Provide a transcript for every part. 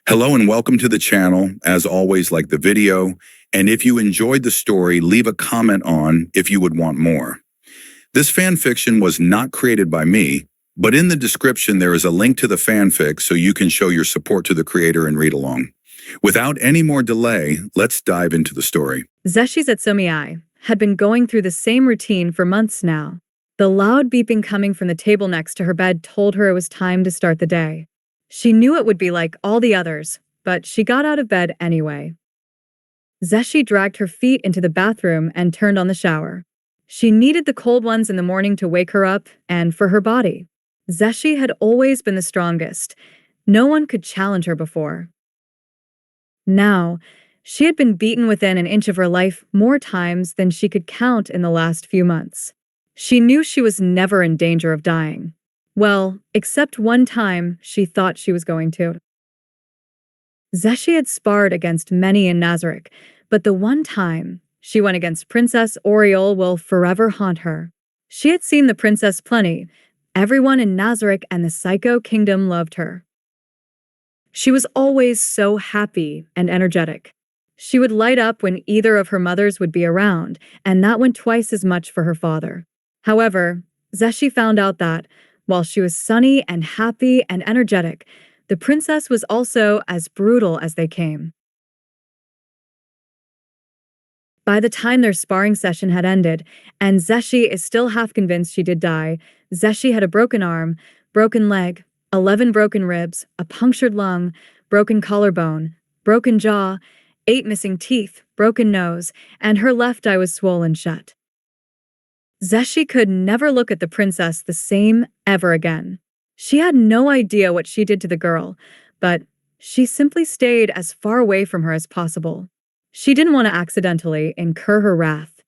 Hello and welcome to the channel. As always, like the video, and if you enjoyed the story, leave a comment on if you would want more. This fan fiction was not created by me, but in the description there is a link to the fanfic so you can show your support to the creator and read along. Without any more delay, let's dive into the story. Zeshi's Zetsumiai had been going through the same routine for months now. The loud beeping coming from the table next to her bed told her it was time to start the day. She knew it would be like all the others, but she got out of bed anyway. Zeshi dragged her feet into the bathroom and turned on the shower. She needed the cold ones in the morning to wake her up and for her body. Zeshi had always been the strongest. No one could challenge her before. Now, she had been beaten within an inch of her life more times than she could count in the last few months. She knew she was never in danger of dying. Well, except one time she thought she was going to. Zeshi had sparred against many in Nazarick, but the one time she went against Princess Oriole will forever haunt her. She had seen the princess plenty. Everyone in Nazarick and the Psycho Kingdom loved her. She was always so happy and energetic. She would light up when either of her mothers would be around, and that went twice as much for her father. However, Zeshi found out that, while she was sunny and happy and energetic, the princess was also as brutal as they came. By the time their sparring session had ended, and Zeshi is still half convinced she did die, Zeshi had a broken arm, broken leg, 11 broken ribs, a punctured lung, broken collarbone, broken jaw, 8 missing teeth, broken nose, and her left eye was swollen shut. Zeshi could never look at the princess the same ever again. She had no idea what she did to the girl, but she simply stayed as far away from her as possible. She didn't want to accidentally incur her wrath.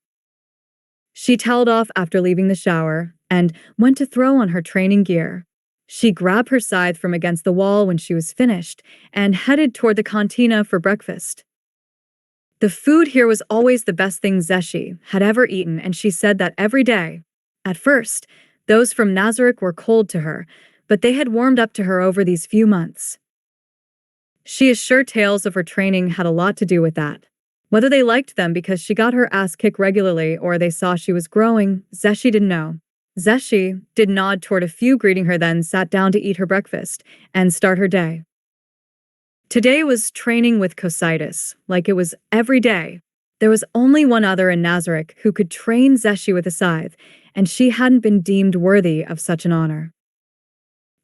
She toweled off after leaving the shower and went to throw on her training gear. She grabbed her scythe from against the wall when she was finished and headed toward the cantina for breakfast. The food here was always the best thing Zeshi had ever eaten, and she said that every day. At first, those from Nazarick were cold to her, but they had warmed up to her over these few months. She is sure tales of her training had a lot to do with that. Whether they liked them because she got her ass kicked regularly or they saw she was growing, Zeshi didn't know. Zeshi did nod toward a few greeting her, then sat down to eat her breakfast and start her day. Today was training with Cocytus, like it was every day. There was only one other in Nazarick who could train Zeshi with a scythe, and she hadn't been deemed worthy of such an honor.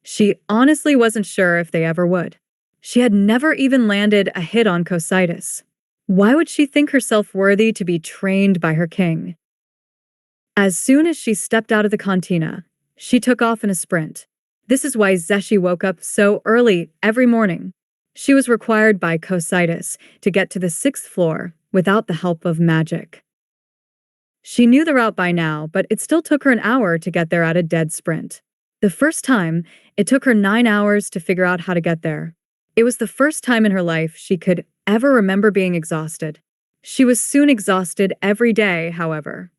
She honestly wasn't sure if they ever would. She had never even landed a hit on Cocytus. Why would she think herself worthy to be trained by her king? As soon as she stepped out of the cantina, she took off in a sprint. This is why Zeshi woke up so early every morning. She was required by Cocytus to get to the 6th floor without the help of magic. She knew the route by now, but it still took her an hour to get there at a dead sprint. The first time, it took her 9 hours to figure out how to get there. It was the first time in her life she could ever remember being exhausted. She was soon exhausted every day, however.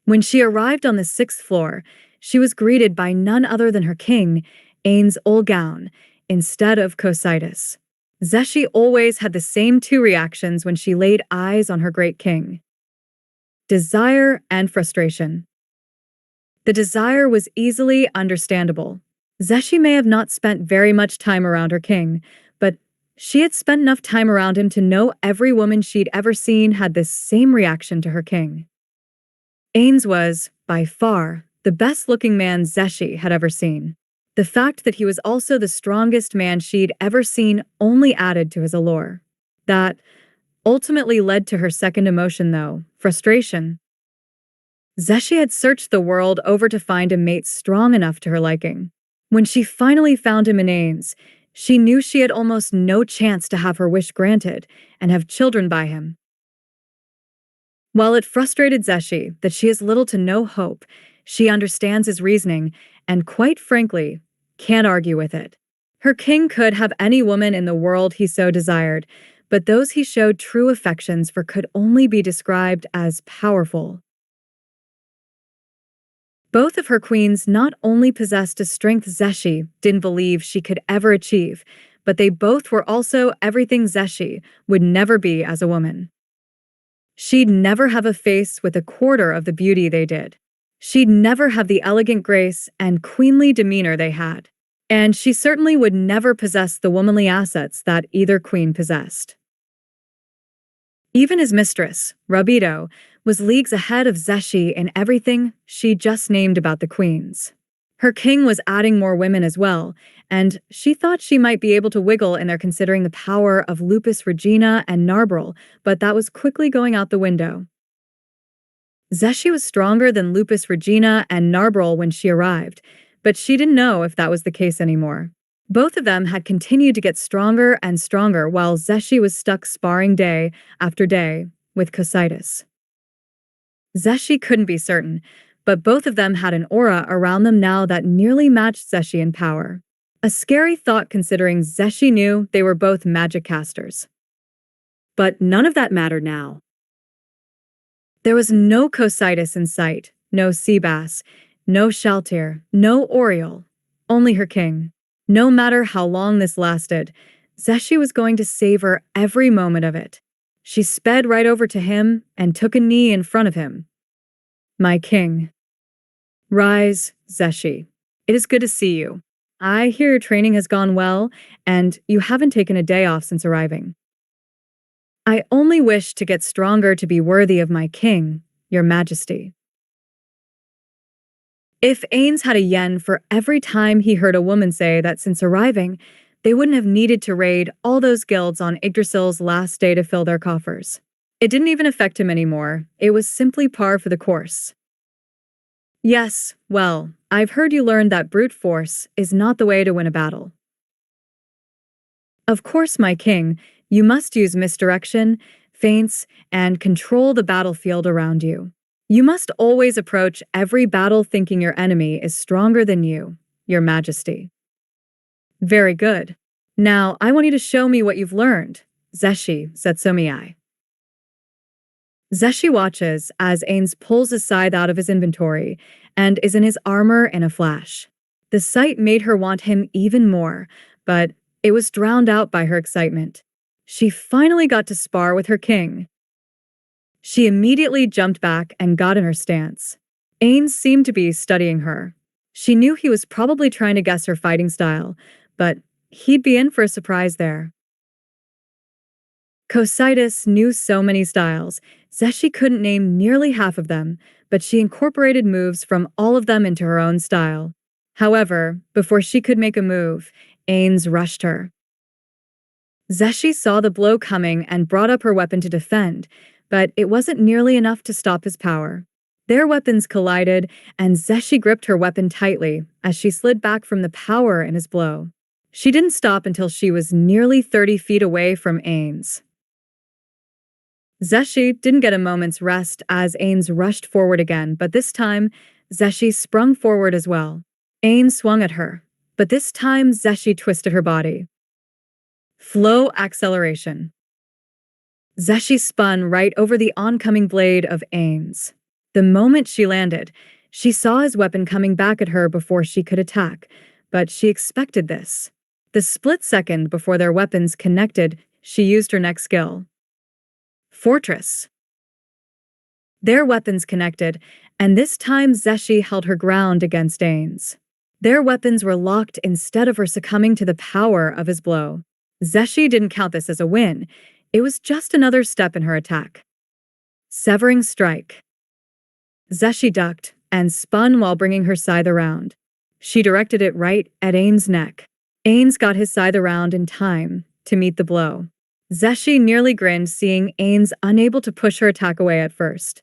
When she arrived on the 6th floor, she was greeted by none other than her king, Ainz Olgown, instead of Cocytus. Zeshi always had the same 2 reactions when she laid eyes on her great king: desire and frustration. The desire was easily understandable. Zeshi may have not spent very much time around her king, but she had spent enough time around him to know every woman she'd ever seen had this same reaction to her king. Ainz was, by far, the best-looking man Zeshi had ever seen. The fact that he was also the strongest man she'd ever seen only added to his allure. That ultimately led to her second emotion, though: frustration. Zeshi had searched the world over to find a mate strong enough to her liking. When she finally found him in Ainz, she knew she had almost no chance to have her wish granted and have children by him. While it frustrated Zeshi that she has little to no hope, she understands his reasoning and, quite frankly, can't argue with it. Her king could have any woman in the world he so desired, but those he showed true affections for could only be described as powerful. Both of her queens not only possessed a strength Zeshi didn't believe she could ever achieve, but they both were also everything Zeshi would never be as a woman. She'd never have a face with a quarter of the beauty they did. She'd never have the elegant grace and queenly demeanor they had. And she certainly would never possess the womanly assets that either queen possessed. Even his mistress, Albedo, was leagues ahead of Zeshi in everything she just named about the queens. Her king was adding more women as well, and she thought she might be able to wiggle in there considering the power of Lupus Regina and Narbril, but that was quickly going out the window. Zeshi was stronger than Lupus Regina and Narbril when she arrived, but she didn't know if that was the case anymore. Both of them had continued to get stronger and stronger while Zeshi was stuck sparring day after day with Cositis. Zeshi couldn't be certain, but both of them had an aura around them now that nearly matched Zeshi in power. A scary thought considering Zeshi knew they were both magic casters. But none of that mattered now. There was no Cositis in sight, no Seabass, no Shaltir, no Oriole, only her king. No matter how long this lasted, Zeshi was going to savor every moment of it. She sped right over to him and took a knee in front of him. "My king." "Rise, Zeshi. It is good to see you. I hear your training has gone well, and you haven't taken a day off since arriving. I only wish to get stronger to be worthy of my king, your majesty." If Ainz had a yen for every time he heard a woman say that since arriving, they wouldn't have needed to raid all those guilds on Yggdrasil's last day to fill their coffers. It didn't even affect him anymore. It was simply par for the course. "Yes, well, I've heard you learned that brute force is not the way to win a battle." "Of course, my king, you must use misdirection, feints, and control the battlefield around you. You must always approach every battle thinking your enemy is stronger than you, your majesty." "Very good. Now, I want you to show me what you've learned," Zeshi said Somei. Zeshi watches as Ainz pulls his scythe out of his inventory and is in his armor in a flash. The sight made her want him even more, but it was drowned out by her excitement. She finally got to spar with her king. She immediately jumped back and got in her stance. Ainz seemed to be studying her. She knew he was probably trying to guess her fighting style, but he'd be in for a surprise there. Cositis knew so many styles, Zeshi couldn't name nearly half of them, but she incorporated moves from all of them into her own style. However, before she could make a move, Ainz rushed her. Zeshi saw the blow coming and brought up her weapon to defend, but it wasn't nearly enough to stop his power. Their weapons collided, and Zeshi gripped her weapon tightly as she slid back from the power in his blow. She didn't stop until she was nearly 30 feet away from Ainz. Zeshi didn't get a moment's rest as Ainz rushed forward again, but this time, Zeshi sprung forward as well. Ainz swung at her, but this time Zeshi twisted her body. Flow acceleration. Zeshi spun right over the oncoming blade of Ainz. The moment she landed, she saw his weapon coming back at her before she could attack, but she expected this. The split second before their weapons connected, she used her next skill. Fortress. Their weapons connected, and this time Zeshi held her ground against Ainz. Their weapons were locked instead of her succumbing to the power of his blow. Zeshi didn't count this as a win. It was just another step in her attack. Severing strike. Zeshi ducked and spun while bringing her scythe around. She directed it right at Ainz's neck. Ainz got his scythe around in time to meet the blow. Zeshi nearly grinned seeing Ainz unable to push her attack away at first.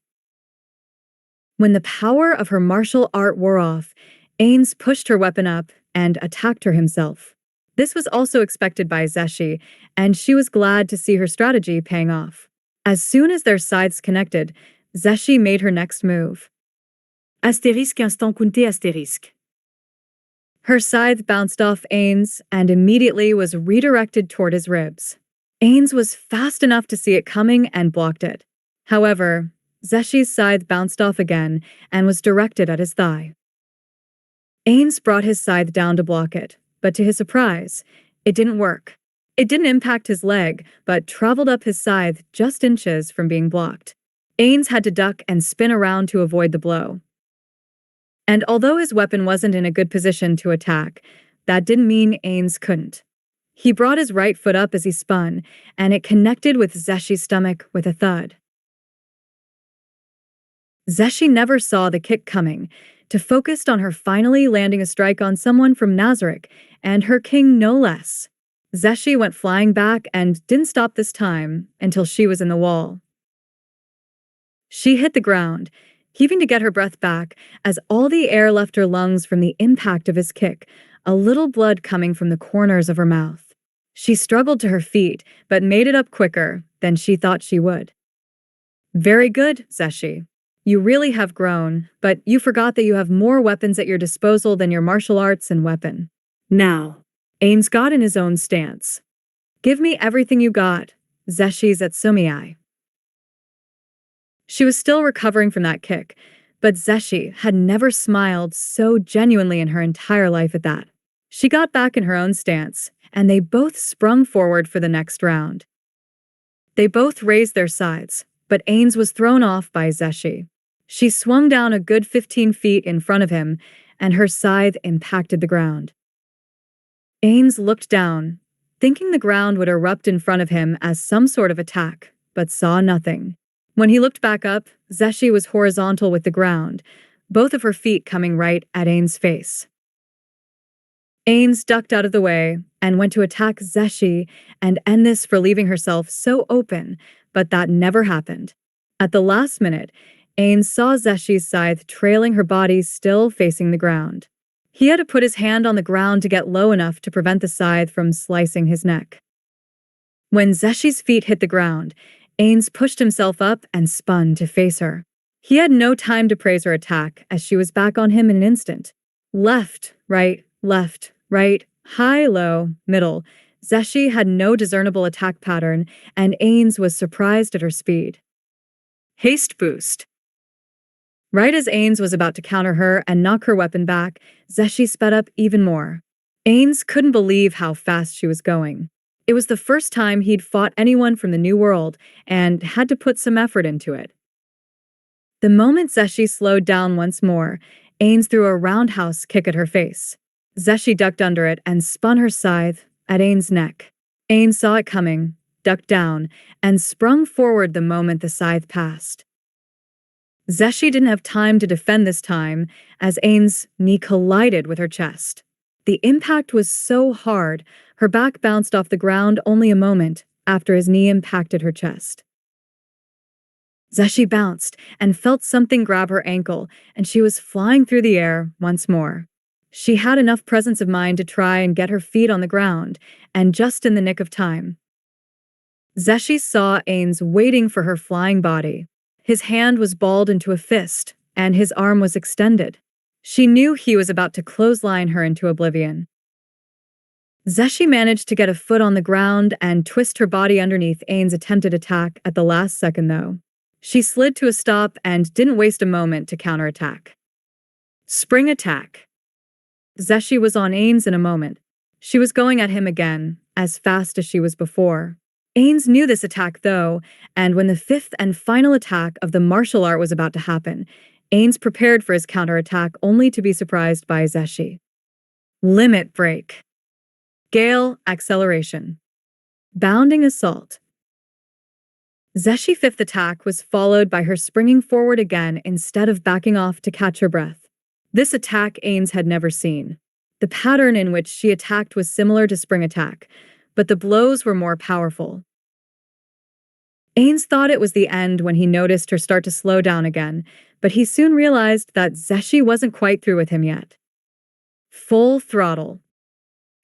When the power of her martial art wore off, Ainz pushed her weapon up and attacked her himself. This was also expected by Zeshi, and she was glad to see her strategy paying off. As soon as their scythes connected, Zeshi made her next move. Astérisque instant compté astérisque. Her scythe bounced off Ainz and immediately was redirected toward his ribs. Ainz was fast enough to see it coming and blocked it. However, Zeshi's scythe bounced off again and was directed at his thigh. Ainz brought his scythe down to block it, but to his surprise, It didn't work. It didn't impact his leg, but traveled up his scythe just inches from being blocked. Ainz had to duck and spin around to avoid the blow. And although his weapon wasn't in a good position to attack, that didn't mean Ainz couldn't. He brought his right foot up as he spun, and it connected with Zeshi's stomach with a thud. Zeshi never saw the kick coming, to focused on her finally landing a strike on someone from Nazarick, and her king no less. Zeshi went flying back and didn't stop this time until she was in the wall. She hit the ground, heaving to get her breath back as all the air left her lungs from the impact of his kick, a little blood coming from the corners of her mouth. She struggled to her feet, but made it up quicker than she thought she would. Very good, Zeshi. You really have grown, but you forgot that you have more weapons at your disposal than your martial arts and weapon. Now, Ainz got in his own stance. Give me everything you got, Zeshi's at Sumiai. She was still recovering from that kick, but Zeshi had never smiled so genuinely in her entire life at that. She got back in her own stance, and they both sprung forward for the next round. They both raised their scythes, but Ainz was thrown off by Zeshi. She swung down a good 15 feet in front of him, and her scythe impacted the ground. Ainz looked down, thinking the ground would erupt in front of him as some sort of attack, but saw nothing. When he looked back up, Zeshi was horizontal with the ground, both of her feet coming right at Ainz's face. Ainz ducked out of the way and went to attack Zeshi and end this for leaving herself so open, but that never happened. At the last minute, Ainz saw Zeshi's scythe trailing her body still facing the ground. He had to put his hand on the ground to get low enough to prevent the scythe from slicing his neck. When Zeshi's feet hit the ground, Ainz pushed himself up and spun to face her. He had no time to praise her attack as she was back on him in an instant. Left, right, high, low, middle. Zeshi had no discernible attack pattern, and Ainz was surprised at her speed. Haste boost. Right as Ainz was about to counter her and knock her weapon back, Zeshi sped up even more. Ainz couldn't believe how fast she was going. It was the first time he'd fought anyone from the New World and had to put some effort into it. The moment Zeshi slowed down once more, Ainz threw a roundhouse kick at her face. Zeshi ducked under it and spun her scythe at Ainz's neck. Ainz saw it coming, ducked down, and sprung forward the moment the scythe passed. Zeshi didn't have time to defend this time, as Ainz's knee collided with her chest. The impact was so hard, her back bounced off the ground only a moment after his knee impacted her chest. Zeshi bounced and felt something grab her ankle, and she was flying through the air once more. She had enough presence of mind to try and get her feet on the ground, and just in the nick of time. Zeshi saw Ainz waiting for her flying body. His hand was balled into a fist, and his arm was extended. She knew he was about to clothesline her into oblivion. Zeshi managed to get a foot on the ground and twist her body underneath Ainz's attempted attack at the last second, though. She slid to a stop and didn't waste a moment to counterattack. Spring attack. Zeshi was on Ainz in a moment. She was going at him again, as fast as she was before. Ainz knew this attack, though, and when the fifth and final attack of the martial art was about to happen, Ainz prepared for his counterattack only to be surprised by Zeshi. Limit break. Gale acceleration. Bounding assault. Zeshi's fifth attack was followed by her springing forward again instead of backing off to catch her breath. This attack Ainz had never seen. The pattern in which she attacked was similar to spring attack, but the blows were more powerful. Ainz thought it was the end when he noticed her start to slow down again, but he soon realized that Zeshi wasn't quite through with him yet. Full throttle.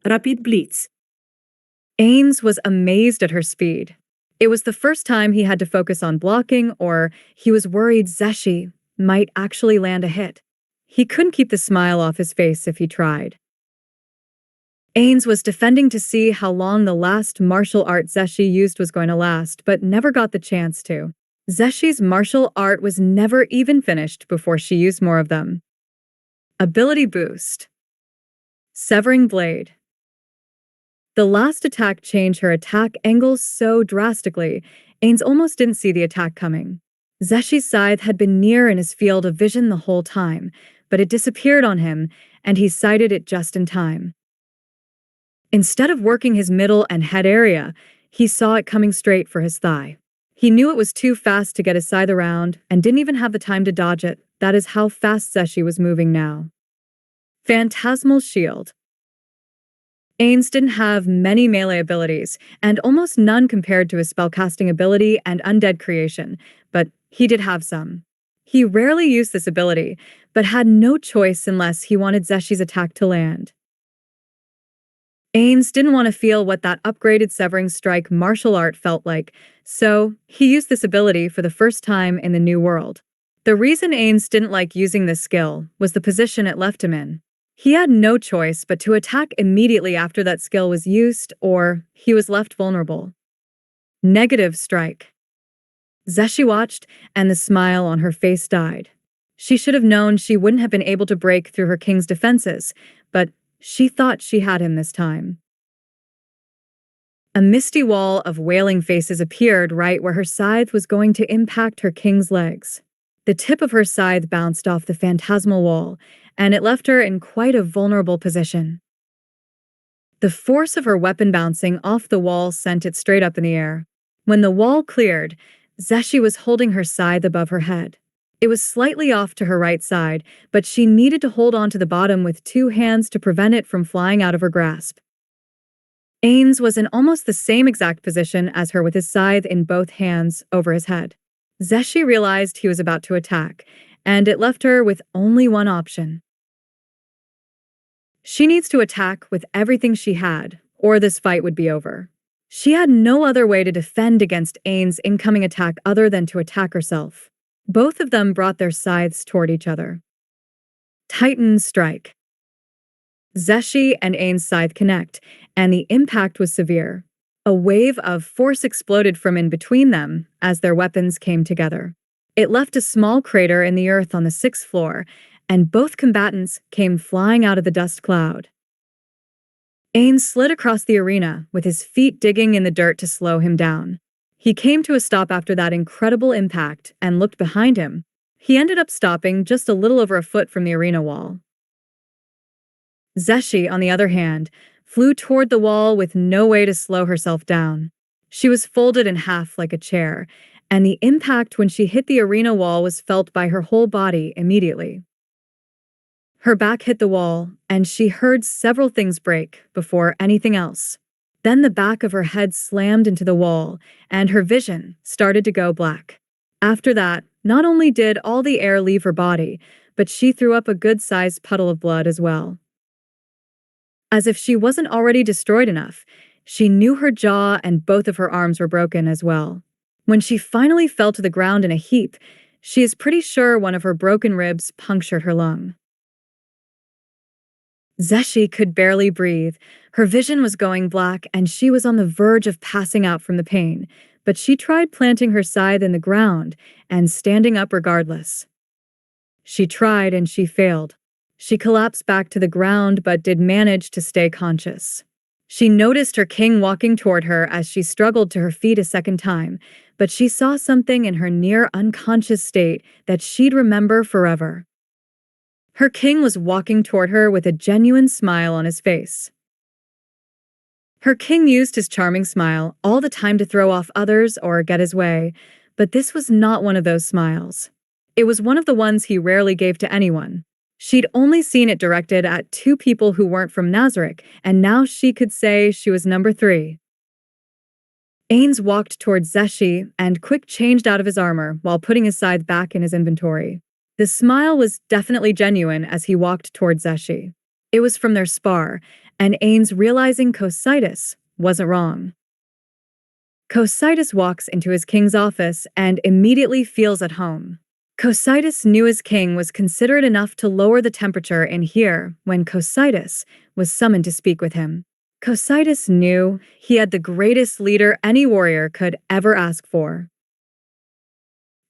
Rapid Blitz. Ainz was amazed at her speed. It was the first time he had to focus on blocking, or he was worried Zeshi might actually land a hit. He couldn't keep the smile off his face if he tried. Ainz was defending to see how long the last martial art Zeshi used was going to last, but never got the chance to. Zeshi's martial art was never even finished before she used more of them. Ability boost. Severing blade. The last attack changed her attack angle so drastically, Ainz almost didn't see the attack coming. Zeshi's scythe had been near in his field of vision the whole time, but it disappeared on him, and he sighted it just in time. Instead of working his middle and head area, he saw it coming straight for his thigh. He knew it was too fast to get his scythe around and didn't even have the time to dodge it. That is how fast Zeshi was moving now. Phantasmal Shield. Ainz didn't have many melee abilities, and almost none compared to his spellcasting ability and undead creation, but he did have some. He rarely used this ability, but had no choice unless he wanted Zeshi's attack to land. Ainz didn't want to feel what that upgraded Severing Strike martial art felt like, so he used this ability for the first time in the New World. The reason Ainz didn't like using this skill was the position it left him in. He had no choice but to attack immediately after that skill was used, or he was left vulnerable. Negative Strike. Zeshi watched, and the smile on her face died. She should have known she wouldn't have been able to break through her king's defenses, but she thought she had him this time. A misty wall of wailing faces appeared right where her scythe was going to impact her king's legs. The tip of her scythe bounced off the phantasmal wall, and it left her in quite a vulnerable position. The force of her weapon bouncing off the wall sent it straight up in the air. When the wall cleared, Zeshi was holding her scythe above her head. It was slightly off to her right side, but she needed to hold on to the bottom with 2 hands to prevent it from flying out of her grasp. Ainz was in almost the same exact position as her with his scythe in both hands over his head. Zeshi realized he was about to attack, and it left her with only one option. She needs to attack with everything she had, or this fight would be over. She had no other way to defend against Ainz's incoming attack other than to attack herself. Both of them brought their scythes toward each other. Titan Strike. Zeshi and Ainz's scythe connect, and the impact was severe. A wave of force exploded from in between them as their weapons came together. It left a small crater in the earth on the 6th floor, and both combatants came flying out of the dust cloud. Ainz slid across the arena, with his feet digging in the dirt to slow him down. He came to a stop after that incredible impact and looked behind him. He ended up stopping just a little over a foot from the arena wall. Zeshi, on the other hand, flew toward the wall with no way to slow herself down. She was folded in half like a chair, and the impact when she hit the arena wall was felt by her whole body immediately. Her back hit the wall, and she heard several things break before anything else. Then the back of her head slammed into the wall, and her vision started to go black. After that, not only did all the air leave her body, but she threw up a good-sized puddle of blood as well. As if she wasn't already destroyed enough, she knew her jaw and both of her arms were broken as well. When she finally fell to the ground in a heap, she is pretty sure one of her broken ribs punctured her lung. Zeshi could barely breathe. Her vision was going black, and she was on the verge of passing out from the pain, but she tried planting her scythe in the ground and standing up regardless. She tried and she failed. She collapsed back to the ground but did manage to stay conscious. She noticed her king walking toward her as she struggled to her feet a second time, but she saw something in her near-unconscious state that she'd remember forever. Her king was walking toward her with a genuine smile on his face. Her king used his charming smile all the time to throw off others or get his way, but this was not one of those smiles. It was one of the ones he rarely gave to anyone. She'd only seen it directed at 2 people who weren't from Nazarick, and now she could say she was number 3. Ainz walked towards Zeshi and quick changed out of his armor while putting his scythe back in his inventory. The smile was definitely genuine as he walked towards Zeshi. It was from their spar, and Ainz, realizing Cocytus wasn't wrong. Cocytus walks into his king's office and immediately feels at home. Cocytus knew his king was considerate enough to lower the temperature in here when Cocytus was summoned to speak with him. Cocytus knew he had the greatest leader any warrior could ever ask for.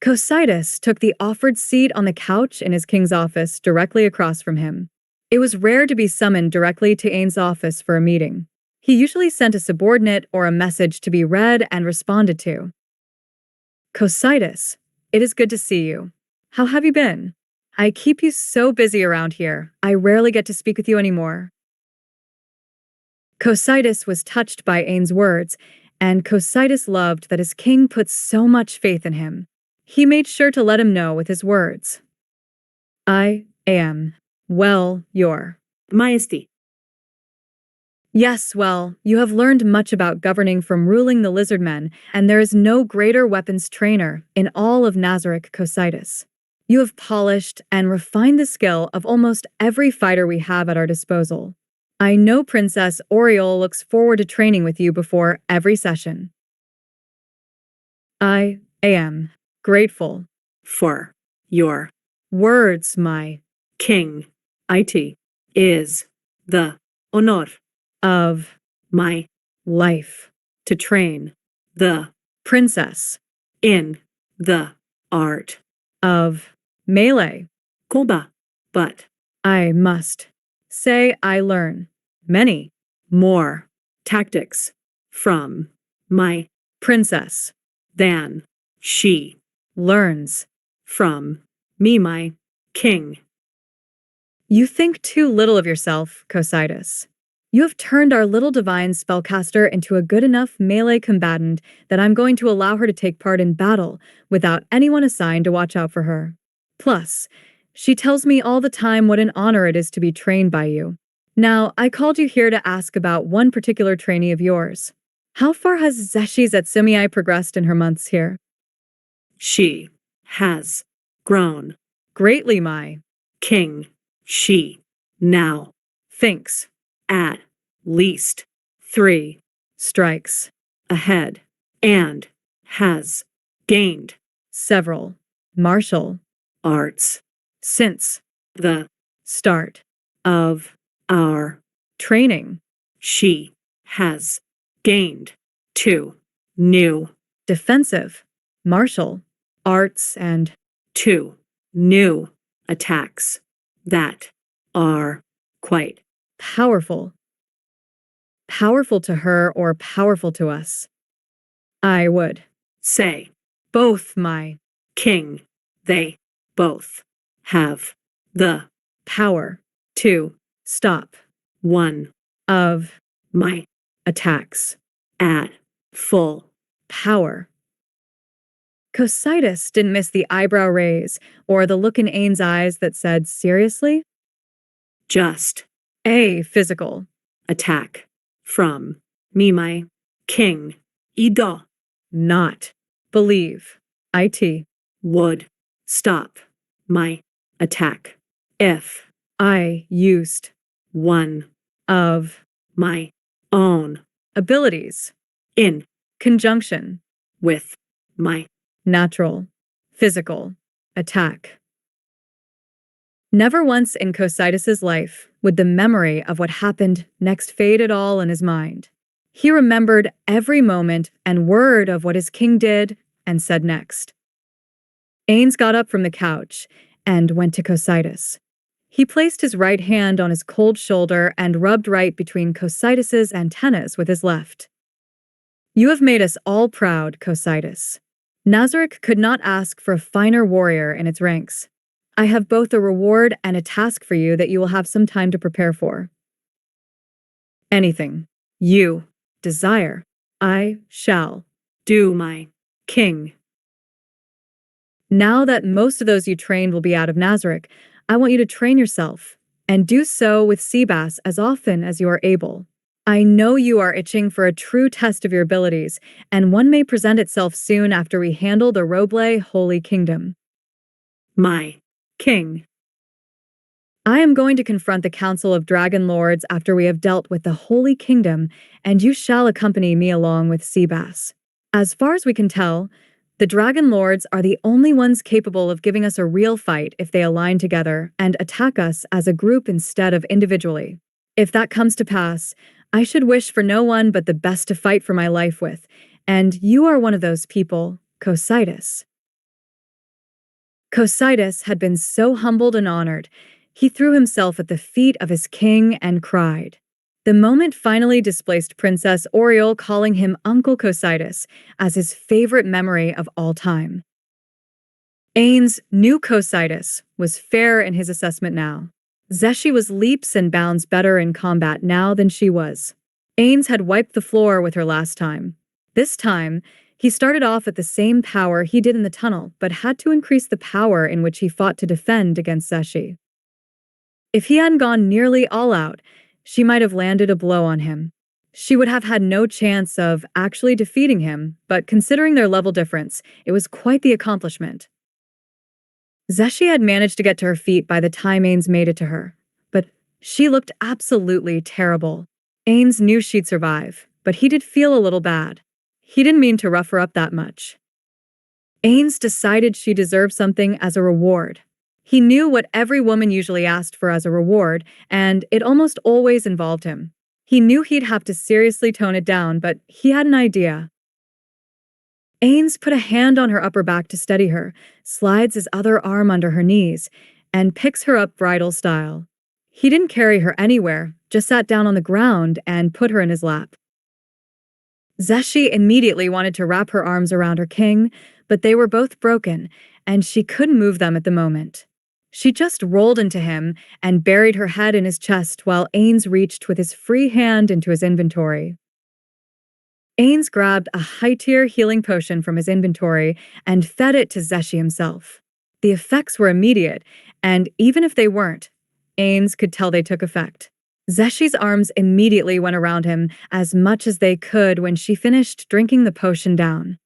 Cocytus took the offered seat on the couch in his king's office directly across from him. It was rare to be summoned directly to Ainz's office for a meeting. He usually sent a subordinate or a message to be read and responded to. Cocytus, it is good to see you. How have you been? I keep you so busy around here, I rarely get to speak with you anymore. Cocytus was touched by Ainz's words, and Cocytus loved that his king put so much faith in him. He made sure to let him know with his words. I am, well, your Majesty. Yes, well, you have learned much about governing from ruling the lizardmen, and there is no greater weapons trainer in all of Nazarick Cocytus. You have polished and refined the skill of almost every fighter we have at our disposal. I know Princess Oriole looks forward to training with you before every session. I am grateful For your words, my king. It is the honor of my life. to train the Princess in the art of melee. Koba, but I must say I learn many more tactics from my princess than she learns. from me, my king. You think too little of yourself, Cocytus. You have turned our little divine spellcaster into a good enough melee combatant that I'm going to allow her to take part in battle without anyone assigned to watch out for her. Plus, she tells me all the time what an honor it is to be trained by you. Now, I called you here to ask about one particular trainee of yours. How far has Zeshi's Atsumii progressed in her months here? She has grown Greatly, my king. She now thinks at least 3 strikes ahead and has gained several martial arts since the start of our training. she has gained 2 new Defensive martial arts and 2 new attacks that are quite powerful. Powerful to her or powerful to us? I would say both, my king. They both have the power to stop one of my attacks. at full Power. Cocytus didn't miss the eyebrow raise or the look in Ainz's eyes that said, seriously? just A physical. attack from me, my king. Ido Not believe. It. would stop my attack if I used one of my own abilities. in Conjunction. with my Natural. Physical. Attack. Never once in Cocytus's life would the memory of what happened next fade at all in his mind. He remembered every moment and word of what his king did and said next. Ainz got up from the couch and went to Cocytus. He placed his right hand on his cold shoulder and rubbed right between Cocytus's antennas with his left. You have made us all proud, Cocytus. Nazarick could not ask for a finer warrior in its ranks. I have both a reward and a task for you that you will have some time to prepare for. Anything you desire, I shall do, my king. Now that most of those you trained will be out of Nazarick, I want you to train yourself, and do so with Seabass as often as you are able. I know you are itching for a true test of your abilities, and one may present itself soon after we handle the Roble Holy Kingdom. my King. I am going to confront the Council of Dragon Lords after we have dealt with the Holy Kingdom, and you shall accompany me along with Seabass. As far as we can tell, the Dragon Lords are the only ones capable of giving us a real fight if they align together and attack us as a group instead of individually. If that comes to pass, I should wish for no one but the best to fight for my life with, and you are one of those people, Cocytus. Cocytus had been so humbled and honored, he threw himself at the feet of his king and cried, The moment finally displaced Princess Oriole calling him Uncle Cositus as his favorite memory of all time. Ainz knew Cositus was fair in his assessment now. Zeshi was leaps and bounds better in combat now than she was. Ainz had wiped the floor with her last time. This time, he started off at the same power he did in the tunnel, but had to increase the power in which he fought to defend against Zeshi. If he hadn't gone nearly all out, she might have landed a blow on him. She would have had no chance of actually defeating him, but considering their level difference, it was quite the accomplishment. Zeshi had managed to get to her feet by the time Ainz made it to her, but she looked absolutely terrible. Ainz knew she'd survive, but he did feel a little bad. He didn't mean to rough her up that much. Ainz decided she deserved something as a reward. He knew what every woman usually asked for as a reward, and it almost always involved him. He knew he'd have to seriously tone it down, but he had an idea. Ainz put a hand on her upper back to steady her, slides his other arm under her knees, and picks her up bridal style. He didn't carry her anywhere, just sat down on the ground and put her in his lap. Zeshi immediately wanted to wrap her arms around her king, but they were both broken, and she couldn't move them at the moment. She just rolled into him and buried her head in his chest while Ainz reached with his free hand into his inventory. Ainz grabbed a high-tier healing potion from his inventory and fed it to Zeshi himself. The effects were immediate, and even if they weren't, Ainz could tell they took effect. Zeshi's arms immediately went around him as much as they could when she finished drinking the potion down.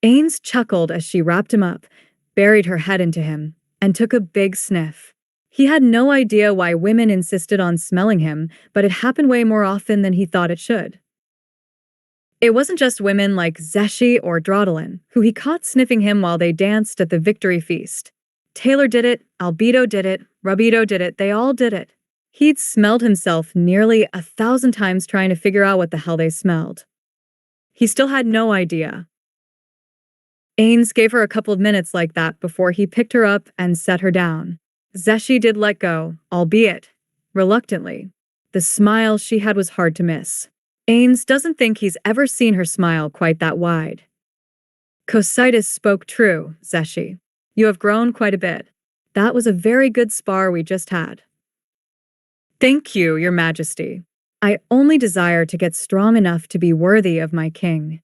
Ainz chuckled as she wrapped him up, buried her head into him, and took a big sniff. He had no idea why women insisted on smelling him, but it happened way more often than he thought it should. It wasn't just women like Zeshi or Drawdalin, who he caught sniffing him while they danced at the victory feast. Taylar did it, Albedo did it, Rubido did it, they all did it. He'd smelled himself nearly 1,000 times trying to figure out what the hell they smelled. He still had no idea. Ainz gave her a couple of minutes like that before he picked her up and set her down. Zeshi did let go, albeit reluctantly. The smile she had was hard to miss. Ainz doesn't think he's ever seen her smile quite that wide. Cositus spoke true, Zeshi. You have grown quite a bit. That was a very good spar we just had. Thank you, Your Majesty. I only desire to get strong enough to be worthy of my king.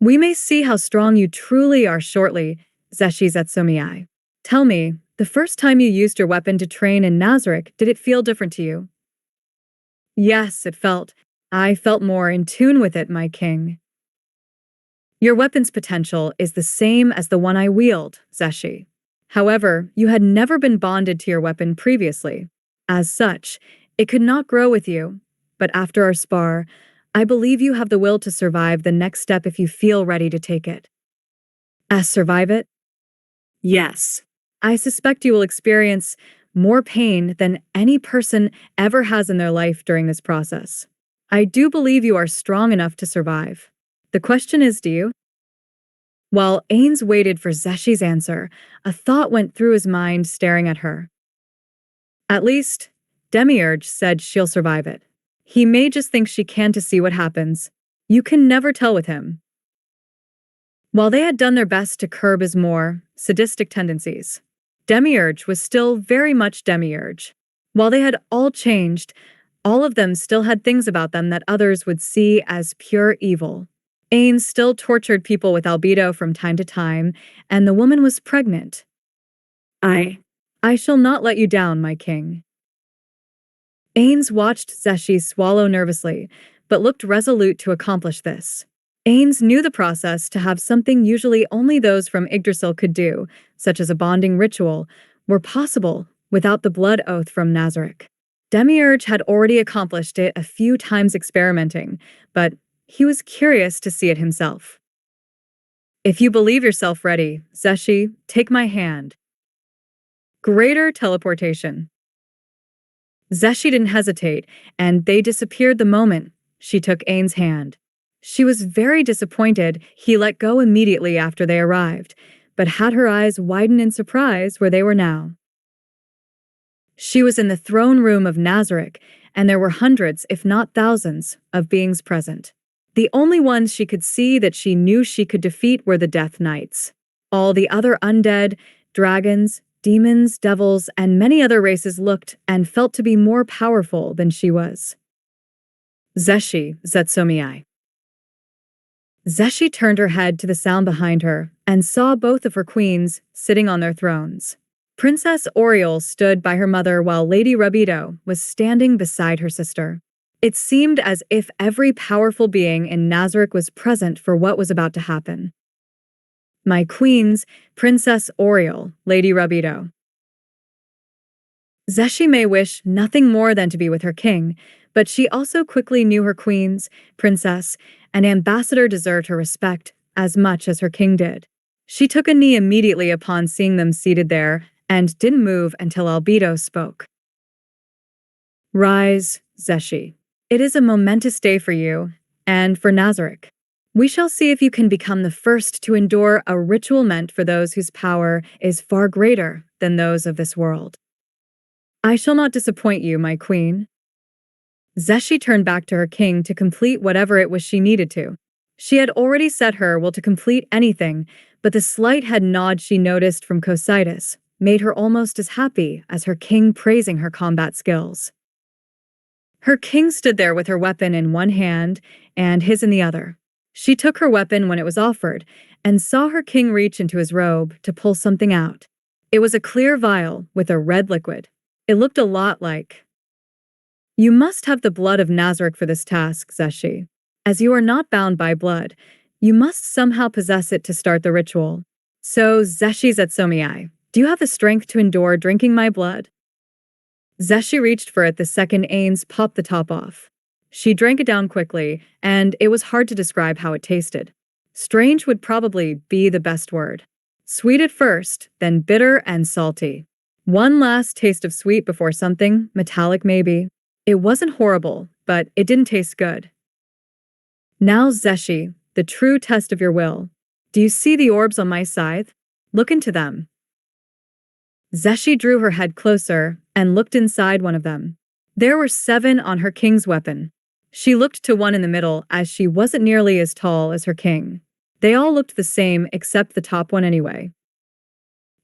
We may see how strong you truly are shortly, Zeshi Zetsumiai. Tell me, the first time you used your weapon to train in Nazarick, did it feel different to you? Yes, it felt. I felt more in tune with it, my king. Your weapon's potential is the same as the one I wield, Zeshi. However, you had never been bonded to your weapon previously. As such, it could not grow with you. But after our spar, I believe you have the will to survive the next step if you feel ready to take it. Survive it? Yes. I suspect you will experience more pain than any person ever has in their life during this process. I do believe you are strong enough to survive. The question is, do you? While Ainz waited for Zeshi's answer, a thought went through his mind staring at her. At least, Demiurge said she'll survive it. He may just think she can to see what happens. You can never tell with him. While they had done their best to curb his more sadistic tendencies, Demiurge was still very much Demiurge. While they had all changed, all of them still had things about them that others would see as pure evil. Ainz still tortured people with Albedo from time to time, and the woman was pregnant. I shall not let you down, my king. Ainz watched Zeshi swallow nervously, but looked resolute to accomplish this. Ainz knew the process to have something usually only those from Yggdrasil could do, such as a bonding ritual, were possible without the blood oath from Nazarick. Demiurge had already accomplished it a few times experimenting, but he was curious to see it himself. If you believe yourself ready, Zeshi, take my hand. Greater teleportation. Zeshi didn't hesitate, and they disappeared the moment she took Ainz's hand. She was very disappointed he let go immediately after they arrived, but had her eyes widen in surprise where they were now. She was in the throne room of Nazarick, and there were hundreds, if not thousands, of beings present. The only ones she could see that she knew she could defeat were the Death Knights. All the other undead, dragons, demons, devils, and many other races looked and felt to be more powerful than she was. Zeshi, Zetsumiai. Zeshi turned her head to the sound behind her and saw both of her queens sitting on their thrones. Princess Oriole stood by her mother while Lady Albedo was standing beside her sister. It seemed as if every powerful being in Nazarick was present for what was about to happen. My queens, Princess Oriole, Lady Albedo. Zeshi may wish nothing more than to be with her king, but she also quickly knew her queens, princess, and ambassador deserved her respect as much as her king did. She took a knee immediately upon seeing them seated there and didn't move until Albedo spoke. Rise, Zeshi. It is a momentous day for you, and for Nazarick. We shall see if you can become the first to endure a ritual meant for those whose power is far greater than those of this world. I shall not disappoint you, my queen. Zeshi turned back to her king to complete whatever it was she needed to. She had already set her will to complete anything, but the slight head nod she noticed from Cositus made her almost as happy as her king praising her combat skills. Her king stood there with her weapon in one hand and his in the other. She took her weapon when it was offered and saw her king reach into his robe to pull something out. It was a clear vial with a red liquid. It looked a lot like... You must have the blood of Nazarick for this task, Zeshi. As you are not bound by blood, you must somehow possess it to start the ritual. So, Zeshi Zetsumiai, do you have the strength to endure drinking my blood? Zeshi reached for it the second Ainz popped the top off. She drank it down quickly, and it was hard to describe how it tasted. Strange would probably be the best word. Sweet at first, then bitter and salty. One last taste of sweet before something, metallic maybe. It wasn't horrible, but it didn't taste good. Now, Zeshi, the true test of your will. Do you see the orbs on my scythe? Look into them. Zeshi drew her head closer and looked inside one of them. There were 7 on her king's weapon. She looked to one in the middle as she wasn't nearly as tall as her king. They all looked the same except the top one anyway.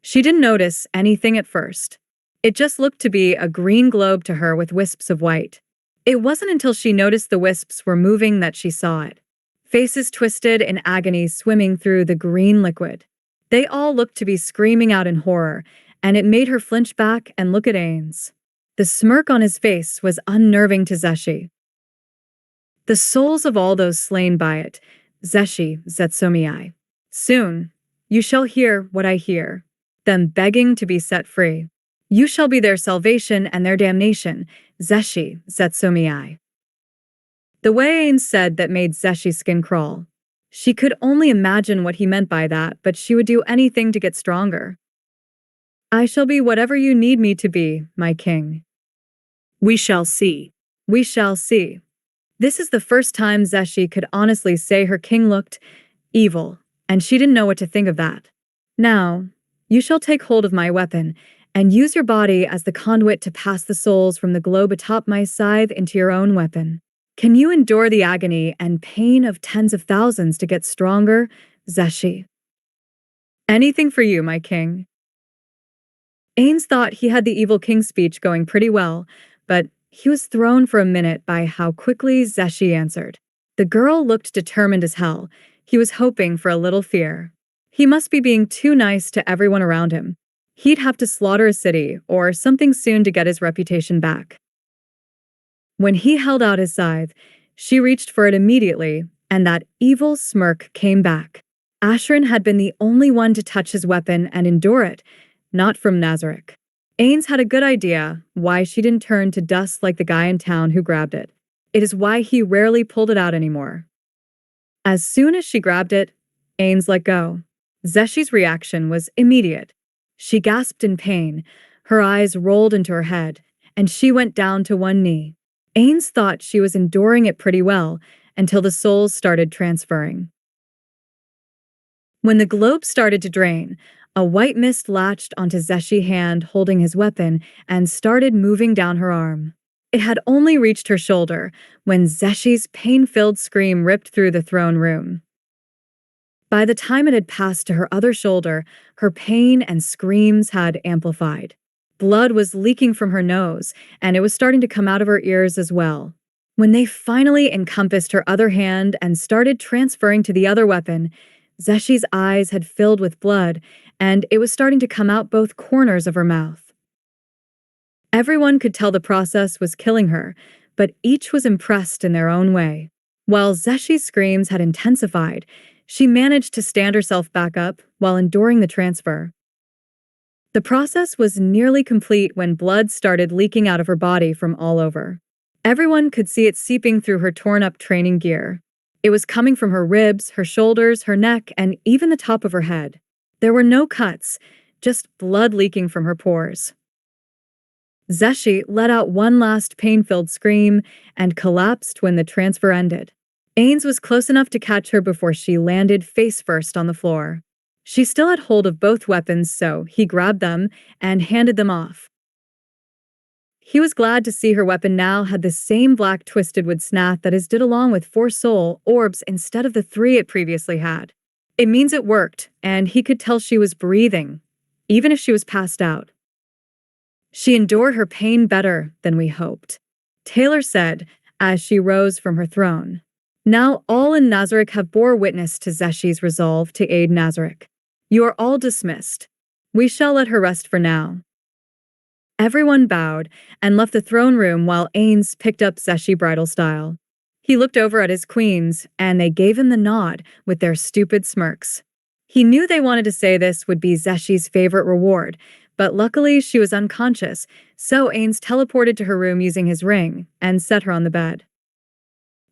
She didn't notice anything at first. It just looked to be a green globe to her with wisps of white. It wasn't until she noticed the wisps were moving that she saw it. Faces twisted in agony swimming through the green liquid. They all looked to be screaming out in horror, and it made her flinch back and look at Ainz. The smirk on his face was unnerving to Zeshi. The souls of all those slain by it, Zeshi Zetsumiai. Soon, you shall hear what I hear, them begging to be set free. You shall be their salvation and their damnation, Zeshi Zetsumiai. The way Ainz said that made Zeshi's skin crawl. She could only imagine what he meant by that, but she would do anything to get stronger. I shall be whatever you need me to be, my king. We shall see. We shall see. This is the first time Zeshi could honestly say her king looked evil, and she didn't know what to think of that. Now, you shall take hold of my weapon and use your body as the conduit to pass the souls from the globe atop my scythe into your own weapon. Can you endure the agony and pain of tens of thousands to get stronger, Zeshi? Anything for you, my king. Ainz thought he had the evil king speech going pretty well, but he was thrown for a minute by how quickly Zeshi answered. The girl looked determined as hell. He was hoping for a little fear. He must be being too nice to everyone around him. He'd have to slaughter a city or something soon to get his reputation back. When he held out his scythe, she reached for it immediately, and that evil smirk came back. Ashrin had been the only one to touch his weapon and endure it, not from Nazarick. Ainz had a good idea why she didn't turn to dust like the guy in town who grabbed it. It is why he rarely pulled it out anymore. As soon as she grabbed it, Ainz let go. Zeshi's reaction was immediate. She gasped in pain, her eyes rolled into her head, and she went down to one knee. Ainz thought she was enduring it pretty well until the souls started transferring. When the globe started to drain, a white mist latched onto Zeshi's hand holding his weapon and started moving down her arm. It had only reached her shoulder when Zeshi's pain-filled scream ripped through the throne room. By the time it had passed to her other shoulder, her pain and screams had amplified. Blood was leaking from her nose, and it was starting to come out of her ears as well. When they finally encompassed her other hand and started transferring to the other weapon, Zeshi's eyes had filled with blood, and it was starting to come out both corners of her mouth. Everyone could tell the process was killing her, but each was impressed in their own way. While Zeshi's screams had intensified, she managed to stand herself back up while enduring the transfer. The process was nearly complete when blood started leaking out of her body from all over. Everyone could see it seeping through her torn-up training gear. It was coming from her ribs, her shoulders, her neck, and even the top of her head. There were no cuts, just blood leaking from her pores. Zeshi let out one last pain-filled scream and collapsed when the transfer ended. Ainz was close enough to catch her before she landed face-first on the floor. She still had hold of both weapons, so he grabbed them and handed them off. He was glad to see her weapon now had the same black twisted wood snath that is did along with 4 soul orbs instead of the 3 it previously had. It means it worked, and he could tell she was breathing, even if she was passed out. She endured her pain better than we hoped, Taylar said as she rose from her throne. Now all in Nazarick have bore witness to Zeshi's resolve to aid Nazarick. You are all dismissed. We shall let her rest for now. Everyone bowed and left the throne room while Ainz picked up Zeshi bridal style. He looked over at his queens, and they gave him the nod with their stupid smirks. He knew they wanted to say this would be Zeshi's favorite reward, but luckily she was unconscious, so Ainz teleported to her room using his ring and set her on the bed.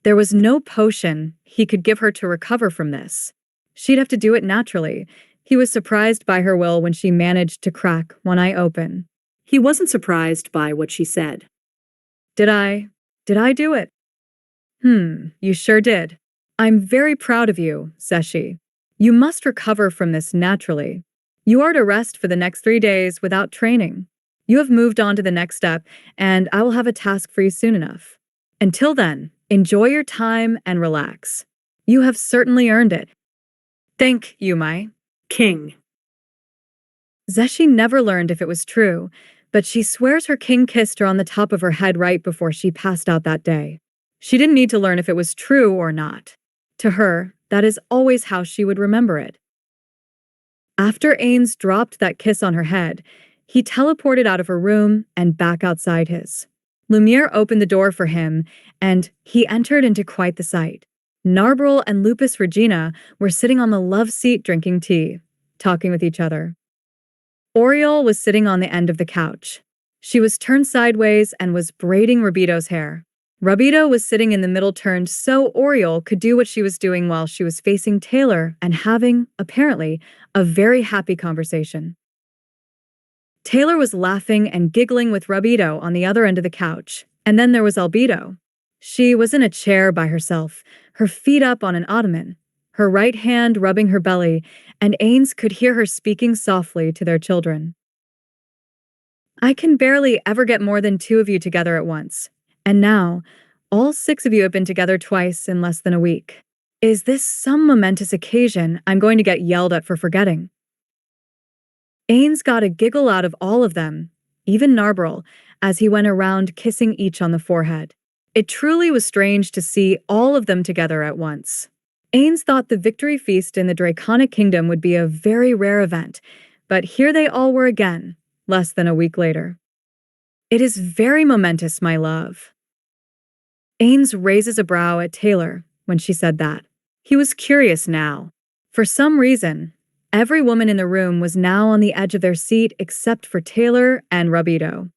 There was no potion he could give her to recover from this. She'd have to do it naturally. He was surprised by her will when she managed to crack one eye open. He wasn't surprised by what she said. Did I do it? You sure did. I'm very proud of you, Zeshi. You must recover from this naturally. You are to rest for the next 3 days without training. You have moved on to the next step, and I will have a task for you soon enough. Until then, enjoy your time and relax. You have certainly earned it. Thank you, my King. Zeshi never learned if it was true, but she swears her king kissed her on the top of her head right before she passed out that day. She didn't need to learn if it was true or not. To her, that is always how she would remember it. After Ainz dropped that kiss on her head, he teleported out of her room and back outside his. Lumiere opened the door for him, and he entered into quite the sight. Narbril and Lupus Regina were sitting on the love seat drinking tea, talking with each other. Oriole was sitting on the end of the couch. She was turned sideways and was braiding Rabido's hair. Rabido was sitting in the middle turned so Oriole could do what she was doing while she was facing Taylar and having, apparently, a very happy conversation. Taylar was laughing and giggling with Rabido on the other end of the couch, and then there was Albedo. She was in a chair by herself, her feet up on an ottoman, her right hand rubbing her belly, and Ainz could hear her speaking softly to their children. I can barely ever get more than 2 of you together at once, and now, all 6 of you have been together twice in less than a week. Is this some momentous occasion I'm going to get yelled at for forgetting? Ainz got a giggle out of all of them, even Narbril, as he went around kissing each on the forehead. It truly was strange to see all of them together at once. Ainz thought the victory feast in the Draconic Kingdom would be a very rare event, but here they all were again, less than a week later. It is very momentous, my love. Ainz raises a brow at Taylar when she said that. He was curious now. For some reason, every woman in the room was now on the edge of their seat except for Taylar and Rabido.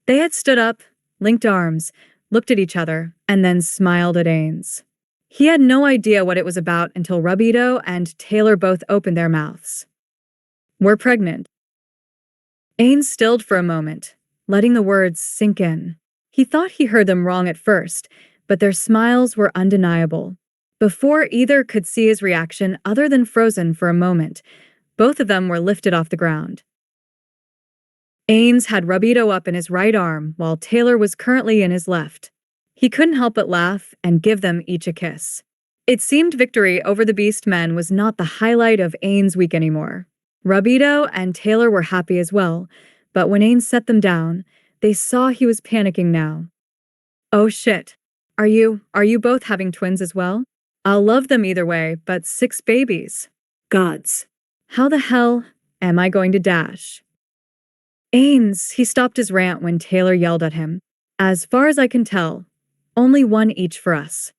They had stood up, linked arms, looked at each other, and then smiled at Ainz. He had no idea what it was about until Rabido and Taylar both opened their mouths. We're pregnant. Ainz stilled for a moment, letting the words sink in. He thought he heard them wrong at first, but their smiles were undeniable. Before either could see his reaction other than frozen for a moment, both of them were lifted off the ground. Ainz had Albedo up in his right arm while Taylar was currently in his left. He couldn't help but laugh and give them each a kiss. It seemed victory over the beast men was not the highlight of Ainz' week anymore. Albedo and Taylar were happy as well, but when Ainz set them down, they saw he was panicking now. Oh shit. Are you both having twins as well? I'll love them either way, but 6 babies. Gods. How the hell am I going to dash? Ainz, he stopped his rant when Taylar yelled at him. As far as I can tell, only 1 each for us.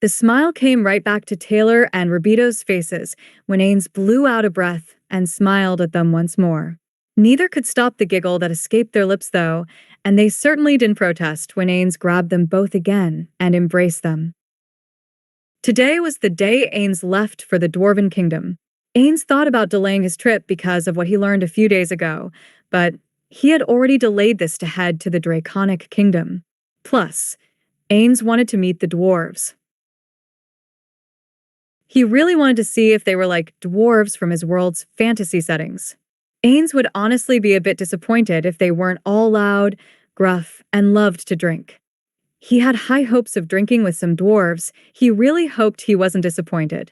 The smile came right back to Taylar and Albedo's faces when Ainz blew out a breath and smiled at them once more. Neither could stop the giggle that escaped their lips though, and they certainly didn't protest when Ainz grabbed them both again and embraced them. Today was the day Ainz left for the Dwarven Kingdom. Ainz thought about delaying his trip because of what he learned a few days ago, but he had already delayed this to head to the Draconic Kingdom. Plus, Ainz wanted to meet the dwarves. He really wanted to see if they were like dwarves from his world's fantasy settings. Ainz would honestly be a bit disappointed if they weren't all loud, gruff, and loved to drink. He had high hopes of drinking with some dwarves. He really hoped he wasn't disappointed.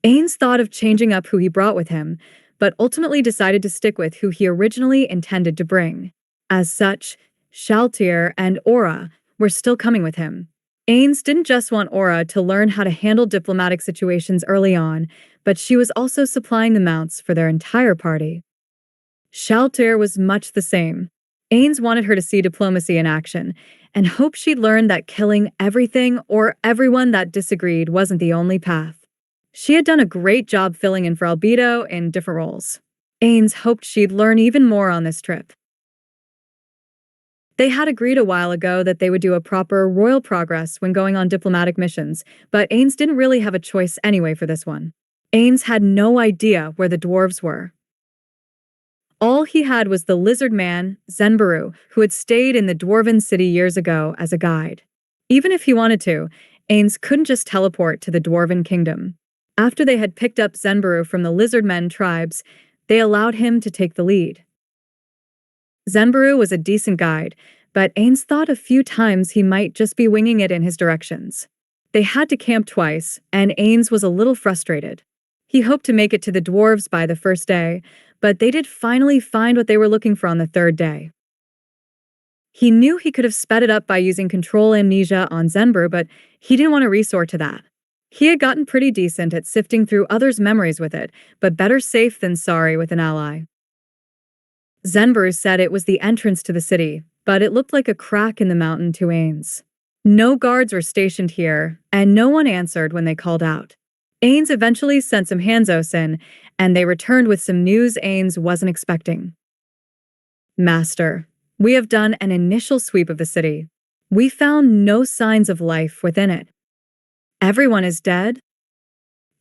Ainz thought of changing up who he brought with him, but ultimately decided to stick with who he originally intended to bring. As such, Shaltir and Aura were still coming with him. Ainz didn't just want Aura to learn how to handle diplomatic situations early on, but she was also supplying the mounts for their entire party. Shaltir was much the same. Ainz wanted her to see diplomacy in action, and hoped she'd learn that killing everything or everyone that disagreed wasn't the only path. She had done a great job filling in for Albedo in different roles. Ainz hoped she'd learn even more on this trip. They had agreed a while ago that they would do a proper royal progress when going on diplomatic missions, but Ainz didn't really have a choice anyway for this one. Ainz had no idea where the dwarves were. All he had was the lizard man, Zenbaru, who had stayed in the dwarven city years ago as a guide. Even if he wanted to, Ainz couldn't just teleport to the dwarven kingdom. After they had picked up Zenbaru from the lizard men tribes, they allowed him to take the lead. Zenbaru was a decent guide, but Ainz thought a few times he might just be winging it in his directions. They had to camp twice, and Ainz was a little frustrated. He hoped to make it to the dwarves by the first day, but they did finally find what they were looking for on the 3rd day. He knew he could have sped it up by using control amnesia on Zenbaru, but he didn't want to resort to that. He had gotten pretty decent at sifting through others' memories with it, but better safe than sorry with an ally. Zenbaru said it was the entrance to the city, but it looked like a crack in the mountain to Ainz. No guards were stationed here, and no one answered when they called out. Ainz eventually sent some Hanzos in, and they returned with some news Ainz wasn't expecting. Master, we have done an initial sweep of the city. We found no signs of life within it. Everyone is dead?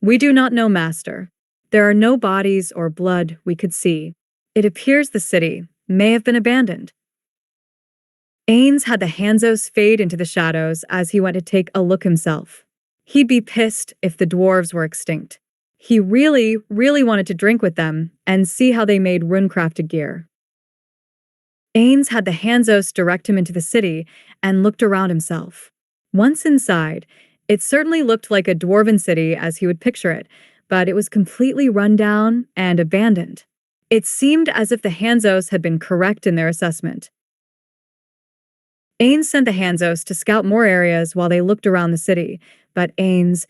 We do not know, Master. There are no bodies or blood we could see. It appears the city may have been abandoned. Ainz had the Hanzos fade into the shadows as he went to take a look himself. He'd be pissed if the dwarves were extinct. He really wanted to drink with them and see how they made rune-crafted gear. Ainz had the Hanzos direct him into the city and looked around himself. Once inside, it certainly looked like a dwarven city as he would picture it, but it was completely run down and abandoned. It seemed as if the Hanzos had been correct in their assessment. Ainz sent the Hanzos to scout more areas while they looked around the city, but Ainz,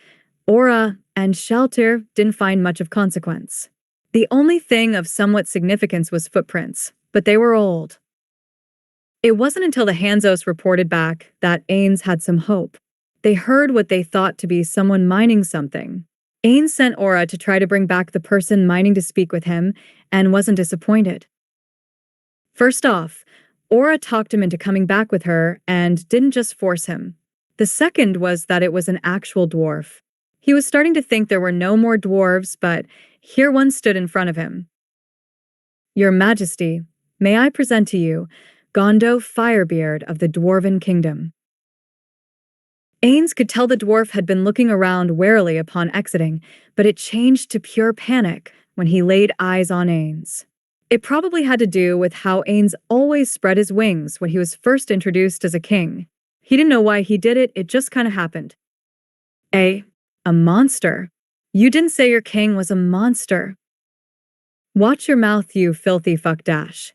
Aura, and Shaltir didn't find much of consequence. The only thing of somewhat significance was footprints, but they were old. It wasn't until the Hanzos reported back that Ainz had some hope. They heard what they thought to be someone mining something. Ainz sent Aura to try to bring back the person mining to speak with him, and wasn't disappointed. First off, Aura talked him into coming back with her and didn't just force him. The second was that it was an actual dwarf. He was starting to think there were no more dwarves, but here one stood in front of him. Your Majesty, may I present to you Gondo Firebeard of the Dwarven Kingdom. Ainz could tell the dwarf had been looking around warily upon exiting, but it changed to pure panic when he laid eyes on Ainz. It probably had to do with how Ainz always spread his wings when he was first introduced as a king. He didn't know why he did it, it just kind of happened. A monster. You didn't say your king was a monster. Watch your mouth, you filthy fuck dash.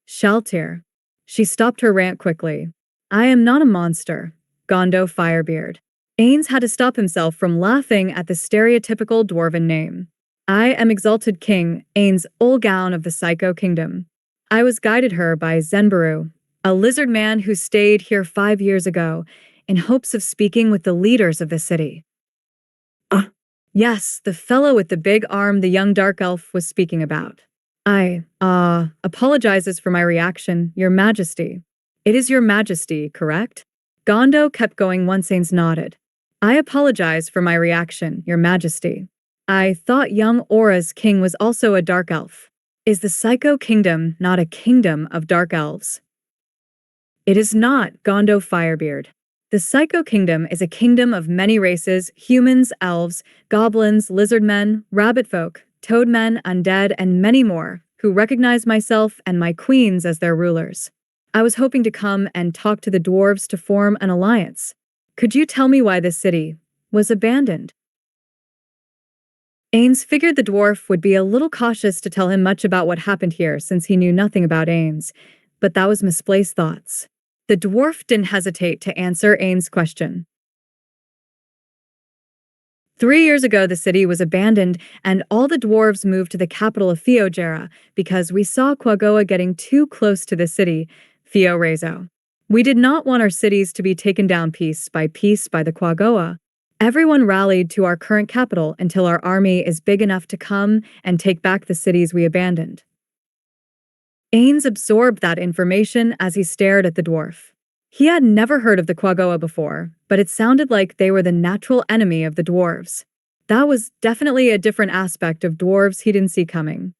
Shaltir. She stopped her rant quickly. I am not a monster. Gondo Firebeard. Ainz had to stop himself from laughing at the stereotypical dwarven name. I am exalted king, Ainz Olgown of the Psycho Kingdom. I was guided her by Zenbaru, a lizard man who stayed here 5 years ago, in hopes of speaking with the leaders of the city. Yes, the fellow with the big arm the young dark elf was speaking about. I apologizes for my reaction, Your Majesty. It is Your Majesty, correct? Gondo kept going once Ainz nodded. I apologize for my reaction, Your Majesty. I thought young Aura's king was also a dark elf. Is the Psycho Kingdom not a kingdom of dark elves? It is not, Gondo Firebeard. The Psycho Kingdom is a kingdom of many races, humans, elves, goblins, lizardmen, rabbit folk, toadmen, undead, and many more, who recognize myself and my queens as their rulers. I was hoping to come and talk to the dwarves to form an alliance. Could you tell me why this city was abandoned? Ainz figured the dwarf would be a little cautious to tell him much about what happened here since he knew nothing about Ainz, but that was misplaced thoughts. The dwarf didn't hesitate to answer Ainz's question. 3 years ago, the city was abandoned and all the dwarves moved to the capital of Fiogera because we saw Quagoa getting too close to the city, Fiorezo. We did not want our cities to be taken down piece by the Quagoa. Everyone rallied to our current capital until our army is big enough to come and take back the cities we abandoned. Ainz absorbed that information as he stared at the dwarf. He had never heard of the Quagoa before, but it sounded like they were the natural enemy of the dwarves. That was definitely a different aspect of dwarves he didn't see coming.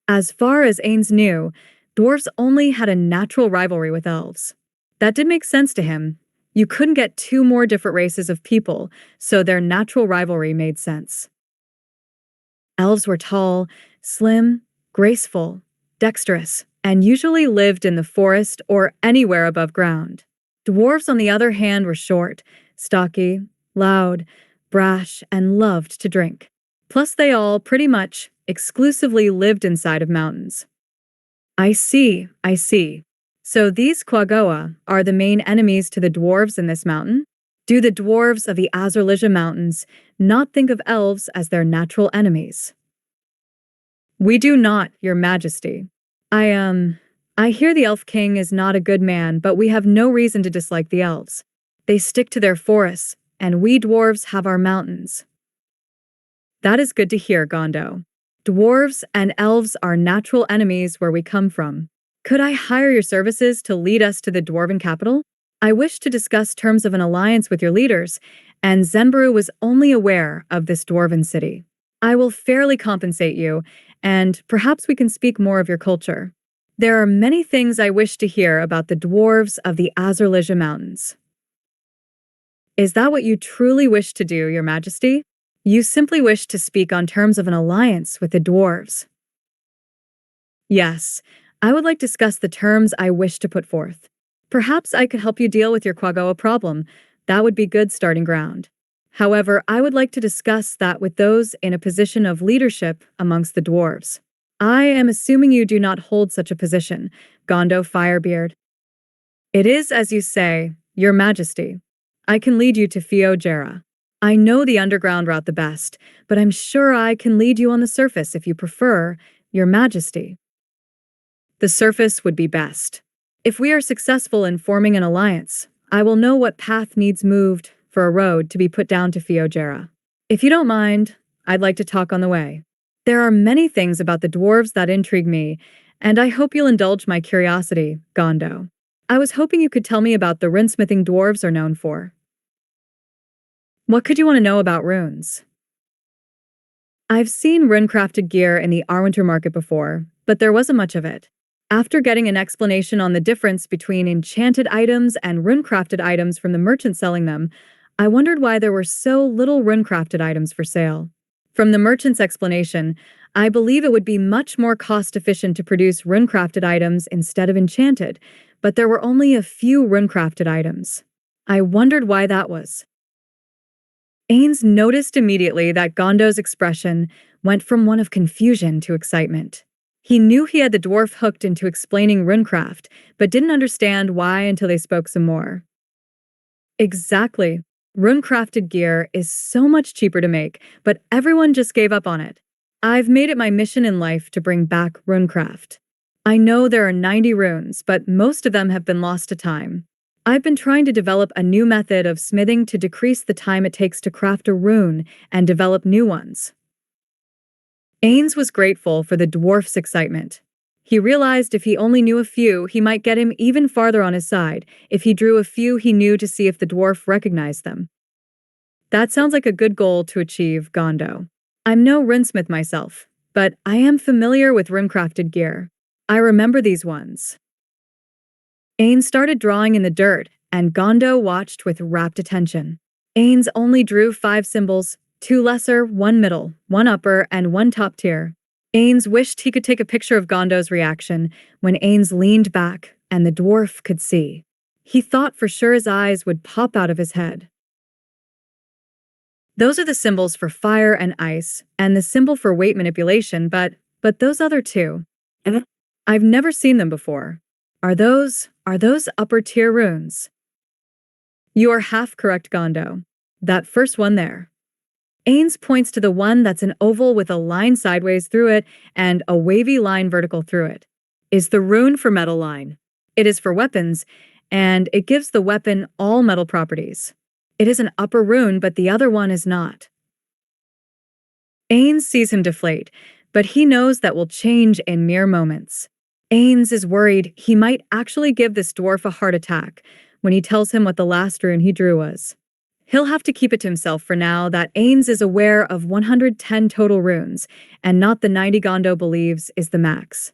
As far as Ainz knew, dwarves only had a natural rivalry with elves. That did make sense to him. You couldn't get 2 more different races of people, so their natural rivalry made sense. Elves were tall, slim, graceful, dexterous, and usually lived in the forest or anywhere above ground. Dwarves, on the other hand, were short, stocky, loud, brash, and loved to drink. Plus, they all, pretty much, exclusively lived inside of mountains. I see. So these Quagoa are the main enemies to the dwarves in this mountain? Do the dwarves of the Azurlija Mountains not think of elves as their natural enemies? We do not, Your Majesty. I hear the Elf King is not a good man, but we have no reason to dislike the elves. They stick to their forests, and we dwarves have our mountains. That is good to hear, Gondo. Dwarves and elves are natural enemies where we come from. Could I hire your services to lead us to the dwarven capital? I wish to discuss terms of an alliance with your leaders, and Zenbaru was only aware of this dwarven city. I will fairly compensate you, and perhaps we can speak more of your culture. There are many things I wish to hear about the dwarves of the Azurlija Mountains. Is that what you truly wish to do, Your Majesty? You simply wish to speak on terms of an alliance with the dwarves. Yes, I would like to discuss the terms I wish to put forth. Perhaps I could help you deal with your Quagoa problem. That would be good starting ground. However, I would like to discuss that with those in a position of leadership amongst the dwarves. I am assuming you do not hold such a position, Gondo Firebeard. It is as you say, Your Majesty. I can lead you to Fiogera. I know the underground route the best, but I'm sure I can lead you on the surface if you prefer, Your Majesty. The surface would be best. If we are successful in forming an alliance, I will know what path needs moved for a road to be put down to Fiogera. If you don't mind, I'd like to talk on the way. There are many things about the dwarves that intrigue me, and I hope you'll indulge my curiosity, Gondo. I was hoping you could tell me about the runesmithing dwarves are known for. What could you want to know about runes? I've seen rune-crafted gear in the Arwinter market before, but there wasn't much of it. After getting an explanation on the difference between enchanted items and rune-crafted items from the merchant selling them, I wondered why there were so little rune-crafted items for sale. From the merchant's explanation, I believe it would be much more cost-efficient to produce rune-crafted items instead of enchanted, but there were only a few rune-crafted items. I wondered why that was. Ainz noticed immediately that Gondo's expression went from one of confusion to excitement. He knew he had the dwarf hooked into explaining runecraft, but didn't understand why until they spoke some more. Exactly. Runecrafted gear is so much cheaper to make, but everyone just gave up on it. I've made it my mission in life to bring back runecraft. I know there are 90 runes, but most of them have been lost to time. I've been trying to develop a new method of smithing to decrease the time it takes to craft a rune and develop new ones. Ainz was grateful for the dwarf's excitement. He realized if he only knew a few, he might get him even farther on his side if he drew a few he knew to see if the dwarf recognized them. That sounds like a good goal to achieve, Gondo. I'm no runesmith myself, but I am familiar with runecrafted gear. I remember these ones. Ainz started drawing in the dirt, and Gondo watched with rapt attention. Ainz only drew 5 symbols, 2 lesser, 1 middle, 1 upper, and 1 top tier. Ainz wished he could take a picture of Gondo's reaction when Ainz leaned back and the dwarf could see. He thought for sure his eyes would pop out of his head. Those are the symbols for fire and ice, and the symbol for weight manipulation, but those other two. I've never seen them before. Are those upper tier runes? You are half correct, Gondo. That first one there. Ainz points to the one that's an oval with a line sideways through it and a wavy line vertical through it. Is the rune for metal line. It is for weapons, and it gives the weapon all metal properties. It is an upper rune, but the other one is not. Ainz sees him deflate, but he knows that will change in mere moments. Ainz is worried he might actually give this dwarf a heart attack when he tells him what the last rune he drew was. He'll have to keep it to himself for now that Ainz is aware of 110 total runes, and not the 90 Gondo believes is the max.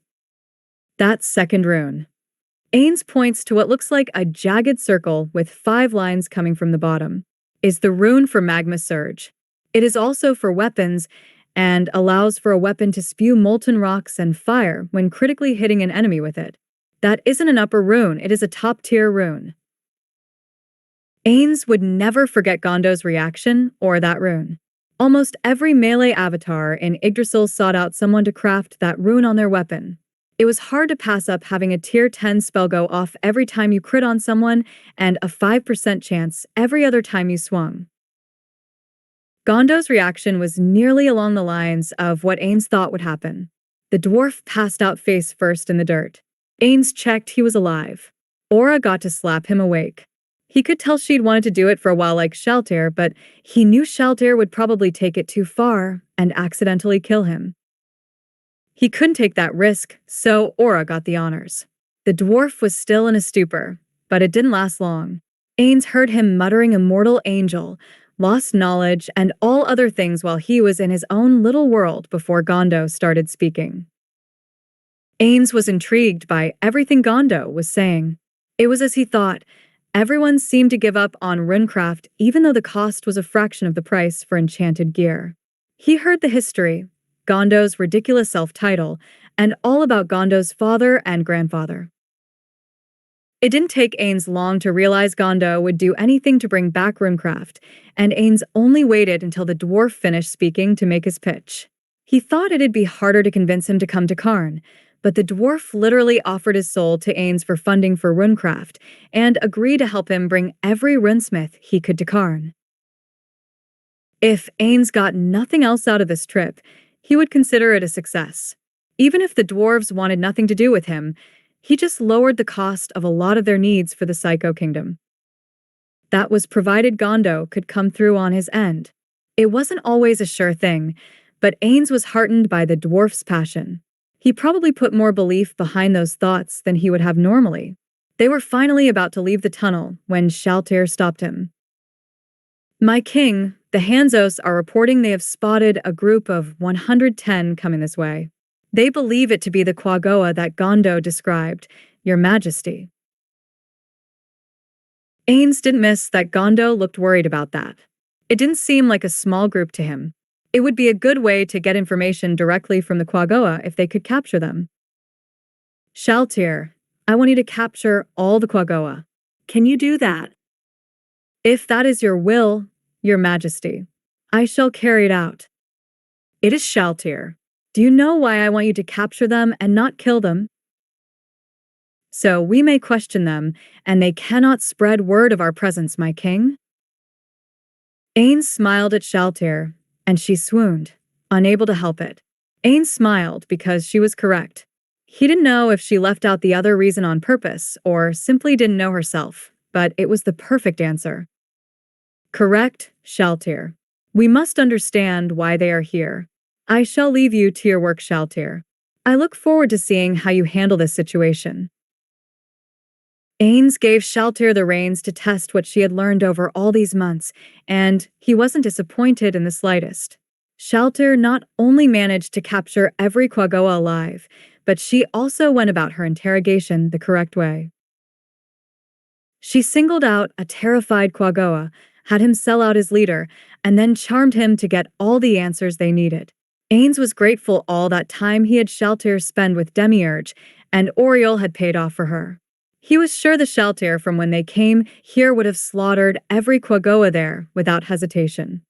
That's second rune. Ainz points to what looks like a jagged circle with 5 lines coming from the bottom. Is the rune for magma surge. It is also for weapons and allows for a weapon to spew molten rocks and fire when critically hitting an enemy with it. That isn't an upper rune, it is a top tier rune. Ainz would never forget Gondo's reaction or that rune. Almost every melee avatar in Yggdrasil sought out someone to craft that rune on their weapon. It was hard to pass up having a tier 10 spell go off every time you crit on someone and a 5% chance every other time you swung. Gondo's reaction was nearly along the lines of what Ainz thought would happen. The dwarf passed out face first in the dirt. Ainz checked he was alive. Aura got to slap him awake. He could tell she'd wanted to do it for a while like Shaltir, but he knew Shaltir would probably take it too far and accidentally kill him. He couldn't take that risk, so Aura got the honors. The dwarf was still in a stupor, but it didn't last long. Ainz heard him muttering immortal angel, lost knowledge, and all other things while he was in his own little world before Gondo started speaking. Ainz was intrigued by everything Gondo was saying. It was as he thought. Everyone seemed to give up on runecraft even though the cost was a fraction of the price for enchanted gear. He heard the history, Gondo's ridiculous self-title, and all about Gondo's father and grandfather. It didn't take Ainz long to realize Gondo would do anything to bring back runecraft, and Ainz only waited until the dwarf finished speaking to make his pitch. He thought it'd be harder to convince him to come to Karn, but the dwarf literally offered his soul to Ainz for funding for runecraft and agreed to help him bring every runesmith he could to Karn. If Ainz got nothing else out of this trip, he would consider it a success. Even if the dwarves wanted nothing to do with him, he just lowered the cost of a lot of their needs for the Psycho Kingdom. That was provided Gondo could come through on his end. It wasn't always a sure thing, but Ainz was heartened by the dwarf's passion. He probably put more belief behind those thoughts than he would have normally. They were finally about to leave the tunnel when Shaltir stopped him. My king, the Hanzos are reporting they have spotted a group of 110 coming this way. They believe it to be the Quagoa that Gondo described, Your Majesty. Ainz didn't miss that Gondo looked worried about that. It didn't seem like a small group to him. It would be a good way to get information directly from the Quaggoa if they could capture them. Shaltir, I want you to capture all the Quaggoa. Can you do that? If that is your will, your majesty, I shall carry it out. It is Shaltir. Do you know why I want you to capture them and not kill them? So we may question them, and they cannot spread word of our presence, my king. Ainz smiled at Shaltir, and she swooned, unable to help it. Ainz smiled because she was correct. He didn't know if she left out the other reason on purpose or simply didn't know herself, but it was the perfect answer. Correct, Shaltir. We must understand why they are here. I shall leave you to your work, Shaltir. I look forward to seeing how you handle this situation. Ainz gave Shaltir the reins to test what she had learned over all these months, and he wasn't disappointed in the slightest. Shaltir not only managed to capture every Quaggoa alive, but she also went about her interrogation the correct way. She singled out a terrified Quaggoa, had him sell out his leader, and then charmed him to get all the answers they needed. Ainz was grateful all that time he had Shaltir spend with Demiurge, and Oriole had paid off for her. He was sure the Shaltir from when they came here would have slaughtered every Quaggoa there without hesitation.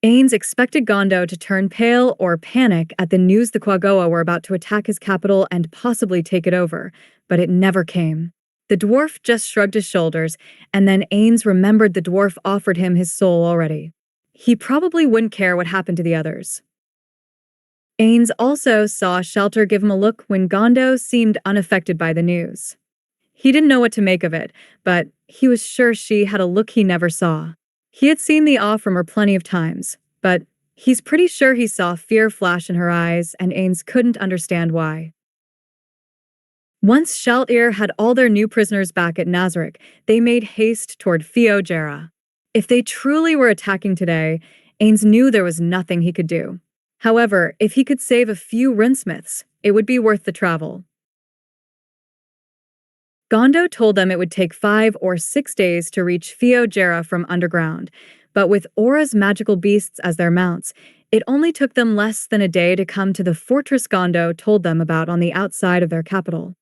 Ainz expected Gondo to turn pale or panic at the news the Quaggoa were about to attack his capital and possibly take it over, but it never came. The dwarf just shrugged his shoulders, and then Ainz remembered the dwarf offered him his soul already. He probably wouldn't care what happened to the others. Ainz also saw Shaltir give him a look when Gondo seemed unaffected by the news. He didn't know what to make of it, but he was sure she had a look he never saw. He had seen the awe from her plenty of times, but he's pretty sure he saw fear flash in her eyes, and Ainz couldn't understand why. Once Shaltir had all their new prisoners back at Nazarick, they made haste toward Fiojera. If they truly were attacking today, Ainz knew there was nothing he could do. However, if he could save a few rinsmiths, it would be worth the travel. Gondo told them it would take 5 or 6 days to reach Fiojera from underground, but with Aura's magical beasts as their mounts, it only took them less than a day to come to the fortress Gondo told them about on the outside of their capital.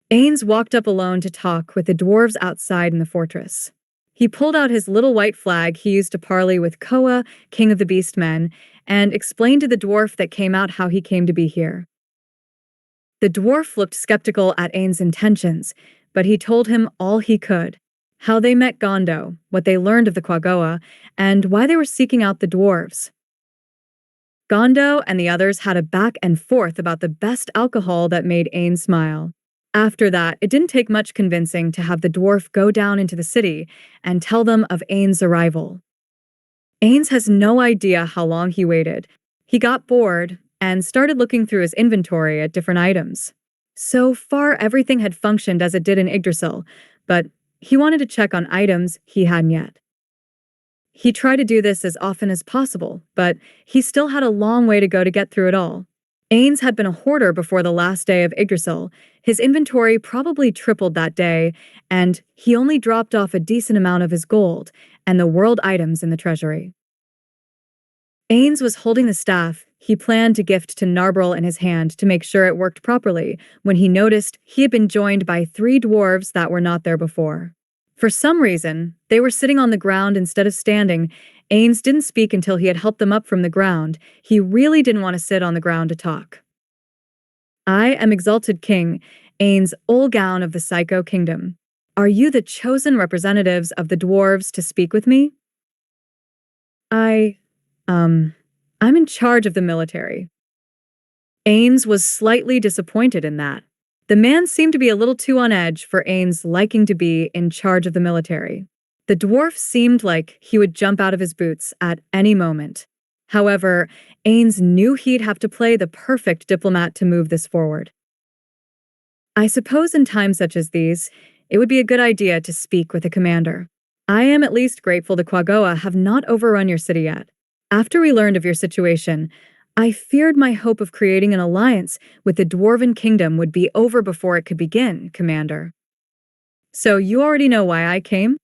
Ainz walked up alone to talk with the dwarves outside in the fortress. He pulled out his little white flag he used to parley with Koa, king of the beast men, and explained to the dwarf that came out how he came to be here. The dwarf looked skeptical at Ainz's intentions, but he told him all he could. How they met Gondo, what they learned of the Quaggoa, and why they were seeking out the dwarves. Gondo and the others had a back and forth about the best alcohol that made Ainz smile. After that, it didn't take much convincing to have the dwarf go down into the city and tell them of Ainz's arrival. Ainz has no idea how long he waited. He got bored and started looking through his inventory at different items. So far, everything had functioned as it did in Yggdrasil, but he wanted to check on items he hadn't yet. He tried to do this as often as possible, but he still had a long way to go to get through it all. Ainz had been a hoarder before the last day of Yggdrasil. His inventory probably tripled that day, and he only dropped off a decent amount of his gold and the world items in the treasury. Ainz was holding the staff he planned to gift to Narbril in his hand to make sure it worked properly when he noticed he had been joined by 3 dwarves that were not there before. For some reason, they were sitting on the ground instead of standing. Ainz didn't speak until he had helped them up from the ground. He really didn't want to sit on the ground to talk. I am Exalted King, Ainz Olgown of the Psycho Kingdom. Are you the chosen representatives of the dwarves to speak with me? I'm in charge of the military. Ainz was slightly disappointed in that. The man seemed to be a little too on edge for Ainz liking to be in charge of the military. The dwarf seemed like he would jump out of his boots at any moment. However, Ainz knew he'd have to play the perfect diplomat to move this forward. I suppose in times such as these, it would be a good idea to speak with the commander. I am at least grateful the Quaggoa have not overrun your city yet. After we learned of your situation, I feared my hope of creating an alliance with the Dwarven Kingdom would be over before it could begin, Commander. So you already know why I came?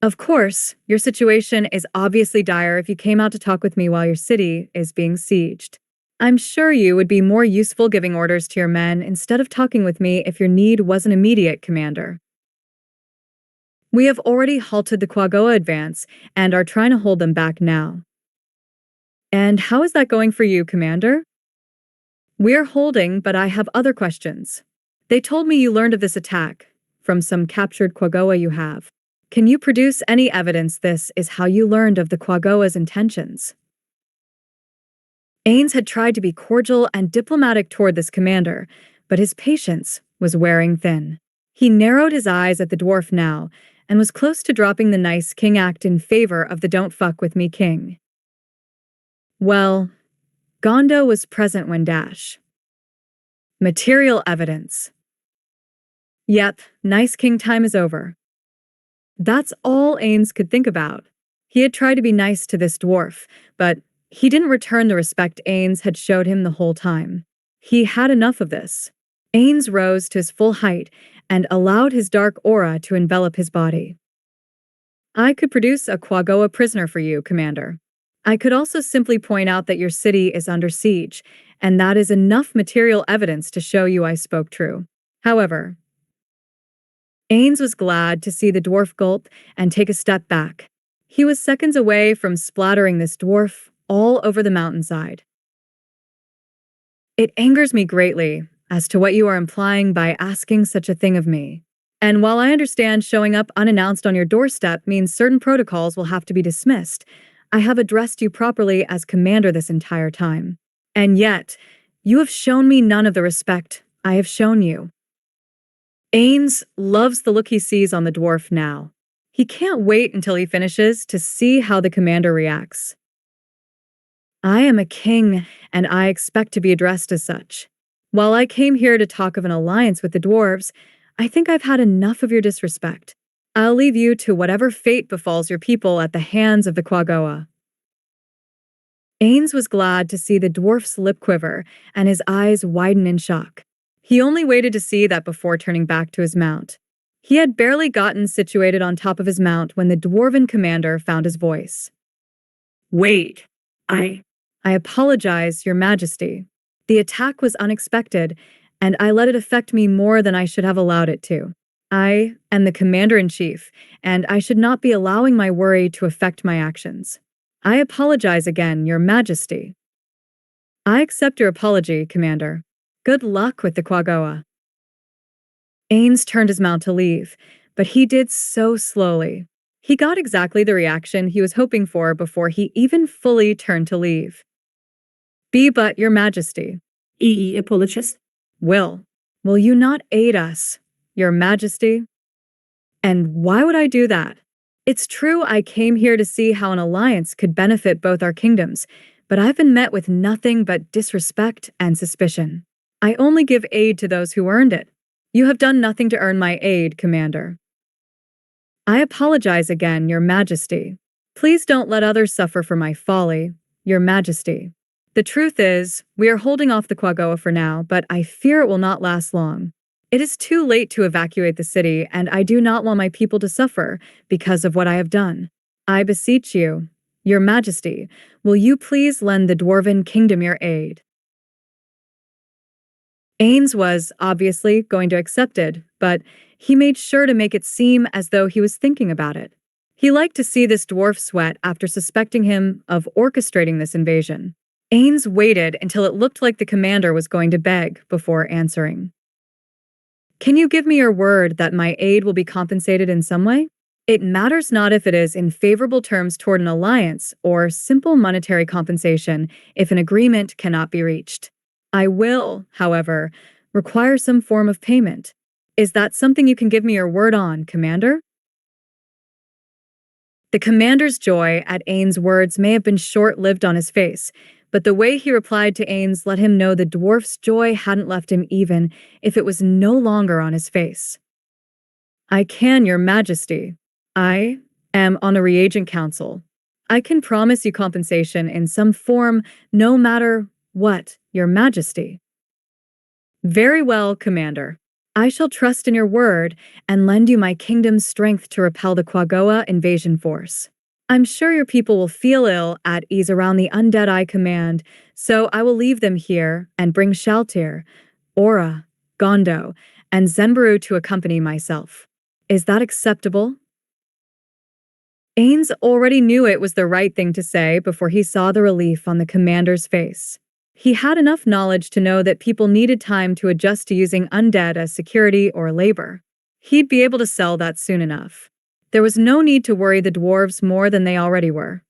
Of course, your situation is obviously dire if you came out to talk with me while your city is being sieged. I'm sure you would be more useful giving orders to your men instead of talking with me if your need wasn't immediate, Commander. We have already halted the Quagoa advance and are trying to hold them back now. And how is that going for you, Commander? We're holding, but I have other questions. They told me you learned of this attack from some captured Quagoa you have. Can you produce any evidence this is how you learned of the Quagoa's intentions? Ainz had tried to be cordial and diplomatic toward this commander, but his patience was wearing thin. He narrowed his eyes at the dwarf now and was close to dropping the nice king act in favor of the don't fuck with me king. Well, Gondo was present when dash. Material evidence. Yep, nice king time is over. That's all Ainz could think about. He had tried to be nice to this dwarf, but he didn't return the respect Ainz had showed him the whole time. He had enough of this. Ainz rose to his full height and allowed his dark aura to envelop his body. I could produce a Quagoa prisoner for you, Commander. I could also simply point out that your city is under siege, and that is enough material evidence to show you I spoke true. However, Ainz was glad to see the dwarf gulp and take a step back. He was seconds away from splattering this dwarf all over the mountainside. It angers me greatly as to what you are implying by asking such a thing of me. And while I understand showing up unannounced on your doorstep means certain protocols will have to be dismissed, I have addressed you properly as commander this entire time. And yet, you have shown me none of the respect I have shown you. Ainz loves the look he sees on the dwarf now. He can't wait until he finishes to see how the commander reacts. I am a king, and I expect to be addressed as such. While I came here to talk of an alliance with the dwarves, I think I've had enough of your disrespect. I'll leave you to whatever fate befalls your people at the hands of the Quagoa. Ainz was glad to see the dwarf's lip quiver and his eyes widen in shock. He only waited to see that before turning back to his mount. He had barely gotten situated on top of his mount when the dwarven commander found his voice. Wait, I apologize, Your Majesty. The attack was unexpected, and I let it affect me more than I should have allowed it to. I am the commander-in-chief, and I should not be allowing my worry to affect my actions. I apologize again, Your Majesty. I accept your apology, Commander. Good luck with the Quagoa. Ainz turned his mount to leave, but he did so slowly. He got exactly the reaction he was hoping for before he even fully turned to leave. Be but, Your Majesty. Apologies. Will you not aid us, Your Majesty? And why would I do that? It's true I came here to see how an alliance could benefit both our kingdoms, but I've been met with nothing but disrespect and suspicion. I only give aid to those who earned it. You have done nothing to earn my aid, Commander. I apologize again, Your Majesty. Please don't let others suffer for my folly, Your Majesty. The truth is, we are holding off the Quagoa for now, but I fear it will not last long. It is too late to evacuate the city, and I do not want my people to suffer because of what I have done. I beseech you, Your Majesty, will you please lend the Dwarven Kingdom your aid? Ainz was, obviously, going to accept it, but he made sure to make it seem as though he was thinking about it. He liked to see this dwarf sweat after suspecting him of orchestrating this invasion. Ainz waited until it looked like the commander was going to beg before answering. Can you give me your word that my aid will be compensated in some way? It matters not if it is in favorable terms toward an alliance or simple monetary compensation if an agreement cannot be reached. I will, however, require some form of payment. Is that something you can give me your word on, Commander? The commander's joy at Ainz' words may have been short-lived on his face, but the way he replied to Ainz let him know the dwarf's joy hadn't left him even if it was no longer on his face. I can, Your Majesty. I am on a reagent council. I can promise you compensation in some form, no matter what, Your Majesty. Very well, Commander. I shall trust in your word and lend you my kingdom's strength to repel the Quagoa invasion force. I'm sure your people will feel ill at ease around the undead I command, so I will leave them here and bring Shaltir, Aura, Gondo, and Zenbaru to accompany myself. Is that acceptable? Ainz already knew it was the right thing to say before he saw the relief on the commander's face. He had enough knowledge to know that people needed time to adjust to using undead as security or labor. He'd be able to sell that soon enough. There was no need to worry the dwarves more than they already were.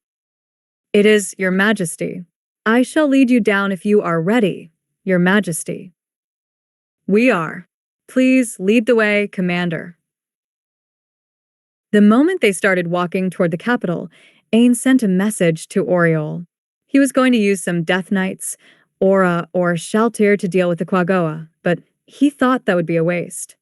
It is, Your Majesty. I shall lead you down if you are ready, Your Majesty. We are. Please lead the way, Commander. The moment they started walking toward the capital, Ainz sent a message to Oriol. He was going to use some Death Knights, Aura, or Shaltir to deal with the Quagoa, but he thought that would be a waste.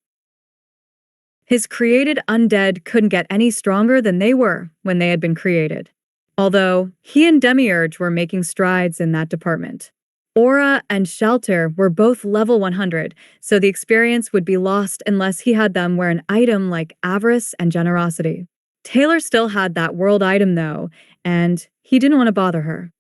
His created undead couldn't get any stronger than they were when they had been created. Although he and Demiurge were making strides in that department. Aura and Shaltir were both level 100, so the experience would be lost unless he had them wear an item like Avarice and Generosity. Taylar still had that world item though, and he didn't want to bother her.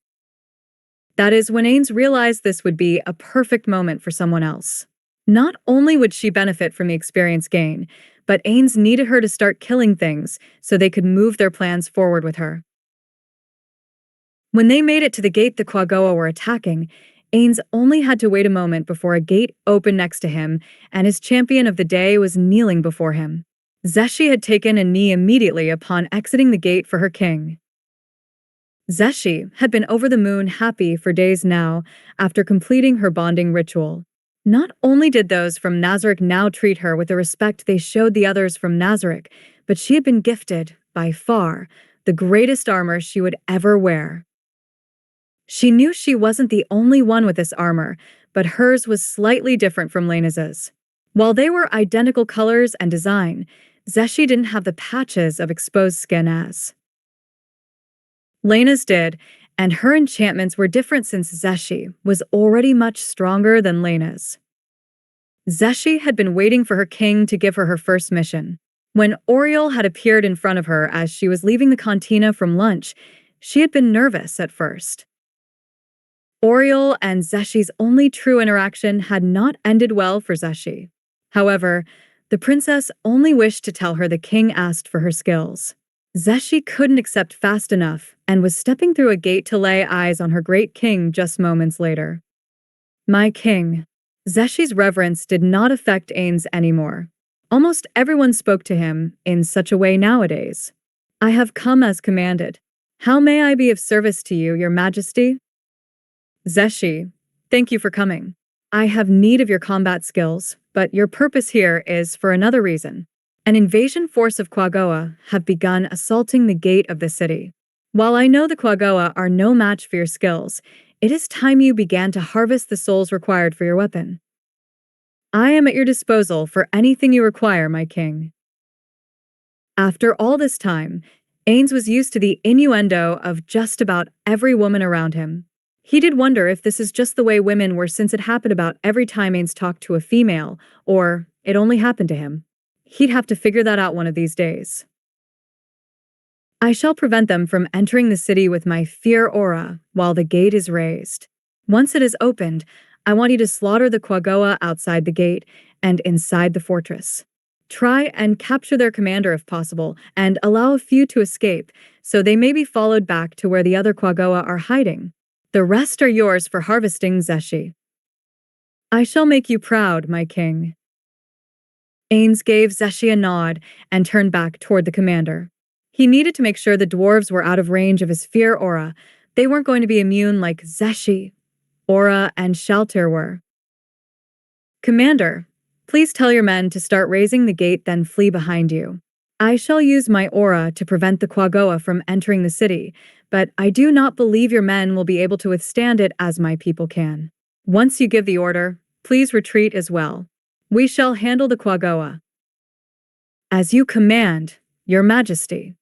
That is when Ainz realized this would be a perfect moment for someone else. Not only would she benefit from the experience gain, but Ainz needed her to start killing things so they could move their plans forward with her. When they made it to the gate the Quagoa were attacking, Ainz only had to wait a moment before a gate opened next to him, and his champion of the day was kneeling before him. Zeshi had taken a knee immediately upon exiting the gate for her king. Zeshi had been over the moon happy for days now after completing her bonding ritual. Not only did those from Nazarick now treat her with the respect they showed the others from Nazarick, but she had been gifted, by far, the greatest armor she would ever wear. She knew she wasn't the only one with this armor, but hers was slightly different from Lena's. While they were identical colors and design, Zeshi didn't have the patches of exposed skin as Lena's did, and her enchantments were different since Zeshi was already much stronger than Lena's. Zeshi had been waiting for her king to give her her first mission. When Oriol had appeared in front of her as she was leaving the cantina from lunch, she had been nervous at first. Oriol and Zeshi's only true interaction had not ended well for Zeshi. However, the princess only wished to tell her the king asked for her skills. Zeshi couldn't accept fast enough and was stepping through a gate to lay eyes on her great king just moments later. My king. Zeshi's reverence did not affect Ainz anymore. Almost everyone spoke to him in such a way nowadays. I have come as commanded. How may I be of service to you, Your Majesty? Zeshi, thank you for coming. I have need of your combat skills, but your purpose here is for another reason. An invasion force of Quagoa have begun assaulting the gate of the city. While I know the Quagoa are no match for your skills, it is time you began to harvest the souls required for your weapon. I am at your disposal for anything you require, my king. After all this time, Ainz was used to the innuendo of just about every woman around him. He did wonder if this is just the way women were since it happened about every time Ainz talked to a female, or it only happened to him. He'd have to figure that out one of these days. I shall prevent them from entering the city with my fear aura while the gate is raised. Once it is opened, I want you to slaughter the Quagoa outside the gate and inside the fortress. Try and capture their commander if possible, and allow a few to escape, so they may be followed back to where the other Quagoa are hiding. The rest are yours for harvesting, Zeshi. I shall make you proud, my king. Ainz gave Zeshi a nod and turned back toward the commander. He needed to make sure the dwarves were out of range of his fear aura. They weren't going to be immune like Zeshi, Aura, and Shaltir were. Commander, please tell your men to start raising the gate, then flee behind you. I shall use my aura to prevent the Quagoa from entering the city, but I do not believe your men will be able to withstand it as my people can. Once you give the order, please retreat as well. We shall handle the Quagoa. As you command, Your Majesty.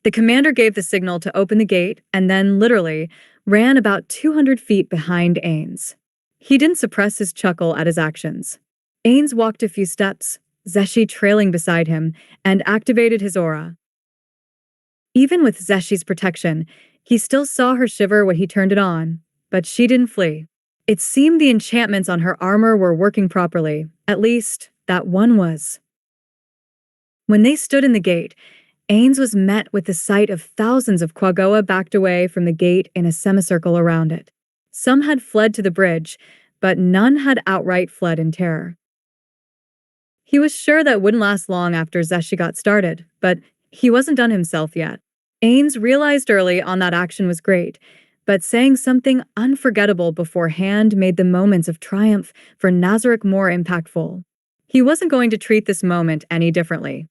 The commander gave the signal to open the gate and then, literally, ran about 200 feet behind Ainz. He didn't suppress his chuckle at his actions. Ainz walked a few steps, Zeshi trailing beside him, and activated his aura. Even with Zeshi's protection, he still saw her shiver when he turned it on, but she didn't flee. It seemed the enchantments on her armor were working properly, at least, that one was. When they stood in the gate, Ainz was met with the sight of thousands of Quagoa backed away from the gate in a semicircle around it. Some had fled to the bridge, but none had outright fled in terror. He was sure that wouldn't last long after Zeshi got started, but he wasn't done himself yet. Ainz realized early on that action was great, but saying something unforgettable beforehand made the moments of triumph for Nazarick more impactful. He wasn't going to treat this moment any differently.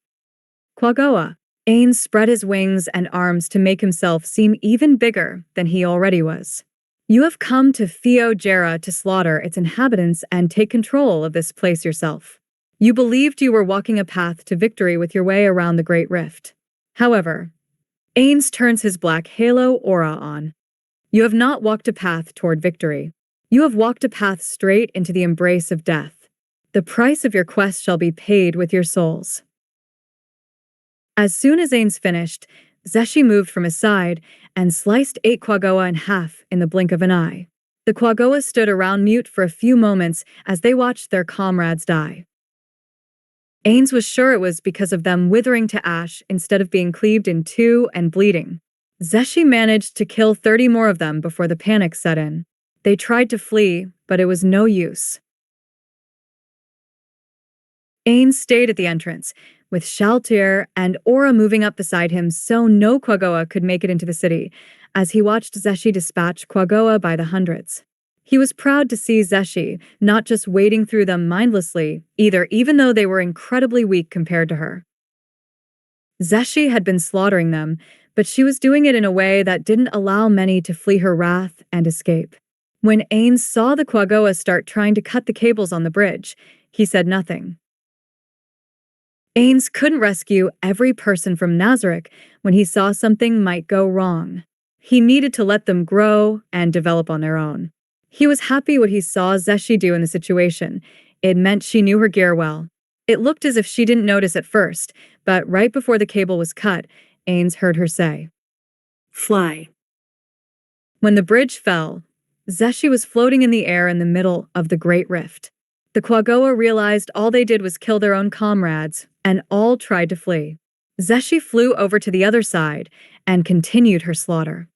Quagoa. Ainz spread his wings and arms to make himself seem even bigger than he already was. You have come to Theo Jera to slaughter its inhabitants and take control of this place yourself. You believed you were walking a path to victory with your way around the Great Rift. However, Ainz turns his black halo aura on. You have not walked a path toward victory. You have walked a path straight into the embrace of death. The price of your quest shall be paid with your souls. As soon as Ainz finished, Zeshi moved from his side and sliced 8 Quagoa in half in the blink of an eye. The Quagoa stood around mute for a few moments as they watched their comrades die. Ainz was sure it was because of them withering to ash instead of being cleaved in two and bleeding. Zeshi managed to kill 30 more of them before the panic set in. They tried to flee, but it was no use. Ainz stayed at the entrance, with Shaltir and Aura moving up beside him so no Quagoa could make it into the city, as he watched Zeshi dispatch Quagoa by the hundreds. He was proud to see Zeshi not just wading through them mindlessly, either, even though they were incredibly weak compared to her. Zeshi had been slaughtering them, but she was doing it in a way that didn't allow many to flee her wrath and escape. When Ainz saw the Quagoa start trying to cut the cables on the bridge, he said nothing. Ainz couldn't rescue every person from Nazarick when he saw something might go wrong. He needed to let them grow and develop on their own. He was happy what he saw Zeshi do in the situation. It meant she knew her gear well. It looked as if she didn't notice at first, but right before the cable was cut, Ainz heard her say, Fly. When the bridge fell, Zeshi was floating in the air in the middle of the Great Rift. The Quagoa realized all they did was kill their own comrades, and all tried to flee. Zeshi flew over to the other side and continued her slaughter.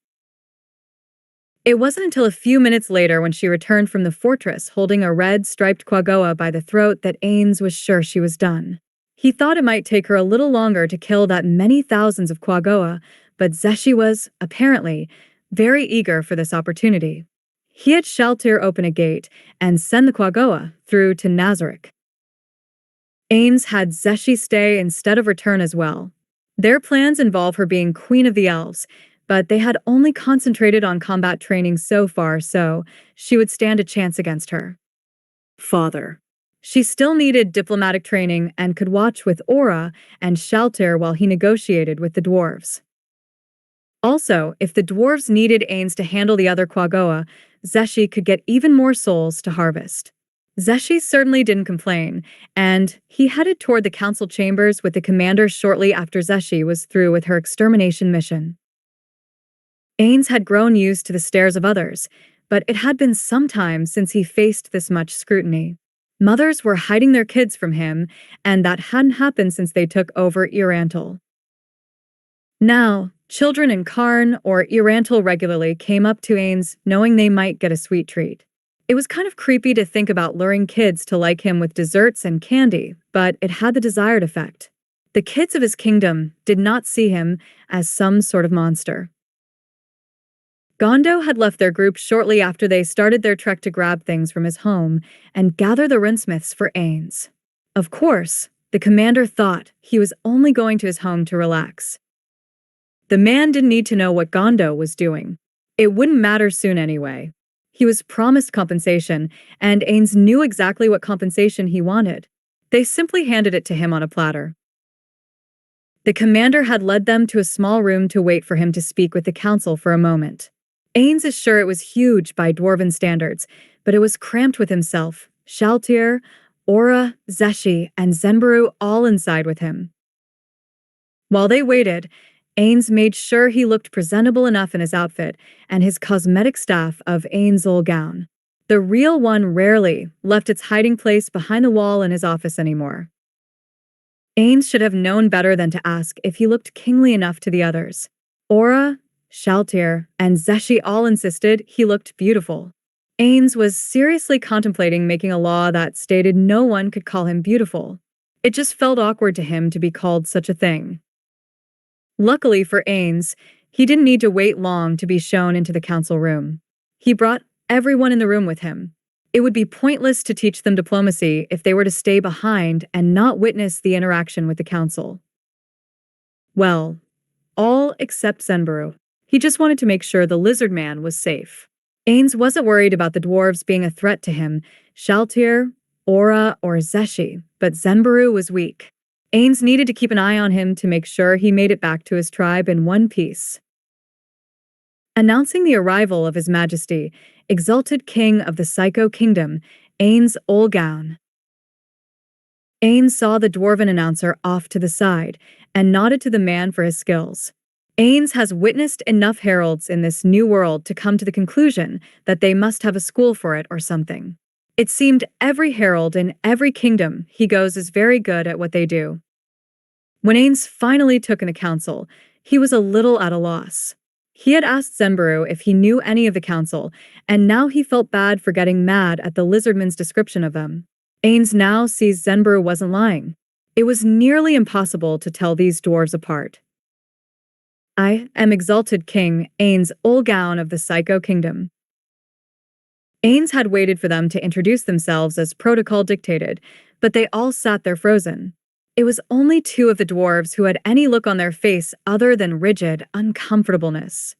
It wasn't until a few minutes later when she returned from the fortress holding a red striped Quagoa by the throat that Ainz was sure she was done. He thought it might take her a little longer to kill that many thousands of Quagoa, but Zeshi was, apparently, very eager for this opportunity. He had Shaltir open a gate and send the Quagoa through to Nazarick. Ainz had Zeshi stay instead of return as well. Their plans involve her being Queen of the Elves, but they had only concentrated on combat training so far, so she would stand a chance against her. Father. She still needed diplomatic training and could watch with Aura and Shaltir while he negotiated with the dwarves. Also, if the dwarves needed Ainz to handle the other Quagoa, Zeshi could get even more souls to harvest. Zeshi certainly didn't complain, and he headed toward the council chambers with the commander shortly after Zeshi was through with her extermination mission. Ainz had grown used to the stares of others, but it had been some time since he faced this much scrutiny. Mothers were hiding their kids from him, and that hadn't happened since they took over Irantal. Now, children in Karn or Irantal regularly came up to Ainz knowing they might get a sweet treat. It was kind of creepy to think about luring kids to like him with desserts and candy, but it had the desired effect. The kids of his kingdom did not see him as some sort of monster. Gondo had left their group shortly after they started their trek to grab things from his home and gather the runesmiths for Ainz. Of course, the commander thought he was only going to his home to relax. The man didn't need to know what Gondo was doing. It wouldn't matter soon anyway. He was promised compensation, and Ainz knew exactly what compensation he wanted. They simply handed it to him on a platter. The commander had led them to a small room to wait for him to speak with the council for a moment. Ainz is sure it was huge by dwarven standards, but it was cramped with himself, Shaltir, Aura, Zeshi, and Zenbaru all inside with him. While they waited, Ainz made sure he looked presentable enough in his outfit and his cosmetic staff of Ainz' old gown. The real one rarely left its hiding place behind the wall in his office anymore. Ainz should have known better than to ask if he looked kingly enough to the others. Aura, Shaltir, and Zeshi all insisted he looked beautiful. Ainz was seriously contemplating making a law that stated no one could call him beautiful. It just felt awkward to him to be called such a thing. Luckily for Ainz, he didn't need to wait long to be shown into the council room. He brought everyone in the room with him. It would be pointless to teach them diplomacy if they were to stay behind and not witness the interaction with the council. Well, all except Zenbaru. He just wanted to make sure the lizard man was safe. Ainz wasn't worried about the dwarves being a threat to him, Shaltir, Aura, or Zeshi, but Zenbaru was weak. Ainz needed to keep an eye on him to make sure he made it back to his tribe in one piece. Announcing the arrival of His Majesty, exalted king of the Psycho Kingdom, Ainz Olgaun. Ainz saw the dwarven announcer off to the side and nodded to the man for his skills. Ainz has witnessed enough heralds in this new world to come to the conclusion that they must have a school for it or something. It seemed every herald in every kingdom he goes is very good at what they do. When Ainz finally took in the council, he was a little at a loss. He had asked Zenbaru if he knew any of the council, and now he felt bad for getting mad at the lizardman's description of them. Ainz now sees Zenbaru wasn't lying. It was nearly impossible to tell these dwarves apart. I am exalted king Ainz Olgaun of the Psycho Kingdom. Ainz had waited for them to introduce themselves as protocol dictated, but they all sat there frozen. It was only two of the dwarves who had any look on their face other than rigid uncomfortableness.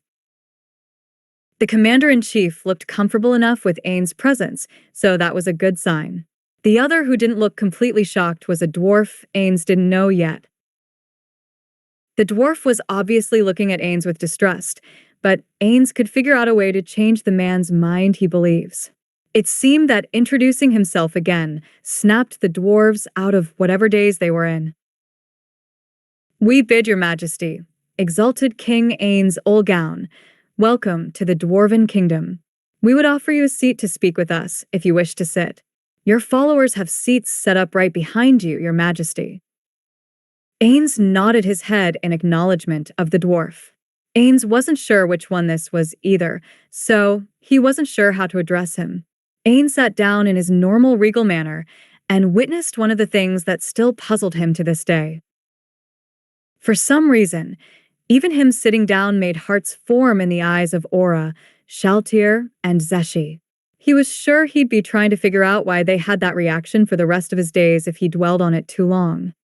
The commander-in-chief looked comfortable enough with Ainz' presence, so that was a good sign. The other who didn't look completely shocked was a dwarf Ainz didn't know yet. The dwarf was obviously looking at Ainz with distrust, but Ainz could figure out a way to change the man's mind, he believes. It seemed that introducing himself again snapped the dwarves out of whatever daze they were in. We bid your majesty, exalted King Ainz Olgaun, welcome to the Dwarven Kingdom. We would offer you a seat to speak with us if you wish to sit. Your followers have seats set up right behind you, your majesty. Ainz nodded his head in acknowledgement of the dwarf. Ainz wasn't sure which one this was either, so he wasn't sure how to address him. Ainz sat down in his normal regal manner and witnessed one of the things that still puzzled him to this day. For some reason, even him sitting down made hearts form in the eyes of Aura, Shaltir, and Zeshi. He was sure he'd be trying to figure out why they had that reaction for the rest of his days if he dwelled on it too long.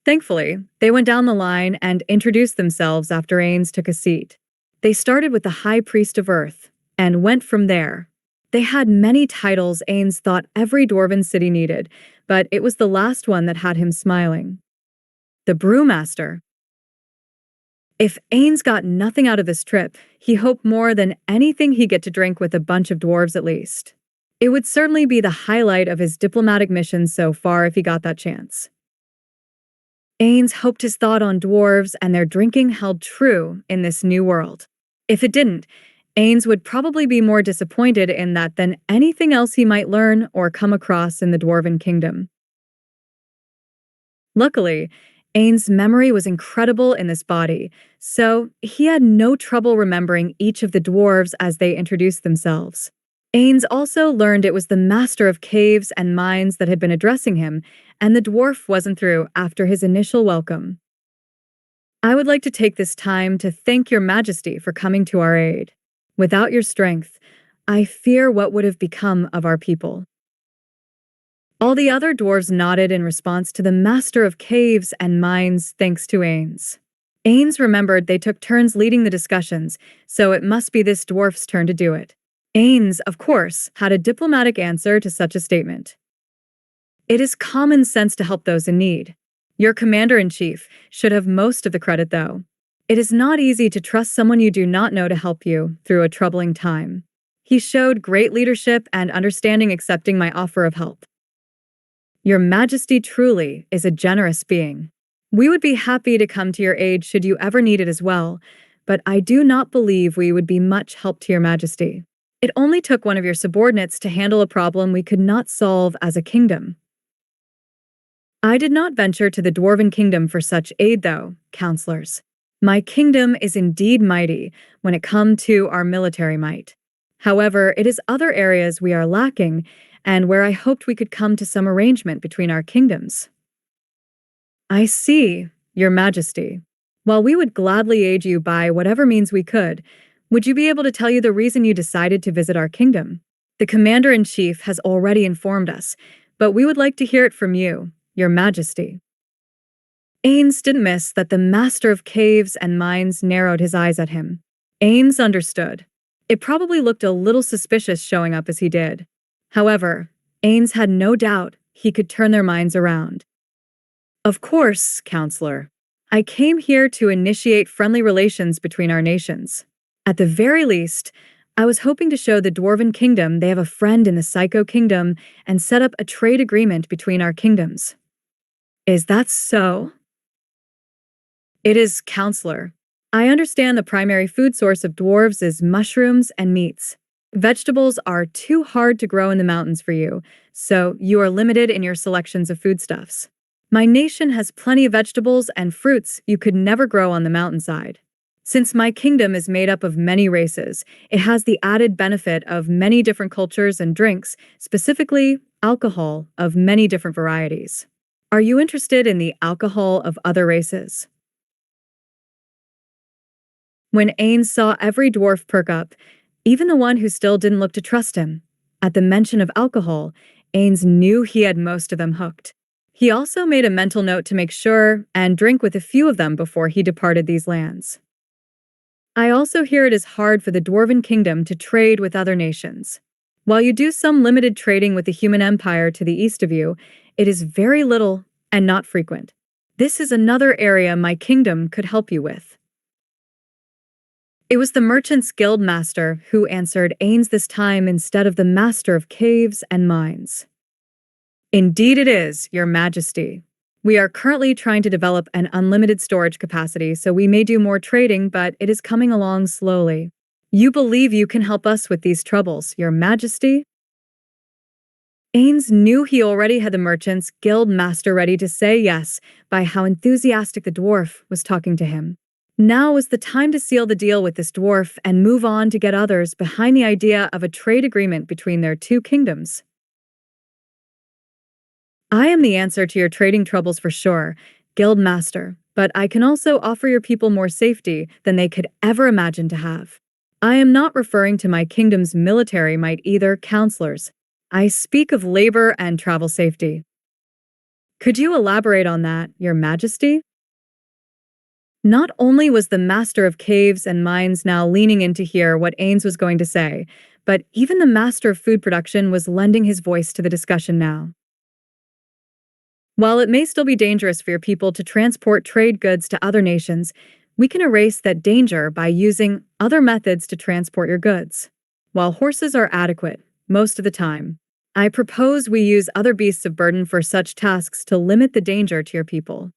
Thankfully, they went down the line and introduced themselves after Ainz took a seat. They started with the High Priest of Earth and went from there. They had many titles Ainz thought every dwarven city needed, but it was the last one that had him smiling. The Brewmaster. If Ainz got nothing out of this trip, he hoped more than anything he'd get to drink with a bunch of dwarves at least. It would certainly be the highlight of his diplomatic mission so far if he got that chance. Ainz hoped his thought on dwarves and their drinking held true in this new world. If it didn't, Ainz would probably be more disappointed in that than anything else he might learn or come across in the Dwarven Kingdom. Luckily, Ainz' memory was incredible in this body, so he had no trouble remembering each of the dwarves as they introduced themselves. Ainz also learned it was the master of caves and mines that had been addressing him, and the dwarf wasn't through after his initial welcome. I would like to take this time to thank your majesty for coming to our aid. Without your strength, I fear what would have become of our people. All the other dwarves nodded in response to the master of caves and mines thanks to Ainz. Ainz remembered they took turns leading the discussions, so it must be this dwarf's turn to do it. Ainz, of course, had a diplomatic answer to such a statement. It is common sense to help those in need. Your commander-in-chief should have most of the credit, though. It is not easy to trust someone you do not know to help you through a troubling time. He showed great leadership and understanding accepting my offer of help. Your Majesty truly is a generous being. We would be happy to come to your aid should you ever need it as well, but I do not believe we would be much help to your Majesty. It only took one of your subordinates to handle a problem we could not solve as a kingdom. I did not venture to the Dwarven Kingdom for such aid though, counselors. My kingdom is indeed mighty when it comes to our military might. However, it is other areas we are lacking, and where I hoped we could come to some arrangement between our kingdoms. I see, your Majesty. While we would gladly aid you by whatever means we could, would you be able to tell you the reason you decided to visit our kingdom? The Commander-in-Chief has already informed us, but we would like to hear it from you, your Majesty. Ainz didn't miss that the Master of Caves and Mines narrowed his eyes at him. Ainz understood. It probably looked a little suspicious showing up as he did. However, Ainz had no doubt he could turn their minds around. Of course, Counselor. I came here to initiate friendly relations between our nations. At the very least, I was hoping to show the Dwarven Kingdom they have a friend in the Psycho Kingdom and set up a trade agreement between our kingdoms. Is that so? It is, Counselor. I understand the primary food source of dwarves is mushrooms and meats. Vegetables are too hard to grow in the mountains for you, so you are limited in your selections of foodstuffs. My nation has plenty of vegetables and fruits you could never grow on the mountainside. Since my kingdom is made up of many races, it has the added benefit of many different cultures and drinks, specifically alcohol of many different varieties. Are you interested in the alcohol of other races? When Ainz saw every dwarf perk up, even the one who still didn't look to trust him, at the mention of alcohol, Ainz knew he had most of them hooked. He also made a mental note to make sure and drink with a few of them before he departed these lands. I also hear it is hard for the Dwarven Kingdom to trade with other nations. While you do some limited trading with the human empire to the east of you, it is very little and not frequent. This is another area my kingdom could help you with. It was the Merchants Guild Master who answered Ainz this time instead of the Master of Caves and Mines. Indeed it is, Your Majesty. We are currently trying to develop an unlimited storage capacity, so we may do more trading, but it is coming along slowly. You believe you can help us with these troubles, Your Majesty? Ainz knew he already had the Merchants Guild Master ready to say yes by how enthusiastic the dwarf was talking to him. Now was the time to seal the deal with this dwarf and move on to get others behind the idea of a trade agreement between their two kingdoms. I am the answer to your trading troubles for sure, Guild Master, but I can also offer your people more safety than they could ever imagine to have. I am not referring to my kingdom's military might either, counselors. I speak of labor and travel safety. Could you elaborate on that, Your Majesty? Not only was the Master of Caves and Mines now leaning in to hear what Ainz was going to say, but even the Master of Food Production was lending his voice to the discussion now. While it may still be dangerous for your people to transport trade goods to other nations, we can erase that danger by using other methods to transport your goods. While horses are adequate, most of the time, I propose we use other beasts of burden for such tasks to limit the danger to your people.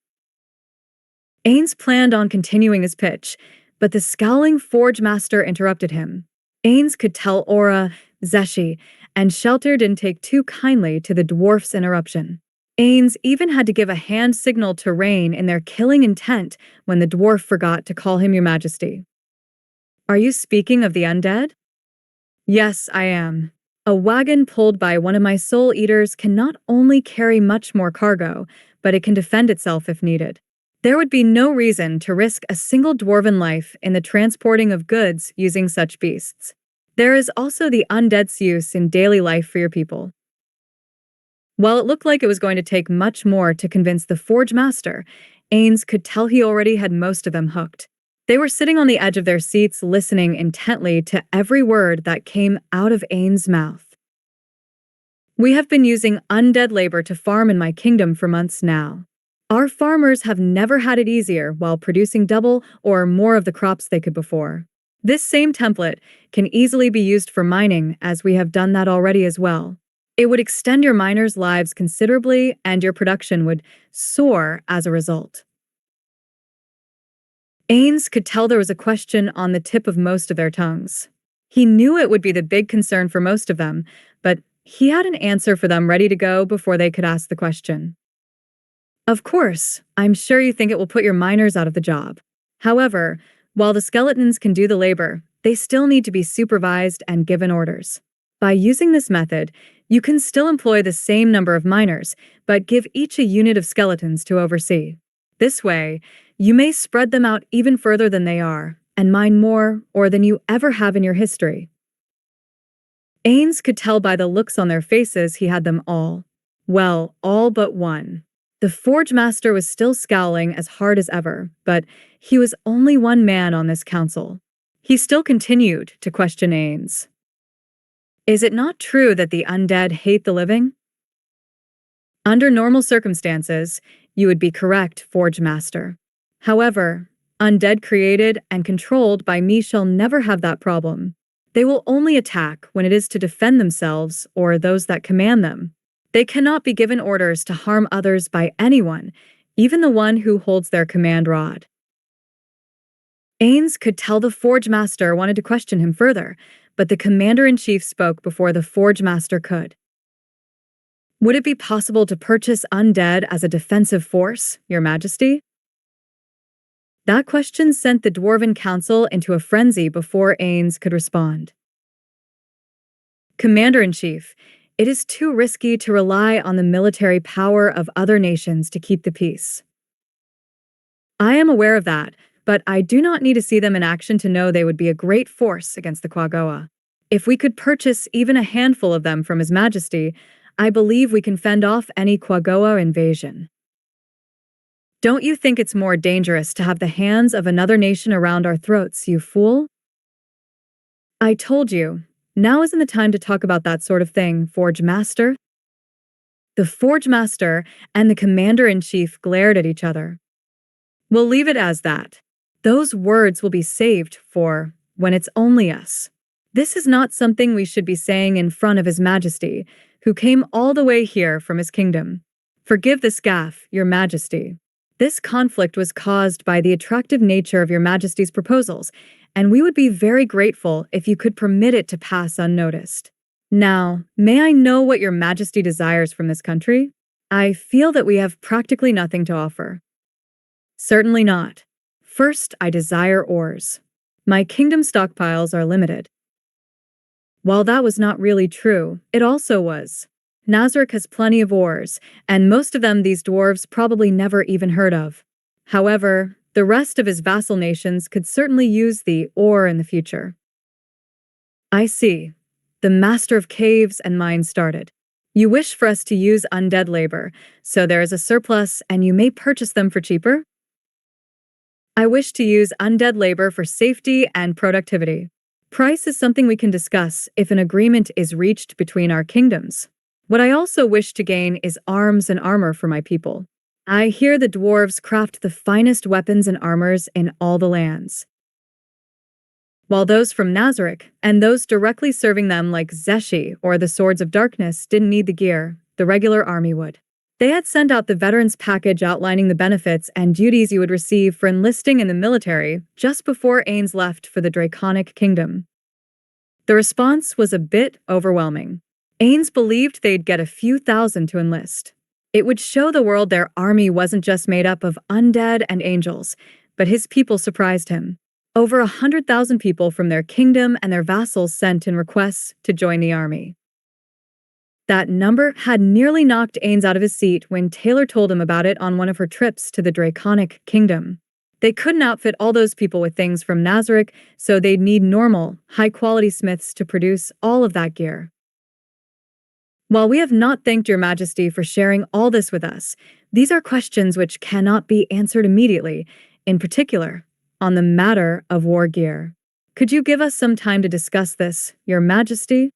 Ainz planned on continuing his pitch, but the scowling Forge Master interrupted him. Ainz could tell Aura, Zeshi, and Shelter didn't take too kindly to the dwarf's interruption. Ainz even had to give a hand signal to Rain in their killing intent when the dwarf forgot to call him Your Majesty. Are you speaking of the undead? Yes, I am. A wagon pulled by one of my soul eaters can not only carry much more cargo, but it can defend itself if needed. There would be no reason to risk a single dwarven life in the transporting of goods using such beasts. There is also the undead's use in daily life for your people. While it looked like it was going to take much more to convince the Forge Master, Ainz could tell he already had most of them hooked. They were sitting on the edge of their seats listening intently to every word that came out of Ainz's mouth. We have been using undead labor to farm in my kingdom for months now. Our farmers have never had it easier while producing double or more of the crops they could before. This same template can easily be used for mining, as we have done that already as well. It would extend your miners' lives considerably, and your production would soar as a result. Ainz could tell there was a question on the tip of most of their tongues. He knew it would be the big concern for most of them, but he had an answer for them ready to go before they could ask the question. Of course, I'm sure you think it will put your miners out of the job. However, while the skeletons can do the labor, they still need to be supervised and given orders. By using this method, you can still employ the same number of miners, but give each a unit of skeletons to oversee. This way, you may spread them out even further than they are, and mine more or than you ever have in your history. Ainz could tell by the looks on their faces he had them all. Well, all but one. The Forge Master was still scowling as hard as ever, but he was only one man on this council. He still continued to question Ainz. Is it not true that the undead hate the living? Under normal circumstances, you would be correct, Forge Master. However, undead created and controlled by me shall never have that problem. They will only attack when it is to defend themselves or those that command them. They cannot be given orders to harm others by anyone, even the one who holds their command rod. Ainz could tell the Forge Master wanted to question him further, but the Commander-in-Chief spoke before the Forge Master could. Would it be possible to purchase undead as a defensive force, Your Majesty? That question sent the Dwarven Council into a frenzy before Ainz could respond. Commander-in-Chief, it is too risky to rely on the military power of other nations to keep the peace. I am aware of that, but I do not need to see them in action to know they would be a great force against the Quagoa. If we could purchase even a handful of them from His Majesty, I believe we can fend off any Quagoa invasion. Don't you think it's more dangerous to have the hands of another nation around our throats, you fool? I told you, now isn't the time to talk about that sort of thing, Forge Master. The Forge Master and the Commander-in-Chief glared at each other. We'll leave it as that. Those words will be saved for when it's only us. This is not something we should be saying in front of His Majesty, who came all the way here from his kingdom. Forgive the scaff, Your Majesty. This conflict was caused by the attractive nature of Your Majesty's proposals, and we would be very grateful if you could permit it to pass unnoticed. Now, may I know what Your Majesty desires from this country? I feel that we have practically nothing to offer. Certainly not. First, I desire ores. My kingdom stockpiles are limited. While that was not really true, it also was. Nazarick has plenty of ores, and most of them these dwarves probably never even heard of. However, the rest of his vassal nations could certainly use the ore in the future. I see. The Master of Caves and Mines started. You wish for us to use undead labor, so there is a surplus and you may purchase them for cheaper? I wish to use undead labor for safety and productivity. Price is something we can discuss if an agreement is reached between our kingdoms. What I also wish to gain is arms and armor for my people. I hear the dwarves craft the finest weapons and armors in all the lands. While those from Nazarick and those directly serving them like Zeshi or the Swords of Darkness didn't need the gear, the regular army would. They had sent out the veterans package outlining the benefits and duties you would receive for enlisting in the military just before Ainz left for the Draconic Kingdom. The response was a bit overwhelming. Ainz believed they'd get a few thousand to enlist. It would show the world their army wasn't just made up of undead and angels, but his people surprised him. Over 100,000 people from their kingdom and their vassals sent in requests to join the army. That number had nearly knocked Ainz out of his seat when Taylar told him about it on one of her trips to the Draconic Kingdom. They couldn't outfit all those people with things from Nazarick, so they'd need normal, high-quality smiths to produce all of that gear. While we have not thanked Your Majesty for sharing all this with us, these are questions which cannot be answered immediately, in particular, on the matter of war gear. Could you give us some time to discuss this, Your Majesty?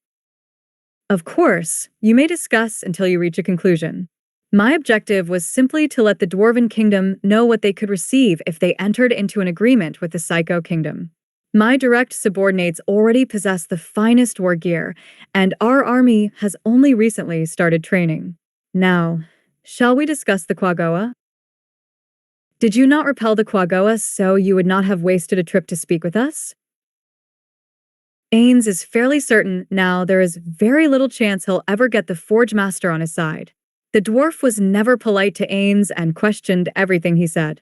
Of course, you may discuss until you reach a conclusion. My objective was simply to let the Dwarven Kingdom know what they could receive if they entered into an agreement with the Psycho Kingdom. My direct subordinates already possess the finest war gear, and our army has only recently started training. Now, shall we discuss the Quagoa? Did you not repel the Quagoa so you would not have wasted a trip to speak with us? Ainz is fairly certain now there is very little chance he'll ever get the Forge Master on his side. The dwarf was never polite to Ainz and questioned everything he said.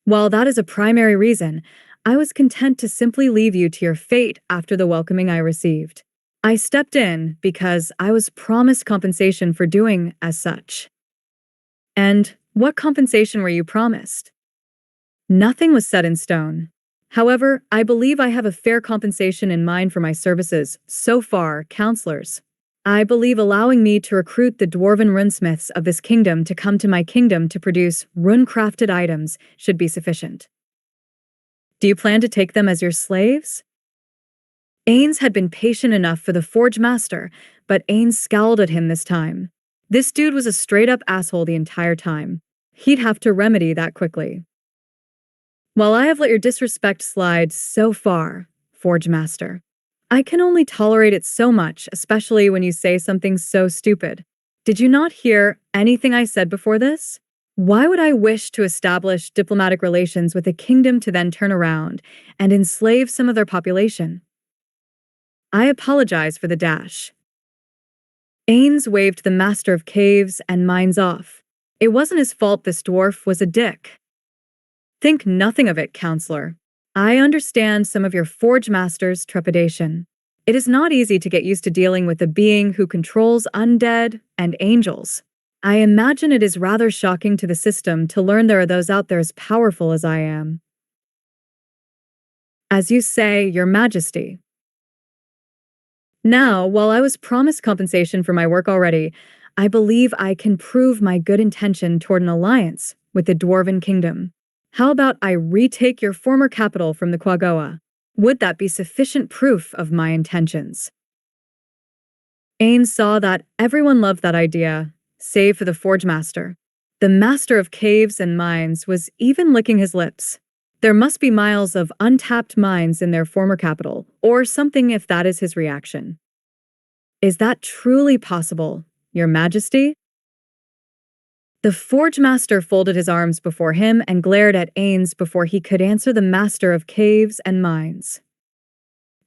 While that is a primary reason, I was content to simply leave you to your fate after the welcoming I received. I stepped in because I was promised compensation for doing as such. And what compensation were you promised? Nothing was set in stone. However, I believe I have a fair compensation in mind for my services so far, counselors. I believe allowing me to recruit the dwarven runesmiths of this kingdom to come to my kingdom to produce rune-crafted items should be sufficient. Do you plan to take them as your slaves? Ainz had been patient enough for the Forge Master, but Ainz scowled at him this time. This dude was a straight-up asshole the entire time. He'd have to remedy that quickly. While I have let your disrespect slide so far, Forge Master, I can only tolerate it so much, especially when you say something so stupid. Did you not hear anything I said before this? Why would I wish to establish diplomatic relations with a kingdom to then turn around and enslave some of their population? I apologize for the dash. Ainz waved the Master of Caves and Mines off. It wasn't his fault this dwarf was a dick. Think nothing of it, counselor. I understand some of your Forge Master's trepidation. It is not easy to get used to dealing with a being who controls undead and angels. I imagine it is rather shocking to the system to learn there are those out there as powerful as I am. As you say, Your Majesty. Now, while I was promised compensation for my work already, I believe I can prove my good intention toward an alliance with the Dwarven Kingdom. How about I retake your former capital from the Quagoa? Would that be sufficient proof of my intentions? Ainz saw that everyone loved that idea, save for the Forge Master. The Master of Caves and Mines was even licking his lips. There must be miles of untapped mines in their former capital, or something if that is his reaction. Is that truly possible, Your Majesty? The Forge Master folded his arms before him and glared at Ainz before he could answer the Master of Caves and Mines.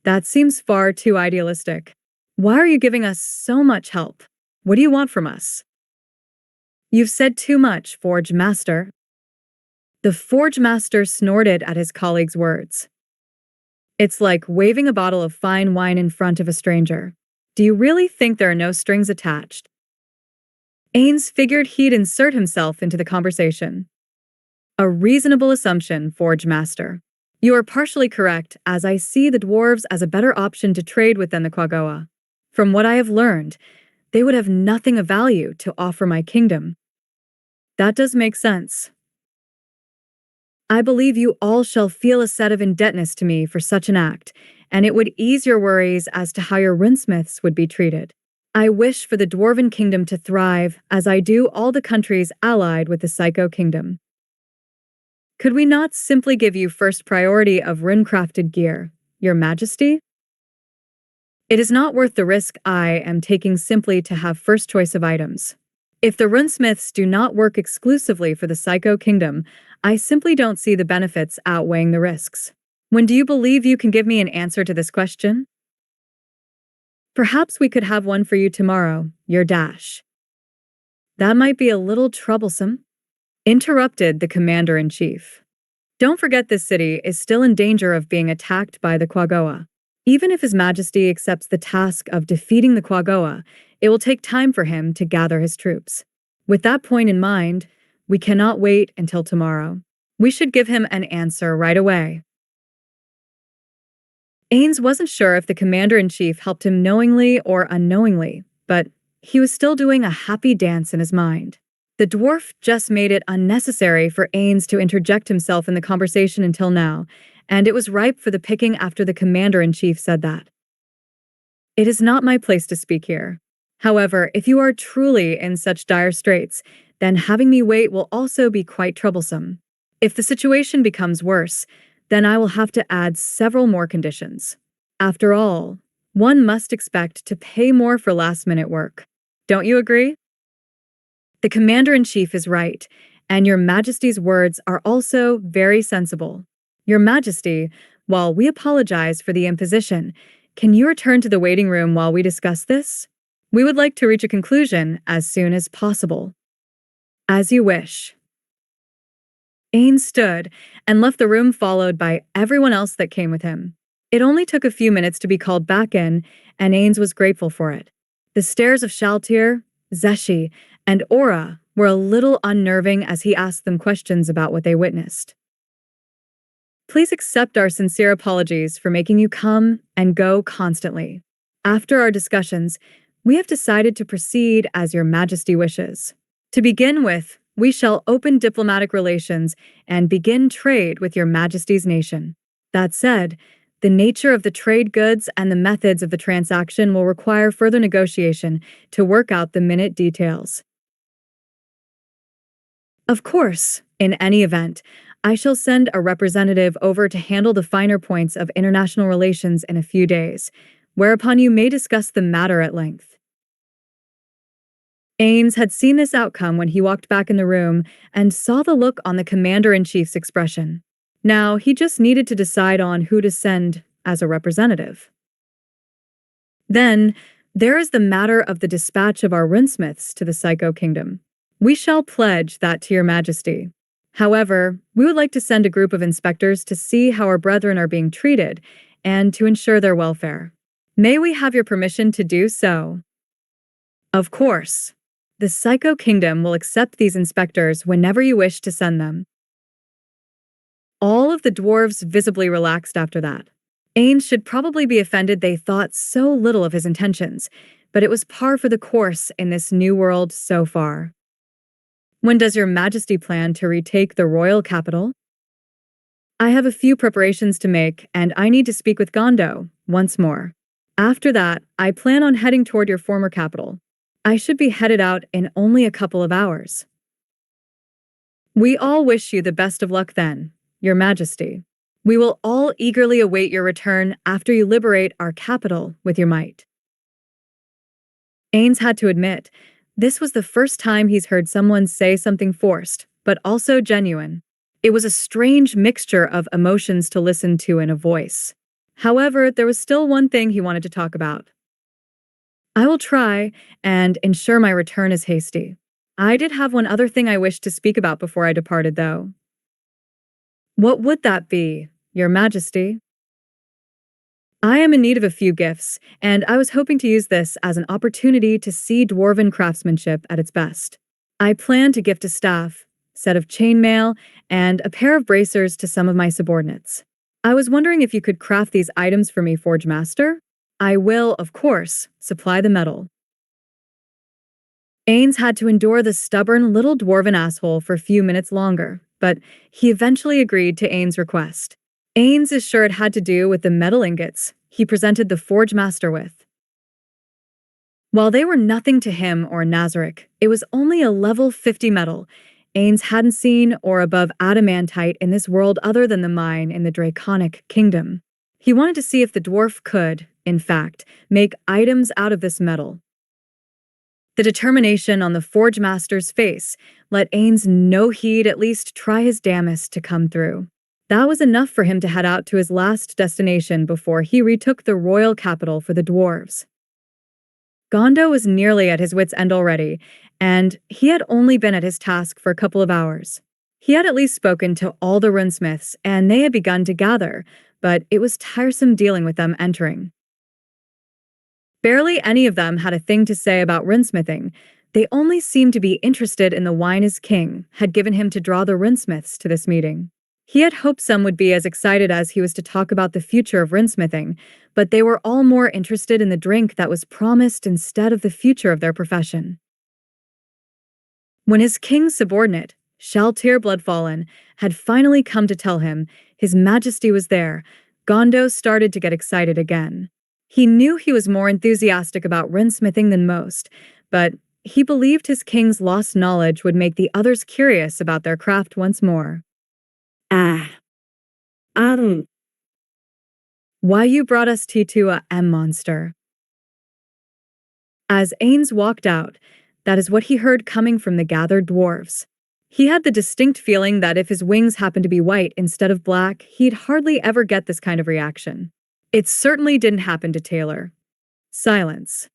That seems far too idealistic. Why are you giving us so much help? What do you want from us? You've said too much, Forge Master. The Forge Master snorted at his colleague's words. It's like waving a bottle of fine wine in front of a stranger. Do you really think there are no strings attached? Ainz figured he'd insert himself into the conversation. A reasonable assumption, Forge Master. You are partially correct, as I see the dwarves as a better option to trade with than the Quagoa. From what I have learned, they would have nothing of value to offer my kingdom. That does make sense. I believe you all shall feel a set of indebtedness to me for such an act, and it would ease your worries as to how your runesmiths would be treated. I wish for the Dwarven Kingdom to thrive, as I do all the countries allied with the Psycho Kingdom. Could we not simply give you first priority of rune-crafted gear, Your Majesty? It is not worth the risk I am taking simply to have first choice of items. If the runesmiths do not work exclusively for the Psycho Kingdom, I simply don't see the benefits outweighing the risks. When do you believe you can give me an answer to this question? Perhaps we could have one for you tomorrow, Your Dash. That might be a little troublesome, interrupted the Commander-in-Chief. Don't forget this city is still in danger of being attacked by the Quagoa. Even if His Majesty accepts the task of defeating the Quagoa, it will take time for him to gather his troops. With that point in mind, we cannot wait until tomorrow. We should give him an answer right away. Ainz wasn't sure if the Commander-in-Chief helped him knowingly or unknowingly, but he was still doing a happy dance in his mind. The dwarf just made it unnecessary for Ainz to interject himself in the conversation until now, and it was ripe for the picking after the Commander-in-Chief said that. It is not my place to speak here. However, if you are truly in such dire straits, then having me wait will also be quite troublesome. If the situation becomes worse, then I will have to add several more conditions. After all, one must expect to pay more for last-minute work. Don't you agree? The commander-in-chief is right, and Your Majesty's words are also very sensible. Your Majesty, while we apologize for the imposition, can you return to the waiting room while we discuss this? We would like to reach a conclusion as soon as possible. As you wish. Ainz stood and left the room, followed by everyone else that came with him. It only took a few minutes to be called back in, and Ainz was grateful for it. The stares of Shaltir, Zeshi, and Aura were a little unnerving as he asked them questions about what they witnessed. Please accept our sincere apologies for making you come and go constantly. After our discussions, we have decided to proceed as Your Majesty wishes. To begin with, we shall open diplomatic relations and begin trade with Your Majesty's nation. That said, the nature of the trade goods and the methods of the transaction will require further negotiation to work out the minute details. Of course, in any event, I shall send a representative over to handle the finer points of international relations in a few days, whereupon you may discuss the matter at length. Ainz had seen this outcome when he walked back in the room and saw the look on the commander-in-chief's expression. Now, he just needed to decide on who to send as a representative. Then, there is the matter of the dispatch of our runesmiths to the Psycho Kingdom. We shall pledge that to Your Majesty. However, we would like to send a group of inspectors to see how our brethren are being treated and to ensure their welfare. May we have your permission to do so? Of course. The Psycho Kingdom will accept these inspectors whenever you wish to send them. All of the dwarves visibly relaxed after that. Ainz should probably be offended they thought so little of his intentions, but it was par for the course in this new world so far. When does Your Majesty plan to retake the royal capital? I have a few preparations to make, and I need to speak with Gondo once more. After that, I plan on heading toward your former capital. I should be headed out in only a couple of hours. We all wish you the best of luck then, Your Majesty. We will all eagerly await your return after you liberate our capital with your might. Ainz had to admit, this was the first time he's heard someone say something forced, but also genuine. It was a strange mixture of emotions to listen to in a voice. However, there was still one thing he wanted to talk about. I will try and ensure my return is hasty. I did have one other thing I wished to speak about before I departed, though. What would that be, Your Majesty? I am in need of a few gifts, and I was hoping to use this as an opportunity to see dwarven craftsmanship at its best. I plan to gift a staff, set of chainmail, and a pair of bracers to some of my subordinates. I was wondering if you could craft these items for me, Forge Master? I will, of course, supply the metal. Ainz had to endure the stubborn little dwarven asshole for a few minutes longer, but he eventually agreed to Ainz's request. Ainz is sure it had to do with the metal ingots he presented the Forge Master with. While they were nothing to him or Nazarick, it was only a level 50 metal. Ainz hadn't seen or above adamantite in this world other than the mine in the Draconic Kingdom. He wanted to see if the dwarf could, in fact, make items out of this metal. The determination on the Forge Master's face let Ainz no heed at least try his damnedest to come through. That was enough for him to head out to his last destination before he retook the royal capital for the dwarves. Gondo was nearly at his wits' end already, and he had only been at his task for a couple of hours. He had at least spoken to all the runesmiths, and they had begun to gather, but it was tiresome dealing with them entering. Barely any of them had a thing to say about runesmithing. They only seemed to be interested in the wine his king had given him to draw the runesmiths to this meeting. He had hoped some would be as excited as he was to talk about the future of runesmithing, but they were all more interested in the drink that was promised instead of the future of their profession. When his king's subordinate, Shaltir Bloodfallen, had finally come to tell him His Majesty was there, Gondo started to get excited again. He knew he was more enthusiastic about runesmithing than most, but he believed his king's lost knowledge would make the others curious about their craft once more. Why you brought us to a M monster? As Ainz walked out, that is what he heard coming from the gathered dwarves. He had the distinct feeling that if his wings happened to be white instead of black, he'd hardly ever get this kind of reaction. It certainly didn't happen to Taylar. Silence.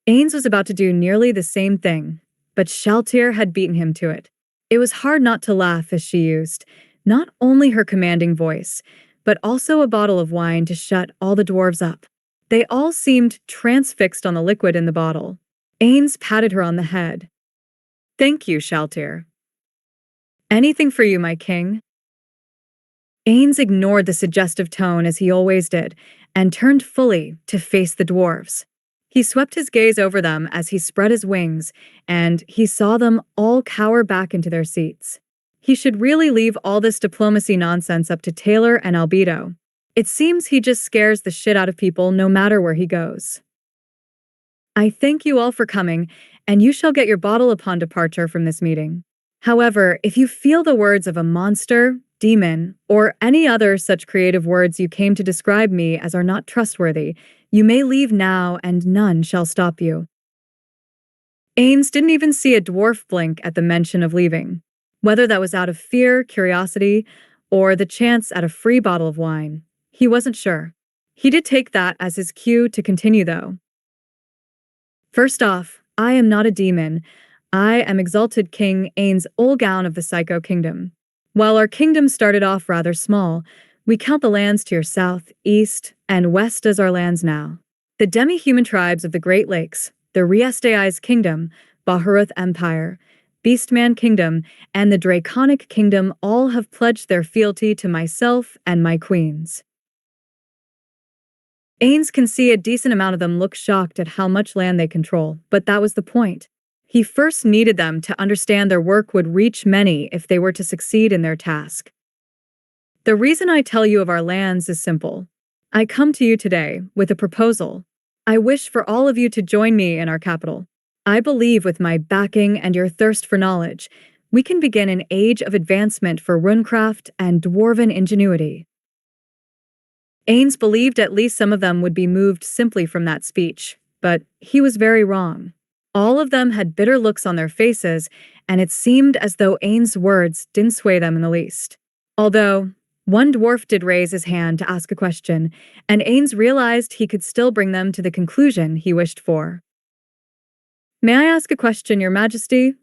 Ainz was about to do nearly the same thing, but Shaltir had beaten him to it. It was hard not to laugh as she used, not only her commanding voice, but also a bottle of wine to shut all the dwarves up. They all seemed transfixed on the liquid in the bottle. Ainz patted her on the head. Thank you, Shaltir. Anything for you, my king. Ainz ignored the suggestive tone as he always did, and turned fully to face the dwarves. He swept his gaze over them as he spread his wings, and he saw them all cower back into their seats. He should really leave all this diplomacy nonsense up to Taylar and Albedo. It seems he just scares the shit out of people no matter where he goes. I thank you all for coming, and you shall get your bottle upon departure from this meeting. However, if you feel the words of a monster, demon, or any other such creative words you came to describe me as are not trustworthy, you may leave now and none shall stop you. Ainz didn't even see a dwarf blink at the mention of leaving. Whether that was out of fear, curiosity, or the chance at a free bottle of wine, he wasn't sure. He did take that as his cue to continue though. First off, I am not a demon. I am exalted King Ainz Olgown of the Psycho Kingdom. While our kingdom started off rather small, we count the lands to your south, east, and west as our lands now. The demi-human tribes of the Great Lakes, the Riestai's Kingdom, Baharuth Empire, Beastman Kingdom, and the Draconic Kingdom all have pledged their fealty to myself and my queens. Ainz can see a decent amount of them look shocked at how much land they control, but that was the point. He first needed them to understand their work would reach many if they were to succeed in their task. The reason I tell you of our lands is simple. I come to you today with a proposal. I wish for all of you to join me in our capital. I believe with my backing and your thirst for knowledge, we can begin an age of advancement for runecraft and dwarven ingenuity. Ainz believed at least some of them would be moved simply from that speech, but he was very wrong. All of them had bitter looks on their faces, and it seemed as though Ainz's words didn't sway them in the least. Although, one dwarf did raise his hand to ask a question, and Ainz realized he could still bring them to the conclusion he wished for. May I ask a question, Your Majesty?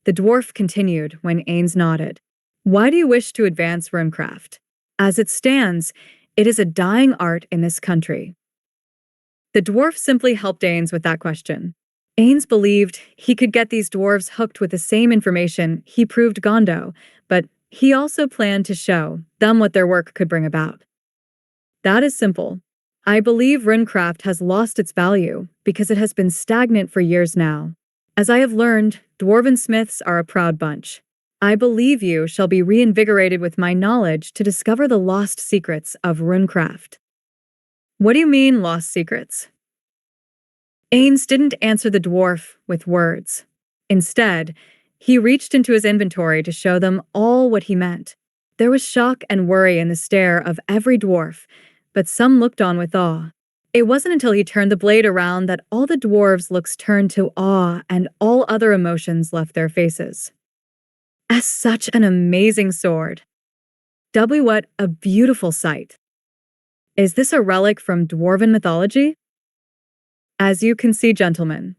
The dwarf continued when Ainz nodded. Why do you wish to advance runecraft? As it stands, it is a dying art in this country. The dwarf simply helped Ainz with that question. Ainz believed he could get these dwarves hooked with the same information he proved Gondo, but he also planned to show them what their work could bring about. That is simple. I believe runecraft has lost its value because it has been stagnant for years now. As I have learned, dwarven smiths are a proud bunch. I believe you shall be reinvigorated with my knowledge to discover the lost secrets of runecraft. What do you mean, lost secrets? Ainz didn't answer the dwarf with words. Instead, he reached into his inventory to show them all what he meant. There was shock and worry in the stare of every dwarf, but some looked on with awe. It wasn't until he turned the blade around that all the dwarves' looks turned to awe and all other emotions left their faces. As such an amazing sword. What a beautiful sight. Is this a relic from dwarven mythology? As you can see, gentlemen,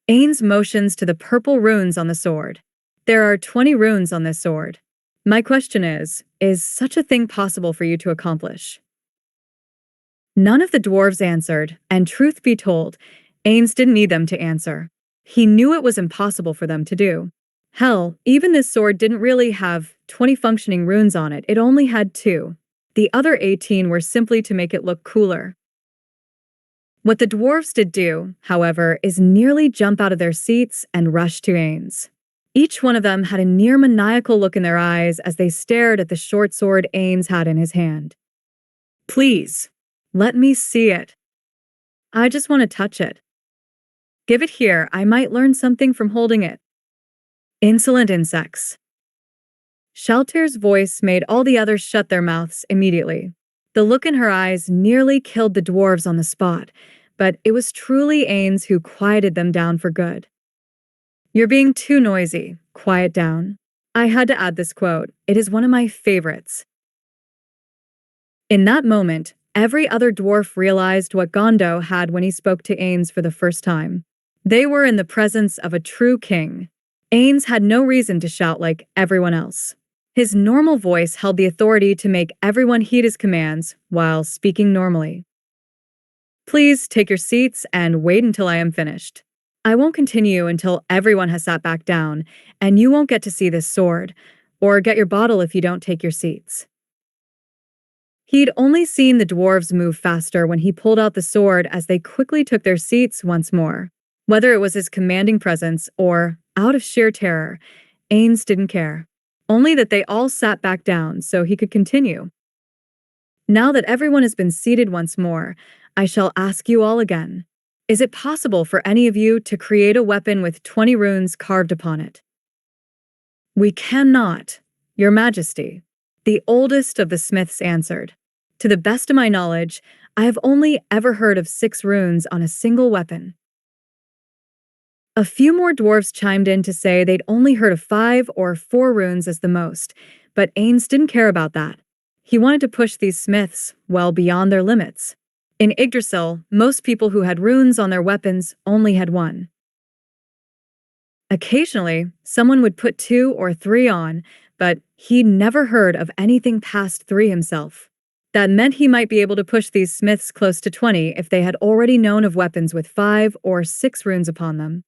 Ainz motions to the purple runes on the sword. There are 20 runes on this sword. My question is such a thing possible for you to accomplish? None of the dwarves answered, and truth be told, Ainz didn't need them to answer. He knew it was impossible for them to do. Hell, even this sword didn't really have 20 functioning runes on it, it only had 2. The other 18 were simply to make it look cooler. What the dwarves did do, however, is nearly jump out of their seats and rush to Ainz. Each one of them had a near maniacal look in their eyes as they stared at the short sword Ainz had in his hand. Please, let me see it. I just want to touch it. Give it here, I might learn something from holding it. Insolent insects. Shaltir's voice made all the others shut their mouths immediately. The look in her eyes nearly killed the dwarves on the spot, but it was truly Ainz who quieted them down for good. "You're being too noisy. Quiet down." I had to add this quote. It is one of my favorites. In that moment, every other dwarf realized what Gondo had when he spoke to Ainz for the first time. They were in the presence of a true king. Ainz had no reason to shout like everyone else. His normal voice held the authority to make everyone heed his commands while speaking normally. "Please take your seats and wait until I am finished. I won't continue until everyone has sat back down, and you won't get to see this sword, or get your bottle if you don't take your seats." He'd only seen the dwarves move faster when he pulled out the sword as they quickly took their seats once more. Whether it was his commanding presence or out of sheer terror, Ainz didn't care. Only that they all sat back down so he could continue. "Now that everyone has been seated once more, I shall ask you all again. Is it possible for any of you to create a weapon with 20 runes carved upon it?" "We cannot, Your Majesty," the oldest of the smiths answered. "To the best of my knowledge, I have only ever heard of 6 runes on a single weapon." A few more dwarves chimed in to say they'd only heard of 5 or 4 runes as the most, but Ainz didn't care about that. He wanted to push these smiths well beyond their limits. In Yggdrasil, most people who had runes on their weapons only had 1. Occasionally, someone would put 2 or 3 on, but he'd never heard of anything past 3 himself. That meant he might be able to push these smiths close to 20 if they had already known of weapons with 5 or 6 runes upon them.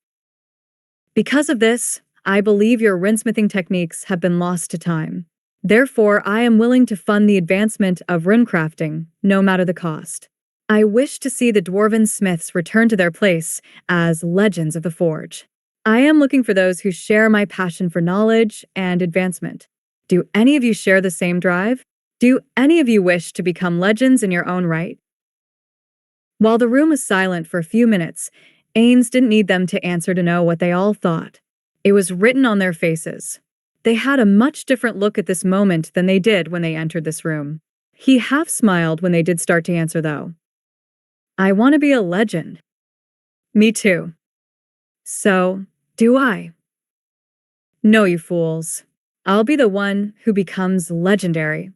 "Because of this, I believe your runesmithing techniques have been lost to time. Therefore, I am willing to fund the advancement of runecrafting, no matter the cost. I wish to see the dwarven smiths return to their place as legends of the forge. I am looking for those who share my passion for knowledge and advancement. Do any of you share the same drive? Do any of you wish to become legends in your own right?" While the room was silent for a few minutes, Ainz didn't need them to answer to know what they all thought. It was written on their faces. They had a much different look at this moment than they did when they entered this room. He half smiled when they did start to answer, though. "I want to be a legend." "Me too." "So, do I." "No, you fools. I'll be the one who becomes legendary."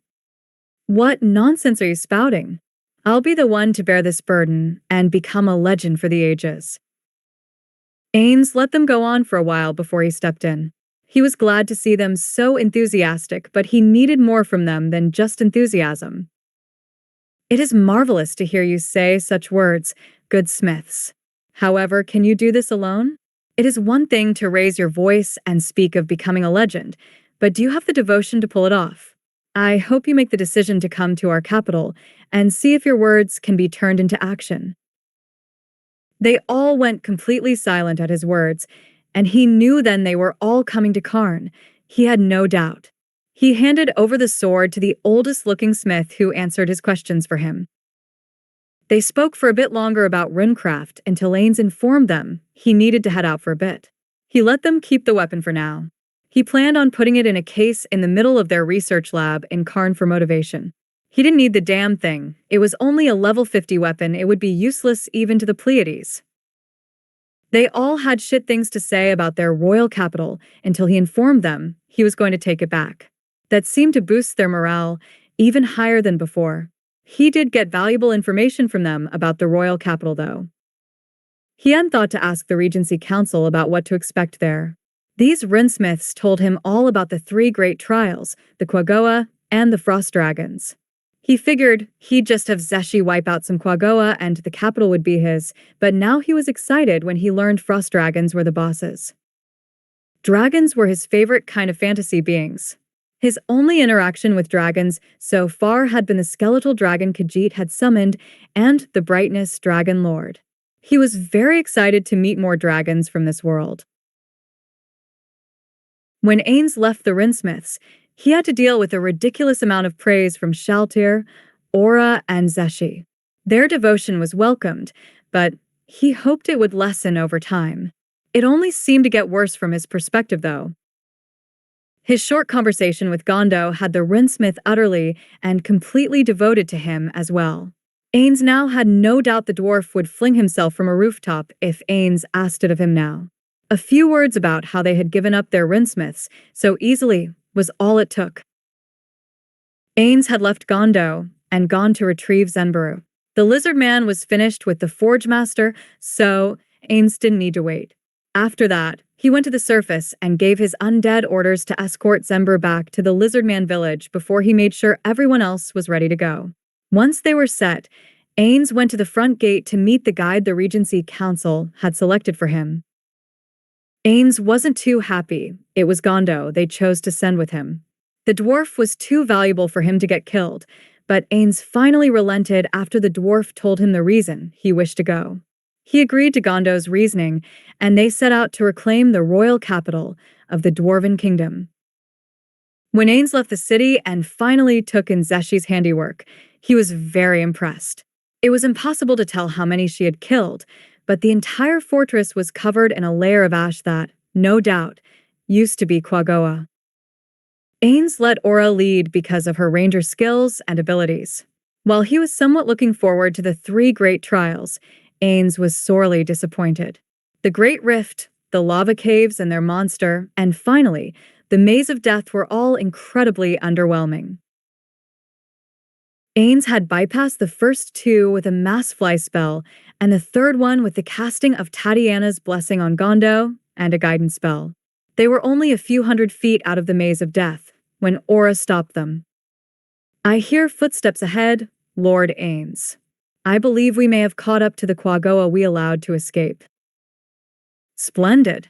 "What nonsense are you spouting? I'll be the one to bear this burden and become a legend for the ages." Ainz let them go on for a while before he stepped in. He was glad to see them so enthusiastic, but he needed more from them than just enthusiasm. "It is marvelous to hear you say such words, good smiths. However, can you do this alone? It is one thing to raise your voice and speak of becoming a legend, but do you have the devotion to pull it off? I hope you make the decision to come to our capital and see if your words can be turned into action." They all went completely silent at his words, and he knew then they were all coming to Karn. He had no doubt. He handed over the sword to the oldest-looking smith who answered his questions for him. They spoke for a bit longer about runecraft until Ainz informed them he needed to head out for a bit. He let them keep the weapon for now. He planned on putting it in a case in the middle of their research lab in Karn for motivation. He didn't need the damn thing. It was only a level 50 weapon. It would be useless even to the Pleiades. They all had shit things to say about their royal capital until he informed them he was going to take it back. That seemed to boost their morale even higher than before. He did get valuable information from them about the royal capital, though. He hadn't thought to ask the Regency Council about what to expect there. These runesmiths told him all about the 3 great trials, the Quagoa and the Frost Dragons. He figured he'd just have Zeshi wipe out some Quagoa and the capital would be his, but now he was excited when he learned Frost Dragons were the bosses. Dragons were his favorite kind of fantasy beings. His only interaction with dragons so far had been the skeletal dragon Khajiit had summoned and the Brightness Dragon Lord. He was very excited to meet more dragons from this world. When Ainz left the runesmiths, he had to deal with a ridiculous amount of praise from Shaltir, Aura, and Zeshi. Their devotion was welcomed, but he hoped it would lessen over time. It only seemed to get worse from his perspective, though. His short conversation with Gondo had the rinsmith utterly and completely devoted to him as well. Ainz now had no doubt the dwarf would fling himself from a rooftop if Ainz asked it of him now. A few words about how they had given up their rinsmiths so easily was all it took. Ainz had left Gondo and gone to retrieve Zenbaru. The lizard man was finished with the forge master, so Ainz didn't need to wait. After that, he went to the surface and gave his undead orders to escort Zenbaru back to the lizard man village before he made sure everyone else was ready to go. Once they were set, Ainz went to the front gate to meet the guide the Regency Council had selected for him. Ainz wasn't too happy. It was Gondo they chose to send with him. The dwarf was too valuable for him to get killed, but Ainz finally relented after the dwarf told him the reason he wished to go. He agreed to Gondo's reasoning, and they set out to reclaim the royal capital of the Dwarven Kingdom. When Ainz left the city and finally took in Zeshi's handiwork, he was very impressed. It was impossible to tell how many she had killed, but the entire fortress was covered in a layer of ash that, no doubt, used to be Quagoa. Ainz let Aura lead because of her ranger skills and abilities. While he was somewhat looking forward to the 3 great trials, Ainz was sorely disappointed. The Great Rift, the lava caves and their monster, and finally, the Maze of Death were all incredibly underwhelming. Ainz had bypassed the first 2 with a mass fly spell, and the third one with the casting of Tatiana's blessing on Gondo and a guidance spell. They were only a few hundred feet out of the Maze of Death when Aura stopped them. "I hear footsteps ahead, Lord Ainz. I believe we may have caught up to the Quagoa we allowed to escape." "Splendid.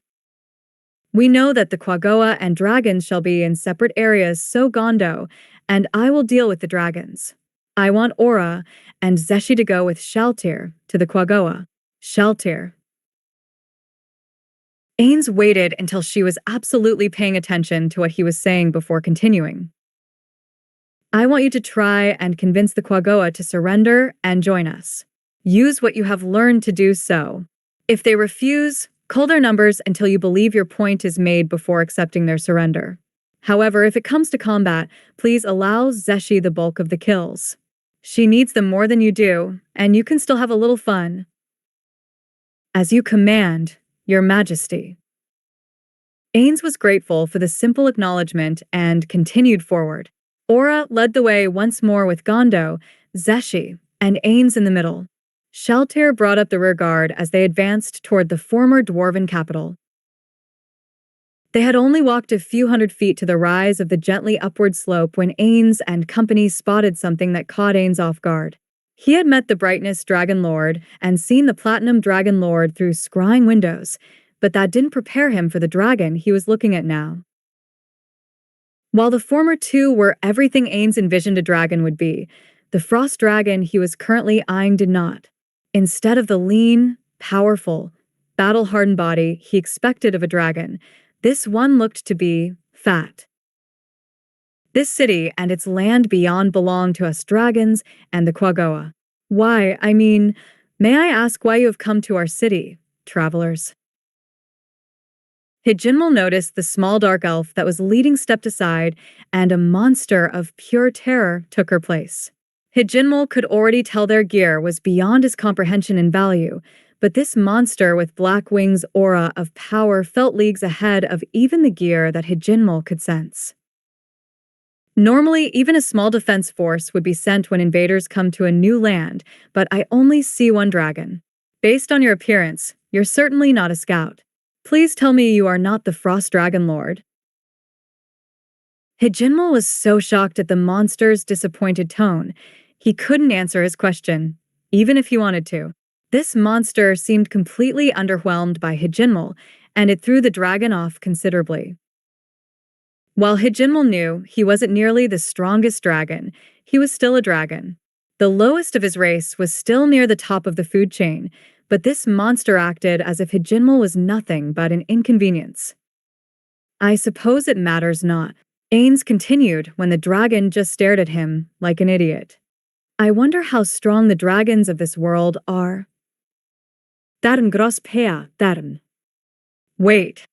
We know that the Quagoa and dragons shall be in separate areas, so Gondo, and I will deal with the dragons. I want Aura and Zeshi to go with Shaltir to the Quagoa." Shaltir. Ainz waited until she was absolutely paying attention to what he was saying before continuing. "I want you to try and convince the Quagoa to surrender and join us. Use what you have learned to do so. If they refuse, call their numbers until you believe your point is made before accepting their surrender. However, if it comes to combat, please allow Zeshi the bulk of the kills. She needs them more than you do, and you can still have a little fun." "As you command, Your Majesty." Ainz was grateful for the simple acknowledgement and continued forward. Aura led the way once more with Gondo, Zeshi, and Ainz in the middle. Shaltir brought up the rear guard as they advanced toward the former dwarven capital. They had only walked a few hundred feet to the rise of the gently upward slope when Ainz and company spotted something that caught Ainz off guard. He had met the Brightness Dragon Lord and seen the Platinum Dragon Lord through scrying windows, but that didn't prepare him for the dragon he was looking at now. While the former 2 were everything Ainz envisioned a dragon would be, the frost dragon he was currently eyeing did not. Instead of the lean, powerful, battle-hardened body he expected of a dragon, this one looked to be fat. This city and its land beyond belong to us dragons and the Quagoa. May I ask why you have come to our city, travelers?" Hijinmal noticed the small dark elf that was leading stepped aside, and a monster of pure terror took her place. Hijinmal could already tell their gear was beyond his comprehension and value, but this monster with black wings' aura of power felt leagues ahead of even the gear that Hijinmal could sense. Normally, even a small defense force would be sent when invaders come to a new land, but I only see one dragon. Based on your appearance, you're certainly not a scout. Please tell me you are not the Frost Dragon Lord." Hijinmal was so shocked at the monster's disappointed tone, he couldn't answer his question, even if he wanted to. This monster seemed completely underwhelmed by Hijinmal, and it threw the dragon off considerably. While Hijinmal knew he wasn't nearly the strongest dragon, he was still a dragon. The lowest of his race was still near the top of the food chain, but this monster acted as if Hijinmal was nothing but an inconvenience. "I suppose it matters not," Ainz continued when the dragon just stared at him like an idiot. "I wonder how strong the dragons of this world are." "Darn gross pea, darn." "Wait."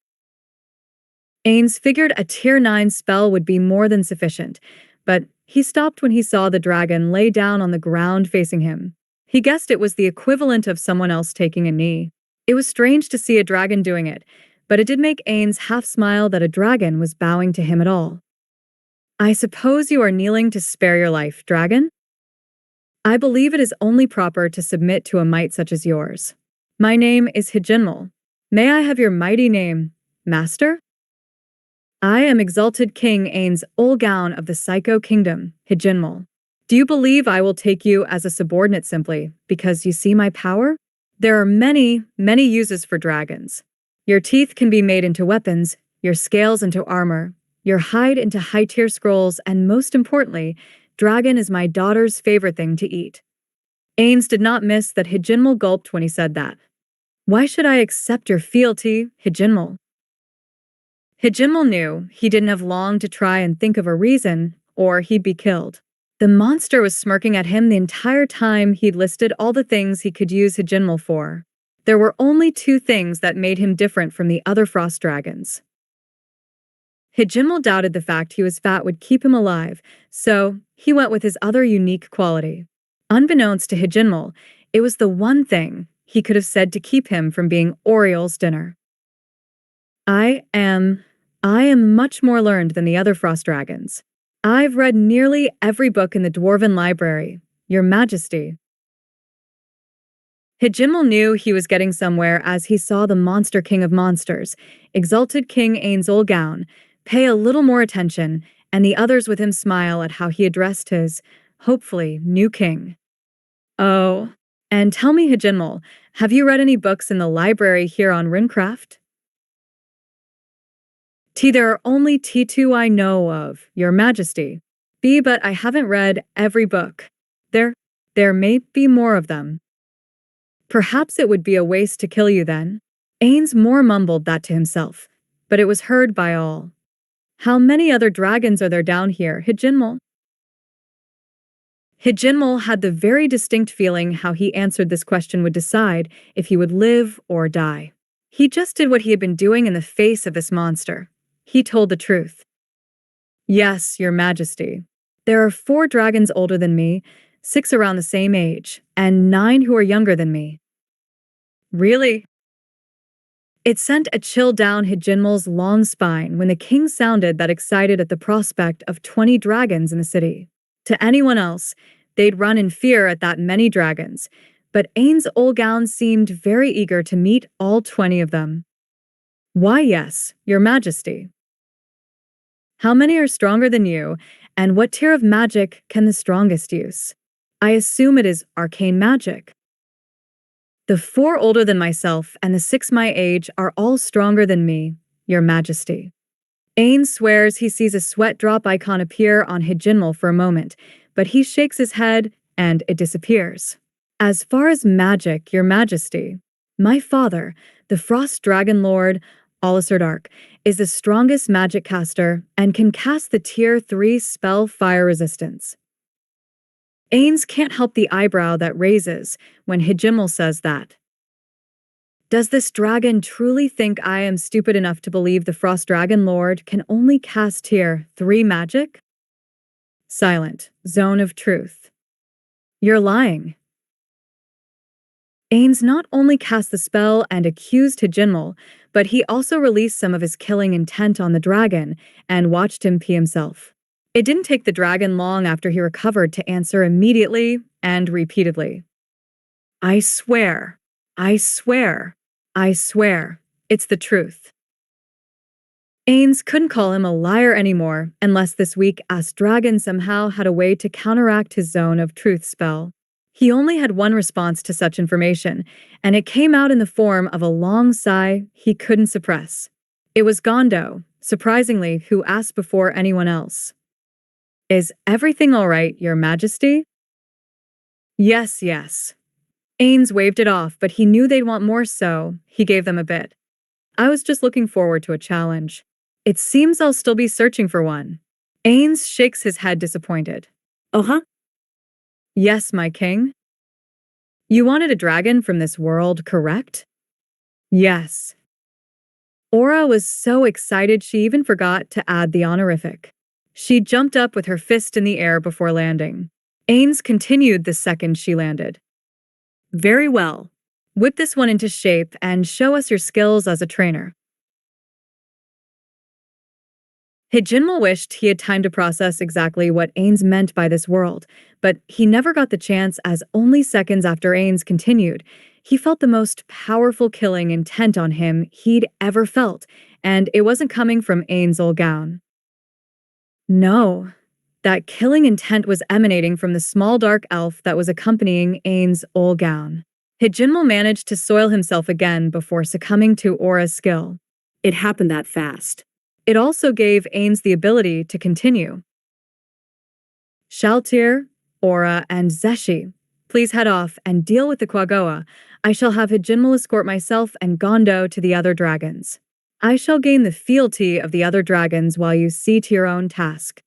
Ainz figured a tier 9 spell would be more than sufficient, but he stopped when he saw the dragon lay down on the ground facing him. He guessed it was the equivalent of someone else taking a knee. It was strange to see a dragon doing it, but it did make Ainz half smile that a dragon was bowing to him at all. I suppose you are kneeling to spare your life, dragon? I believe it is only proper to submit to a might such as yours. My name is Hijinmal. May I have your mighty name, master? I am exalted King Ainz Olgaun of the Psycho Kingdom, Hijinmal. Do you believe I will take you as a subordinate simply because you see my power? There are many, many uses for dragons. Your teeth can be made into weapons, your scales into armor, your hide into high-tier scrolls, and most importantly, dragon is my daughter's favorite thing to eat. Ainz did not miss that Hijinmal gulped when he said that. Why should I accept your fealty, Hijinmal? Hijinmal knew he didn't have long to try and think of a reason, or he'd be killed. The monster was smirking at him the entire time he'd listed all the things he could use Hijinmal for. There were only two things that made him different from the other frost dragons. Hijinmal doubted the fact he was fat would keep him alive, so he went with his other unique quality. Unbeknownst to Hijinmal, it was the one thing he could have said to keep him from being Oriel's dinner. I am much more learned than the other frost dragons. I've read nearly every book in the Dwarven Library, Your Majesty. Hijinmal knew he was getting somewhere as he saw the Monster King of Monsters, exalted King Ainz Olgaun, pay a little more attention, and the others with him smile at how he addressed his, hopefully, new king. Oh, and tell me, Hijinmal, have you read any books in the library here on Runecraft? There are only T2 I know of, Your Majesty. B, but I haven't read every book. There may be more of them. Perhaps it would be a waste to kill you then. Ainz more mumbled that to himself, but it was heard by all. How many other dragons are there down here, Hijinmal? Hijinmal had the very distinct feeling how he answered this question would decide if he would live or die. He just did what he had been doing in the face of this monster. He told the truth. Yes, Your Majesty. There are 4 dragons older than me, 6 around the same age, and 9 who are younger than me. Really? It sent a chill down Hijinmal's long spine when the king sounded that excited at the prospect of 20 dragons in the city. To anyone else, they'd run in fear at that many dragons, but Ainz Olgaun seemed very eager to meet all 20 of them. Why, yes, Your Majesty. How many are stronger than you, and what tier of magic can the strongest use? I assume it is arcane magic. The 4 older than myself and the 6 my age are all stronger than me, Your Majesty. Ainz swears he sees a sweat drop icon appear on Hijinmal for a moment, but he shakes his head and it disappears. As far as magic, Your Majesty, my father, the Frost Dragon Lord, Alisard Arc, is the strongest magic caster and can cast the tier 3 spell Fire Resistance. Ainz can't help the eyebrow that raises when Hijinmal says that. Does this dragon truly think I am stupid enough to believe the Frost Dragon Lord can only cast tier 3 magic? Silent, zone of truth. You're lying. Ainz not only cast the spell and accused Hijinmal, but he also released some of his killing intent on the dragon and watched him pee himself. It didn't take the dragon long after he recovered to answer immediately and repeatedly. I swear, I swear, I swear, it's the truth. Ainz couldn't call him a liar anymore unless this weak ass dragon somehow had a way to counteract his zone of truth spell. He only had one response to such information, and it came out in the form of a long sigh he couldn't suppress. It was Gondo, surprisingly, who asked before anyone else. Is everything all right, Your Majesty? Yes, yes. Ainz waved it off, but he knew they'd want more, so he gave them a bit. I was just looking forward to a challenge. It seems I'll still be searching for one. Ainz shakes his head disappointed. Oh-huh? Yes, my king. You wanted a dragon from this world, correct? Yes. Aura was so excited she even forgot to add the honorific. She jumped up with her fist in the air before landing. Ainz continued the second she landed. Very well. Whip this one into shape and show us your skills as a trainer. Hijinmal wished he had time to process exactly what Ainz meant by this world, but he never got the chance as only seconds after Ainz continued, he felt the most powerful killing intent on him he'd ever felt, and it wasn't coming from Ainz Olgaun. No, that killing intent was emanating from the small dark elf that was accompanying Ainz Olgaun. Hijinmal managed to soil himself again before succumbing to Aura's skill. It happened that fast. It also gave Ainz the ability to continue. Shaltir, Aura, and Zeshi, please head off and deal with the Quagoa. I shall have Hijinmal escort myself and Gondo to the other dragons. I shall gain the fealty of the other dragons while you see to your own task.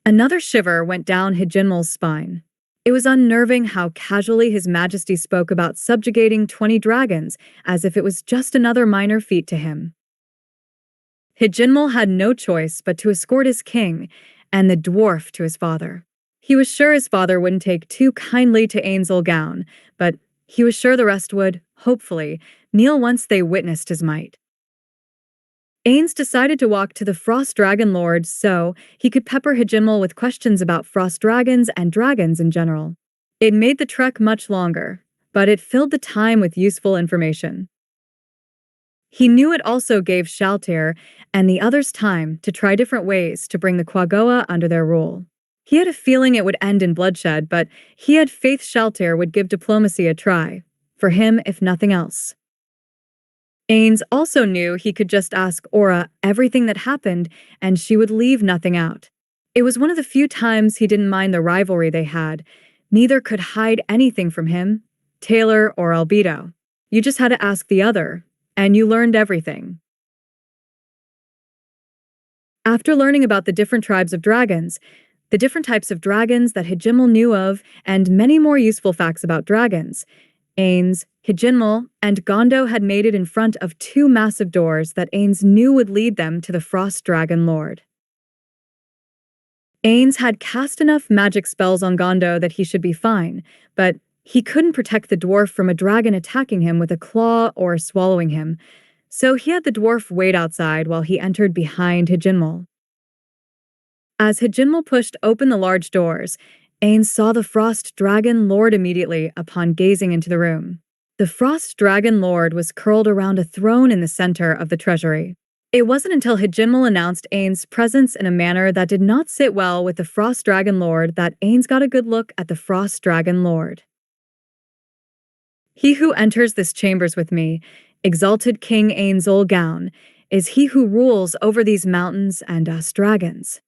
Another shiver went down Hijinmal's spine. It was unnerving how casually His Majesty spoke about subjugating 20 dragons, as if it was just another minor feat to him. Hijinmal had no choice but to escort his king, and the dwarf to his father. He was sure his father wouldn't take too kindly to Ainz Olgaun, but he was sure the rest would, hopefully, kneel once they witnessed his might. Ainz decided to walk to the Frost Dragon Lord so he could pepper Hijinmal with questions about frost dragons and dragons in general. It made the trek much longer, but it filled the time with useful information. He knew it also gave Shaltir and the others time to try different ways to bring the Quagoa under their rule. He had a feeling it would end in bloodshed, but he had faith Shaltir would give diplomacy a try, for him if nothing else. Ainz also knew he could just ask Aura everything that happened and she would leave nothing out. It was one of the few times he didn't mind the rivalry they had. Neither could hide anything from him, Taylar or Albedo. You just had to ask the other, and you learned everything. After learning about the different tribes of dragons, the different types of dragons that Hijinmal knew of, and many more useful facts about dragons, Ainz, Hijinmal, and Gondo had made it in front of 2 massive doors that Ainz knew would lead them to the Frost Dragon Lord. Ainz had cast enough magic spells on Gondo that he should be fine, but he couldn't protect the dwarf from a dragon attacking him with a claw or swallowing him, so he had the dwarf wait outside while he entered behind Hijinmal. As Hijinmal pushed open the large doors, Ainz saw the Frost Dragon Lord immediately upon gazing into the room. The Frost Dragon Lord was curled around a throne in the center of the treasury. It wasn't until Hijinmal announced Ainz's presence in a manner that did not sit well with the Frost Dragon Lord that Ainz got a good look at the Frost Dragon Lord. He who enters this chambers with me, exalted King Ainz Olgaun, is he who rules over these mountains and us dragons.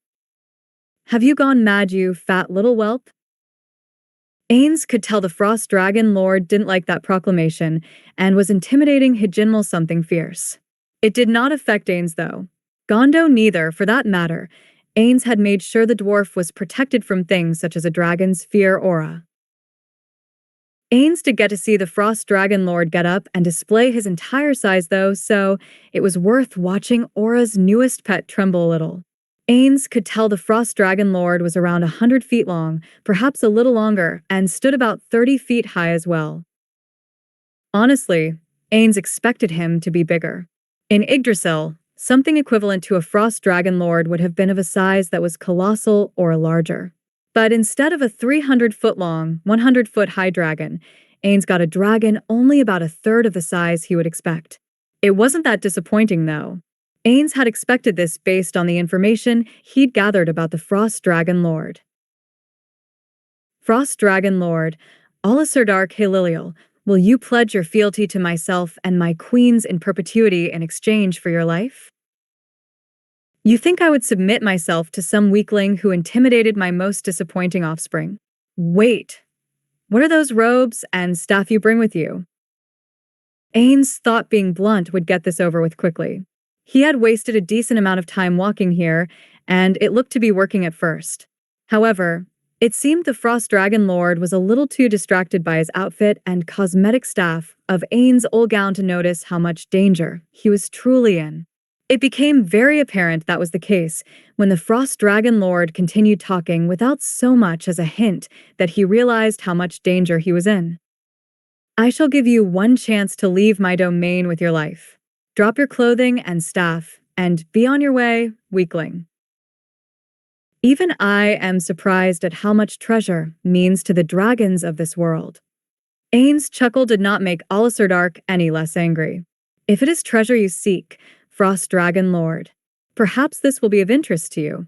Have you gone mad, you fat little whelp? Ainz could tell the Frost Dragon Lord didn't like that proclamation and was intimidating Hijinmal something fierce. It did not affect Ainz, though. Gondo neither, for that matter. Ainz had made sure the dwarf was protected from things such as a dragon's fear aura. Ainz did get to see the Frost Dragon Lord get up and display his entire size, though, so it was worth watching Aura's newest pet tremble a little. Ainz could tell the Frost Dragon Lord was around 100 feet long, perhaps a little longer, and stood about 30 feet high as well. Honestly, Ainz expected him to be bigger. In Yggdrasil, something equivalent to a Frost Dragon Lord would have been of a size that was colossal or larger. But instead of a 300-foot-long, 100-foot-high dragon, Ainz got a dragon only about a third of the size he would expect. It wasn't that disappointing, though. Ainz had expected this based on the information he'd gathered about the Frost Dragon Lord. Frost Dragon Lord, Alasardark Halilial, will you pledge your fealty to myself and my queens in perpetuity in exchange for your life? You think I would submit myself to some weakling who intimidated my most disappointing offspring? Wait, what are those robes and staff you bring with you? Ainz thought being blunt would get this over with quickly. He had wasted a decent amount of time walking here, and it looked to be working at first. However, It seemed the Frost Dragon Lord was a little too distracted by his outfit and cosmetic staff of Ainz' old gown to notice how much danger he was truly in. It became very apparent that was the case when the Frost Dragon Lord continued talking without so much as a hint that he realized how much danger he was in. I shall give you one chance to leave my domain with your life. Drop your clothing and staff, and be on your way, weakling. Even I am surprised at how much treasure means to the dragons of this world. Ainz' chuckle did not make Dark any less angry. If it is treasure you seek, Frost Dragon Lord, perhaps this will be of interest to you.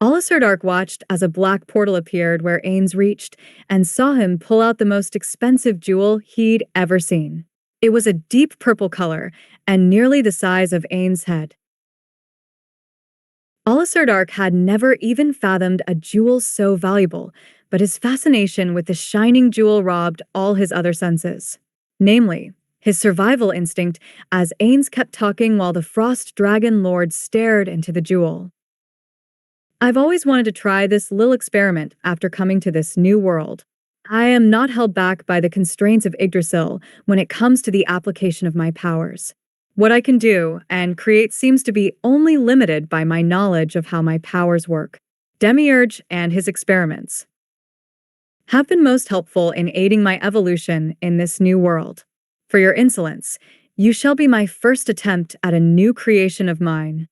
Dark watched as a black portal appeared where Ainz reached and saw him pull out the most expensive jewel he'd ever seen. It was a deep purple color and nearly the size of Ainz' head. Dark had never even fathomed a jewel so valuable, but his fascination with the shining jewel robbed all his other senses. Namely, his survival instinct as Ainz kept talking while the Frost Dragon Lord stared into the jewel. I've always wanted to try this little experiment after coming to this new world. I am not held back by the constraints of Yggdrasil when it comes to the application of my powers. What I can do and create seems to be only limited by my knowledge of how my powers work. Demiurge and his experiments have been most helpful in aiding my evolution in this new world. For your insolence, you shall be my first attempt at a new creation of mine.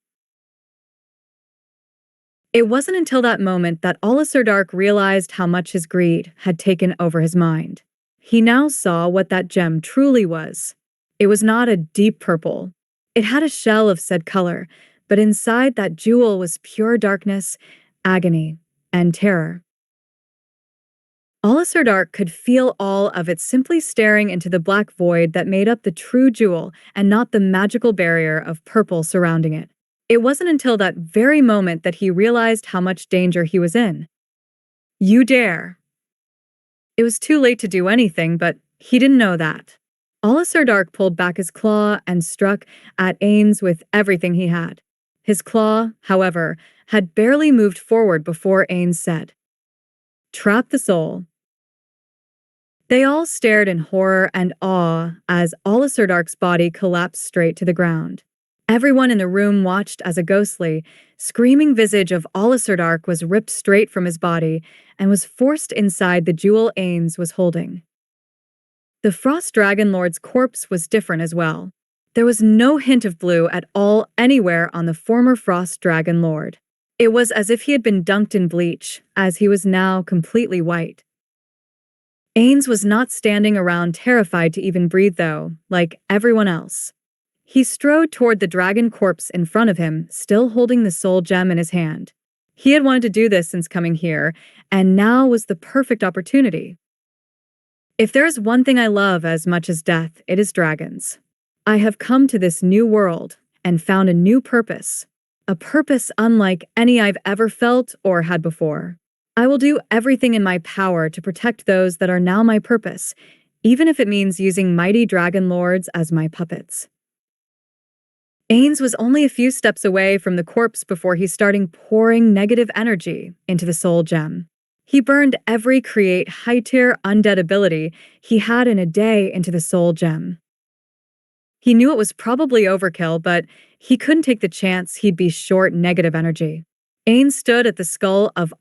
It wasn't until that moment that Dark realized how much his greed had taken over his mind. He now saw what that gem truly was. It was not a deep purple. It had a shell of said color, but inside that jewel was pure darkness, agony, and terror. Dark could feel all of it simply staring into the black void that made up the true jewel and not the magical barrier of purple surrounding it. It wasn't until that very moment that he realized how much danger he was in. You dare. It was too late to do anything, but he didn't know that. Dark pulled back his claw and struck at Ainz with everything he had. His claw, however, had barely moved forward before Ainz said, "Trap the soul." They all stared in horror and awe as Dark's body collapsed straight to the ground. Everyone in the room watched as a ghostly, screaming visage of Dark was ripped straight from his body and was forced inside the jewel Ainz was holding. The Frost Dragon Lord's corpse was different as well. There was no hint of blue at all anywhere on the former Frost Dragon Lord. It was as if he had been dunked in bleach, as he was now completely white. Ainz was not standing around terrified to even breathe though, like everyone else. He strode toward the dragon corpse in front of him, still holding the soul gem in his hand. He had wanted to do this since coming here, and now was the perfect opportunity. If there is one thing I love as much as death, it is dragons. I have come to this new world and found a new purpose. A purpose unlike any I've ever felt or had before. I will do everything in my power to protect those that are now my purpose, even if it means using mighty dragon lords as my puppets. Ainz was only a few steps away from the corpse before he started pouring negative energy into the soul gem. He burned every create high-tier undead ability he had in a day into the soul gem. He knew it was probably overkill, but he couldn't take the chance he'd be short negative energy. Ainz stood at the skull of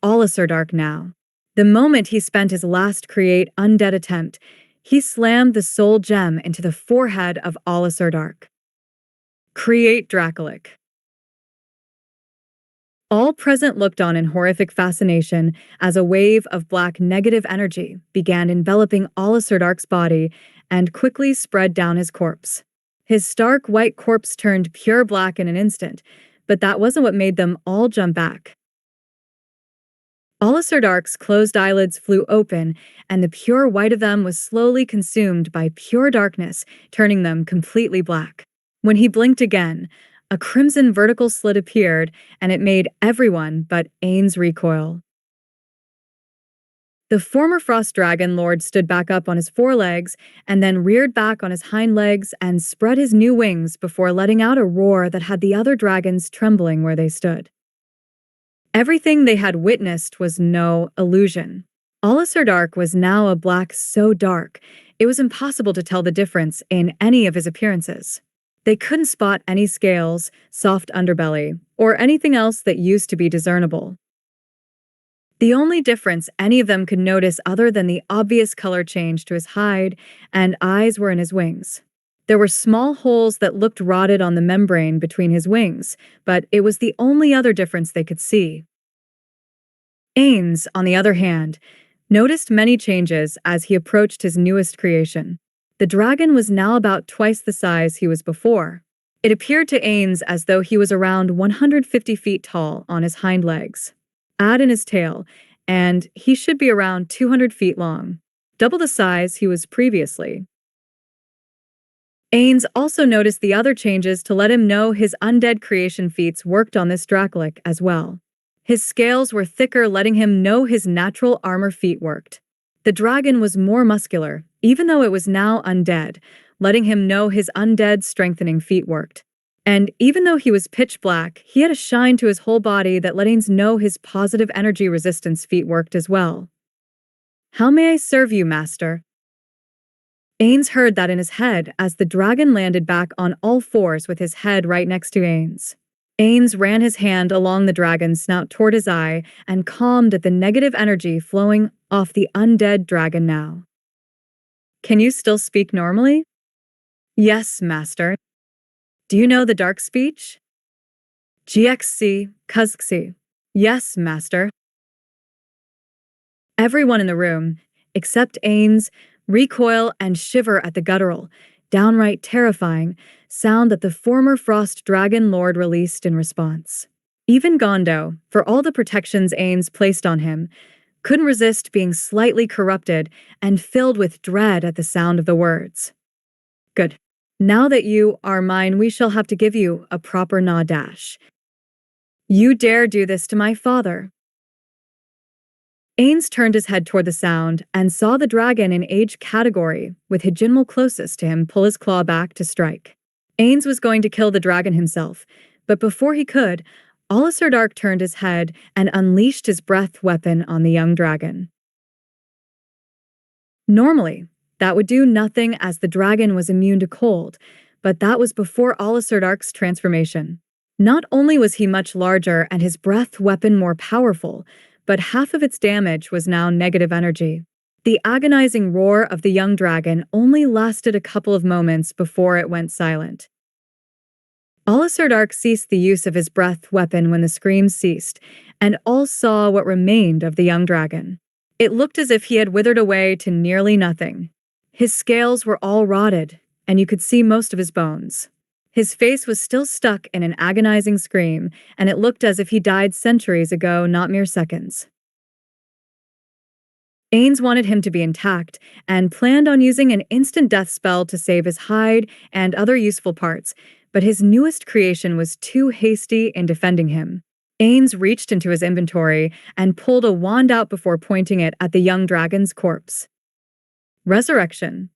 Dark now. The moment he spent his last create undead attempt, he slammed the soul gem into the forehead of Dark. Create Dracolic. All present looked on in horrific fascination as a wave of black negative energy began enveloping Dark's body and quickly spread down his corpse. His stark white corpse turned pure black in an instant, but that wasn't what made them all jump back. Dark's closed eyelids flew open, and the pure white of them was slowly consumed by pure darkness, turning them completely black. When he blinked again, a crimson vertical slit appeared, and it made everyone but Ainz recoil. The former Frost Dragon Lord stood back up on his forelegs and then reared back on his hind legs and spread his new wings before letting out a roar that had the other dragons trembling where they stood. Everything they had witnessed was no illusion. Alisir Dark was now a black so dark, it was impossible to tell the difference in any of his appearances. They couldn't spot any scales, soft underbelly, or anything else that used to be discernible. The only difference any of them could notice other than the obvious color change to his hide and eyes were in his wings. There were small holes that looked rotted on the membrane between his wings, but it was the only other difference they could see. Ainz, on the other hand, noticed many changes as he approached his newest creation. The dragon was now about twice the size he was before. It appeared to Ainz as though he was around 150 feet tall on his hind legs. Add in his tail, and he should be around 200 feet long, double the size he was previously. Ainz also noticed the other changes to let him know his undead creation feats worked on this Dracolic as well. His scales were thicker, letting him know his natural armor feat worked. The dragon was more muscular, even though it was now undead, letting him know his undead strengthening feat worked. And even though he was pitch black, he had a shine to his whole body that let Ainz know his positive energy resistance feat worked as well. "How may I serve you, master?" Ainz heard that in his head as the dragon landed back on all fours with his head right next to Ainz. Ainz ran his hand along the dragon's snout toward his eye and calmed at the negative energy flowing off the undead dragon now. "Can you still speak normally?" "Yes, master." "Do you know the dark speech?" "GXC, Kuzxi." "Yes, master." Everyone in the room, except Ainz, recoil and shiver at the guttural, downright terrifying, sound that the former Frost Dragon Lord released in response. Even Gondo, for all the protections Ainz placed on him, couldn't resist being slightly corrupted and filled with dread at the sound of the words. "Good. Now that you are mine, we shall have to give you a proper dash. You dare do this to my father?" Ainz turned his head toward the sound and saw the dragon in age category, with Hijinmal closest to him pull his claw back to strike. Ainz was going to kill the dragon himself, but before he could, Alisir Dark turned his head and unleashed his breath weapon on the young dragon. Normally, that would do nothing as the dragon was immune to cold, but that was before Alisir Dark's transformation. Not only was he much larger and his breath weapon more powerful, but half of its damage was now negative energy. The agonizing roar of the young dragon only lasted a couple of moments before it went silent. Alisir Dark ceased the use of his breath weapon when the screams ceased, and all saw what remained of the young dragon. It looked as if he had withered away to nearly nothing. His scales were all rotted, and you could see most of his bones. His face was still stuck in an agonizing scream, and it looked as if he died centuries ago, not mere seconds. Ainz wanted him to be intact, and planned on using an instant death spell to save his hide and other useful parts, but his newest creation was too hasty in defending him. Ainz reached into his inventory and pulled a wand out before pointing it at the young dragon's corpse. Resurrection.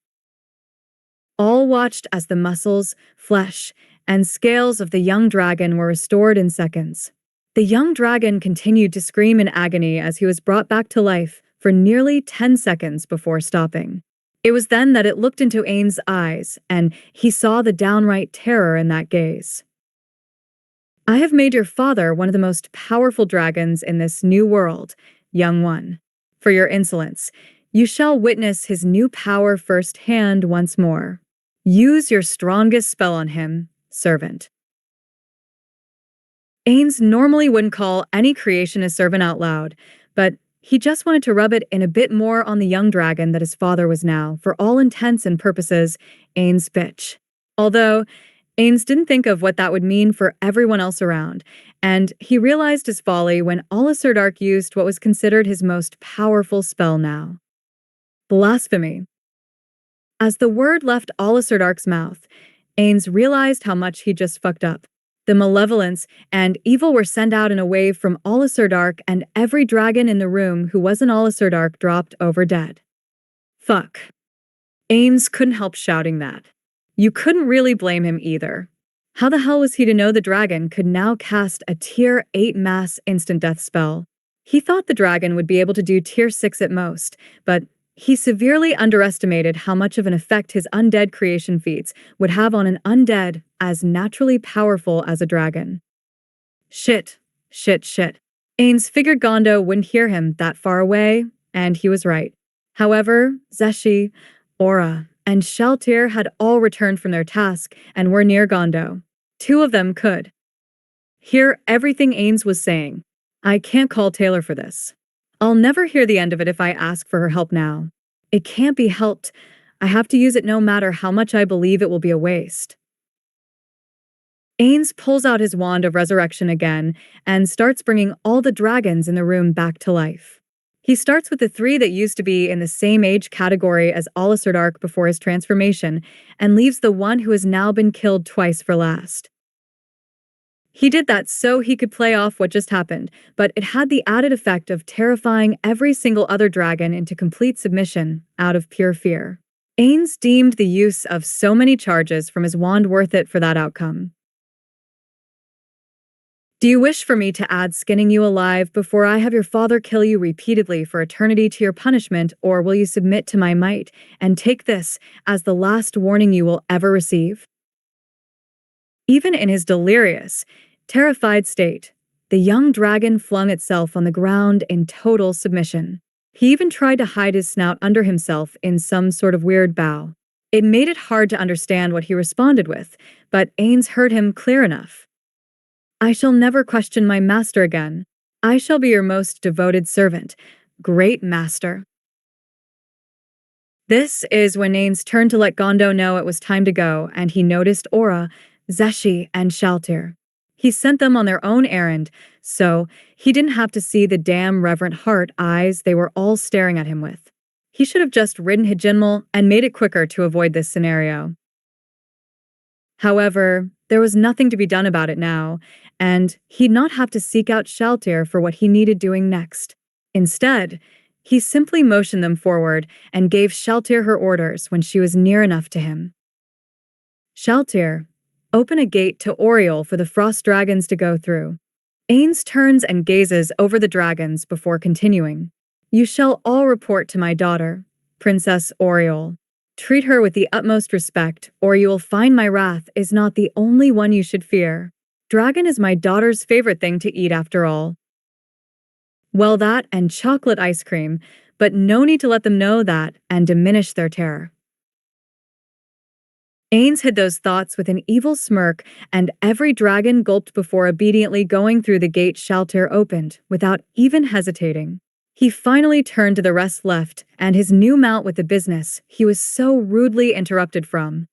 All watched as the muscles, flesh, and scales of the young dragon were restored in seconds. The young dragon continued to scream in agony as he was brought back to life for nearly 10 seconds before stopping. It was then that it looked into Ainz's eyes, and he saw the downright terror in that gaze. "I have made your father one of the most powerful dragons in this new world, young one. For your insolence, you shall witness his new power firsthand once more. Use your strongest spell on him, servant." Ainz normally wouldn't call any creation a servant out loud, but he just wanted to rub it in a bit more on the young dragon that his father was now, for all intents and purposes, Ainz's bitch. Although, Ainz didn't think of what that would mean for everyone else around, and he realized his folly when Alisir Dark used what was considered his most powerful spell now. Blasphemy. As the word left Alisir Dark's mouth, Ainz realized how much he just fucked up. The malevolence and evil were sent out in a wave from Alisir Dark, and every dragon in the room who wasn't Alisir Dark dropped over dead. Fuck. Ainz couldn't help shouting that. You couldn't really blame him either. How the hell was he to know the dragon could now cast a tier 8 mass instant death spell? He thought the dragon would be able to do tier 6 at most, but he severely underestimated how much of an effect his undead creation feats would have on an undead as naturally powerful as a dragon. Shit. Ainz figured Gondo wouldn't hear him that far away, and he was right. However, Zeshi, Aura, and Shaltir had all returned from their task and were near Gondo. Two of them could hear everything Ainz was saying. I can't call Taylar for this. I'll never hear the end of it if I ask for her help now. It can't be helped. I have to use it no matter how much I believe it will be a waste. Ainz pulls out his wand of resurrection again and starts bringing all the dragons in the room back to life. He starts with the 3 that used to be in the same age category as Alicerdark before his transformation and leaves the one who has now been killed twice for last. He did that so he could play off what just happened, but it had the added effect of terrifying every single other dragon into complete submission out of pure fear. Ainz deemed the use of so many charges from his wand worth it for that outcome. Do you wish for me to add skinning you alive before I have your father kill you repeatedly for eternity to your punishment, or will you submit to my might and take this as the last warning you will ever receive? Even in his delirious, terrified state, the young dragon flung itself on the ground in total submission. He even tried to hide his snout under himself in some sort of weird bow. It made it hard to understand what he responded with, but Ainz heard him clear enough. I shall never question my master again. I shall be your most devoted servant, great master. This is when Ainz turned to let Gondo know it was time to go, and he noticed Aura, Zeshi, and Shaltir. He sent them on their own errand, so he didn't have to see the damn reverent heart eyes they were all staring at him with. He should have just ridden Hijinmal and made it quicker to avoid this scenario. However, there was nothing to be done about it now, and he'd not have to seek out Shaltir for what he needed doing next. Instead, he simply motioned them forward and gave Shaltir her orders when she was near enough to him. Shaltir, open a gate to Oriole for the frost dragons to go through. Ainz turns and gazes over the dragons before continuing. You shall all report to my daughter, Princess Oriole. Treat her with the utmost respect, or you will find my wrath is not the only one you should fear. Dragon is my daughter's favorite thing to eat after all. Well, that and chocolate ice cream, but no need to let them know that and diminish their terror. Ainz hid those thoughts with an evil smirk, and every dragon gulped before obediently going through the gate Shaltir opened, without even hesitating. He finally turned to the rest left, and his new mount with the business he was so rudely interrupted from.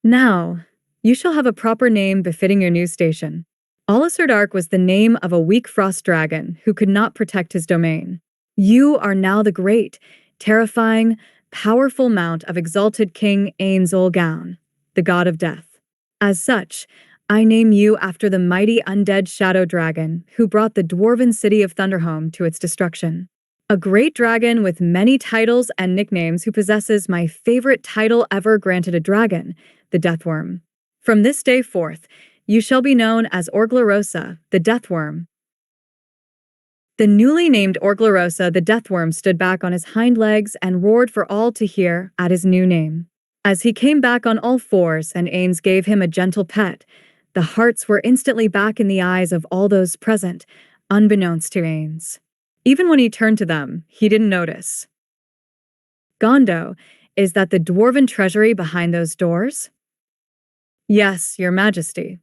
Now, you shall have a proper name befitting your new station. Alicerdark was the name of a weak frost dragon who could not protect his domain. You are now the great, terrifying, powerful mount of exalted King Ainz Olgaun, the god of death. As such, I name you after the mighty undead shadow dragon who brought the dwarven city of Thunderhome to its destruction. A great dragon with many titles and nicknames who possesses my favorite title ever granted a dragon, the Deathworm. From this day forth, you shall be known as Orglarosa, the Deathworm. The newly named Orglarosa, the Deathworm, stood back on his hind legs and roared for all to hear at his new name. As he came back on all fours and Ainz gave him a gentle pet, the hearts were instantly back in the eyes of all those present, unbeknownst to Ainz. Even when he turned to them, he didn't notice. Gondo, is that the dwarven treasury behind those doors? Yes, your majesty.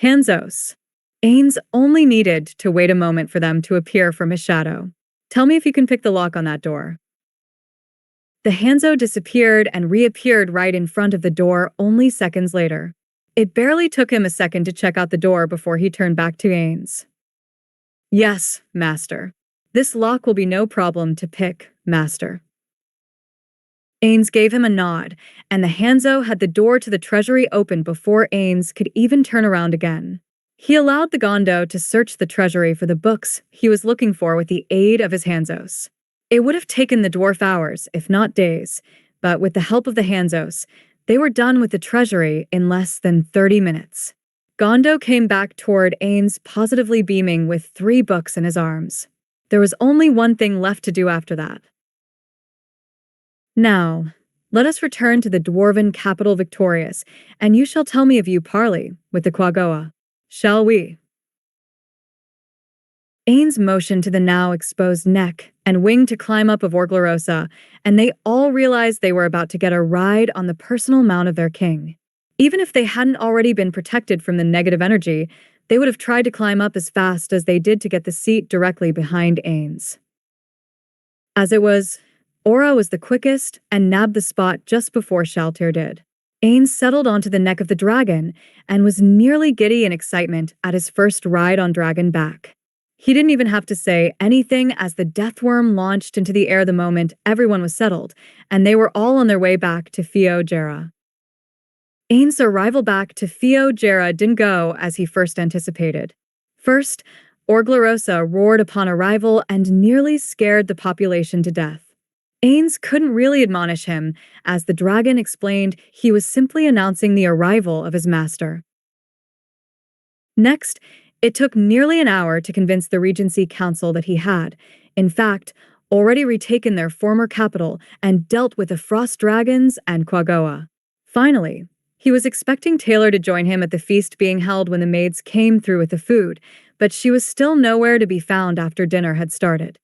Hanzos. Ainz only needed to wait a moment for them to appear from his shadow. Tell me if you can pick the lock on that door. The Hanzo disappeared and reappeared right in front of the door only seconds later. It barely took him a second to check out the door before he turned back to Ainz. Yes, master. This lock will be no problem to pick, master. Ainz gave him a nod, and the Hanzo had the door to the treasury open before Ainz could even turn around again. He allowed the Gondo to search the treasury for the books he was looking for with the aid of his Hanzos. It would have taken the dwarf hours, if not days, but with the help of the Hanzos, They were done with the treasury in less than 30 minutes. Gondo came back toward Ainz, positively beaming with 3 books in his arms. There was only one thing left to do after that. Now, let us return to the dwarven capital Victorious, and you shall tell me if you parley with the Quagoa. Shall we? Ainz motioned to the now exposed neck and wing to climb up of Orglarosa, and they all realized they were about to get a ride on the personal mount of their king. Even if they hadn't already been protected from the negative energy, they would have tried to climb up as fast as they did to get the seat directly behind Ainz. As it was, Aura was the quickest and nabbed the spot just before Shaltir did. Ainz settled onto the neck of the dragon and was nearly giddy in excitement at his first ride on dragon back. He didn't even have to say anything as the deathworm launched into the air the moment everyone was settled, and they were all on their way back to Fio Jera. Ainz's arrival back to Fio Jera didn't go as he first anticipated. First, Orglarosa roared upon arrival and nearly scared the population to death. Ainz couldn't really admonish him, as the dragon explained he was simply announcing the arrival of his master. Next, it took nearly an hour to convince the Regency Council that he had, in fact, already retaken their former capital and dealt with the Frost Dragons and Quagoa. Finally, he was expecting Taylar to join him at the feast being held when the maids came through with the food, but she was still nowhere to be found after dinner had started.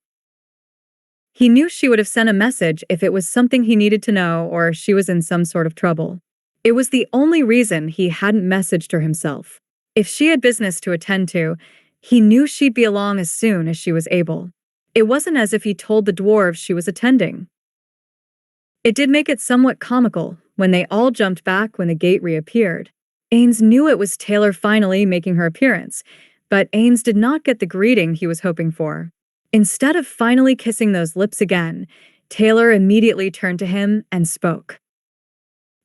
He knew she would have sent a message if it was something he needed to know or she was in some sort of trouble. It was the only reason he hadn't messaged her himself. If she had business to attend to, he knew she'd be along as soon as she was able. It wasn't as if he told the dwarves she was attending. It did make it somewhat comical when they all jumped back when the gate reappeared. Ainz knew it was Taylar finally making her appearance, but Ainz did not get the greeting he was hoping for. Instead of finally kissing those lips again, Taylar immediately turned to him and spoke.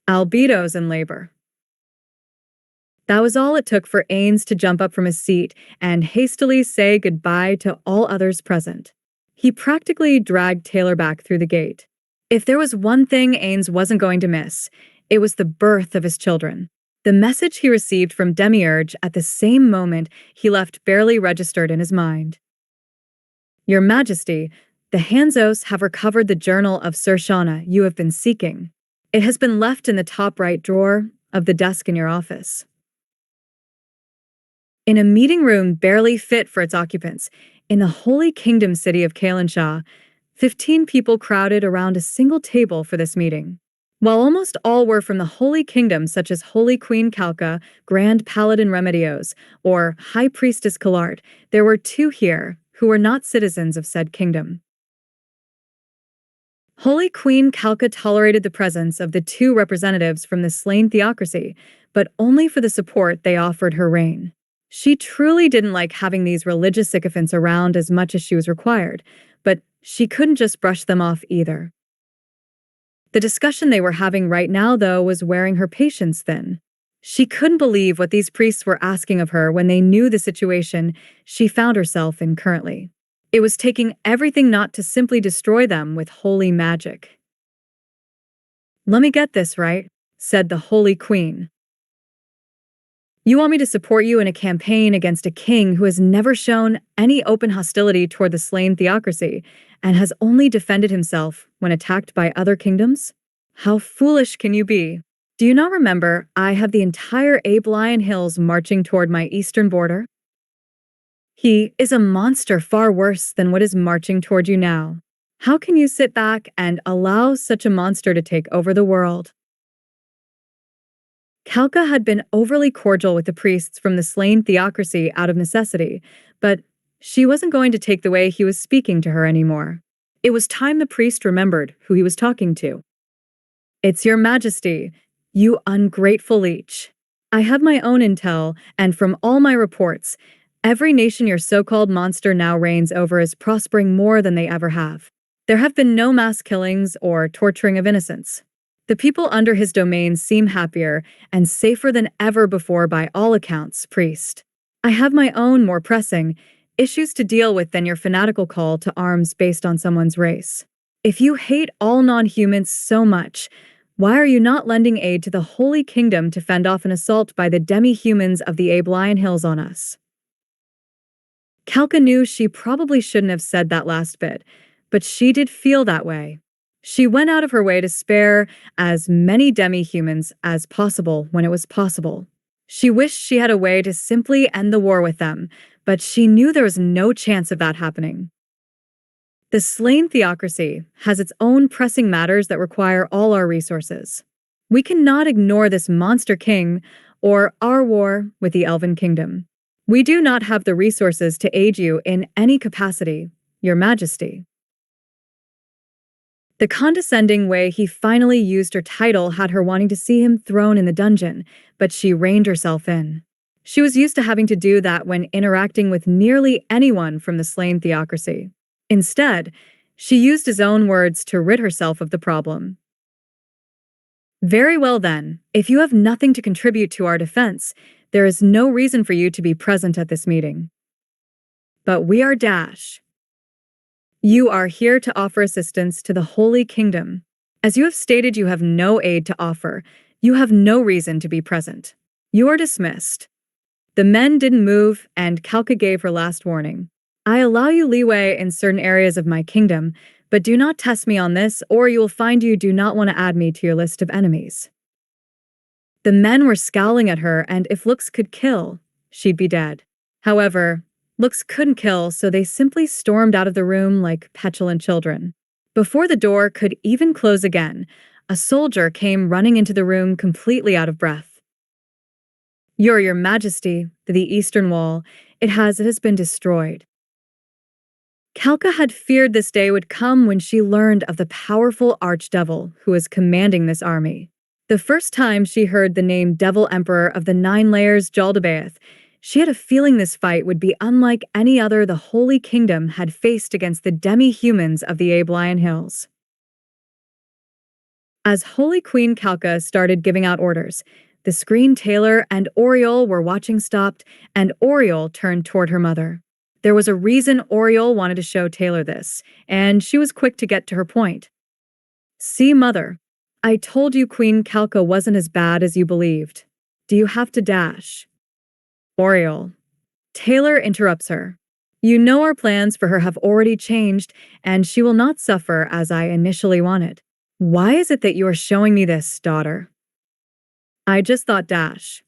Albedo's in labor. That was all it took for Ainz to jump up from his seat and hastily say goodbye to all others present. He practically dragged Taylar back through the gate. If there was one thing Ainz wasn't going to miss, it was the birth of his children. The message he received from Demiurge at the same moment he left barely registered in his mind. Your Majesty, the Hanzos have recovered the journal of Sir Shauna you have been seeking. It has been left in the top right drawer of the desk in your office. In a meeting room barely fit for its occupants, in the Holy Kingdom city of Kailansha, 15 people crowded around a single table for this meeting. While almost all were from the Holy Kingdom, such as Holy Queen Kalka, Grand Paladin Remedios, or High Priestess Kalart, there were 2 here who were not citizens of said kingdom. Holy Queen Kalka tolerated the presence of the 2 representatives from the slain theocracy, but only for the support they offered her reign. She truly didn't like having these religious sycophants around as much as she was required, but she couldn't just brush them off either. The discussion they were having right now, though, was wearing her patience thin. She couldn't believe what these priests were asking of her when they knew the situation she found herself in currently. It was taking everything not to simply destroy them with holy magic. Let me get this right, said the Holy Queen. You want me to support you in a campaign against a king who has never shown any open hostility toward the slain theocracy and has only defended himself when attacked by other kingdoms? How foolish can you be? Do you not remember I have the entire Abelian Hills marching toward my eastern border? He is a monster far worse than what is marching toward you now. How can you sit back and allow such a monster to take over the world? Kalka had been overly cordial with the priests from the slain theocracy out of necessity, but she wasn't going to take the way he was speaking to her anymore. It was time the priest remembered who he was talking to. It's your Majesty, you ungrateful leech. I have my own intel, and from all my reports, every nation your so-called monster now reigns over is prospering more than they ever have. There have been no mass killings or torturing of innocents. The people under his domain seem happier and safer than ever before by all accounts, priest. I have my own more pressing issues to deal with than your fanatical call to arms based on someone's race. If you hate all non-humans so much, Why are you not lending aid to the Holy Kingdom to fend off an assault by the demi-humans of the Lion Hills on us? Kalka knew she probably shouldn't have said that last bit, but she did feel that way. She went out of her way to spare as many demi-humans as possible when it was possible. She wished she had a way to simply end the war with them, but she knew there was no chance of that happening. The slain theocracy has its own pressing matters that require all our resources. We cannot ignore this monster king or our war with the Elven Kingdom. We do not have the resources to aid you in any capacity, Your Majesty. The condescending way he finally used her title had her wanting to see him thrown in the dungeon, but she reined herself in. She was used to having to do that when interacting with nearly anyone from the slain theocracy. Instead, she used his own words to rid herself of the problem. Very well then, if you have nothing to contribute to our defense, there is no reason for you to be present at this meeting. But we are Dash. You are here to offer assistance to the Holy Kingdom. As you have stated you have no aid to offer, you have no reason to be present. You are dismissed. The men didn't move, and Kalka gave her last warning. I allow you leeway in certain areas of my kingdom, but do not test me on this, or you will find you do not want to add me to your list of enemies. The men were scowling at her, and if looks could kill, she'd be dead. However, looks couldn't kill, so they simply stormed out of the room like petulant children. Before the door could even close again, a soldier came running into the room completely out of breath. Your Majesty, the Eastern Wall, it has been destroyed. Kalka had feared this day would come when she learned of the powerful archdevil who was commanding this army. The first time she heard the name Devil Emperor of the Nine Layers Jaldabaoth, she had a feeling this fight would be unlike any other the Holy Kingdom had faced against the demi-humans of the Lion Hills. As Holy Queen Kalka started giving out orders, the screen Taylar and Oriole were watching stopped, and Oriole turned toward her mother. There was a reason Oriole wanted to show Taylar this, and she was quick to get to her point. See, Mother, I told you Queen Kalka wasn't as bad as you believed. Do you have to dash? Oriole. Taylar interrupts her. You know our plans for her have already changed, and she will not suffer as I initially wanted. Why is it that you are showing me this, daughter? I just thought dash.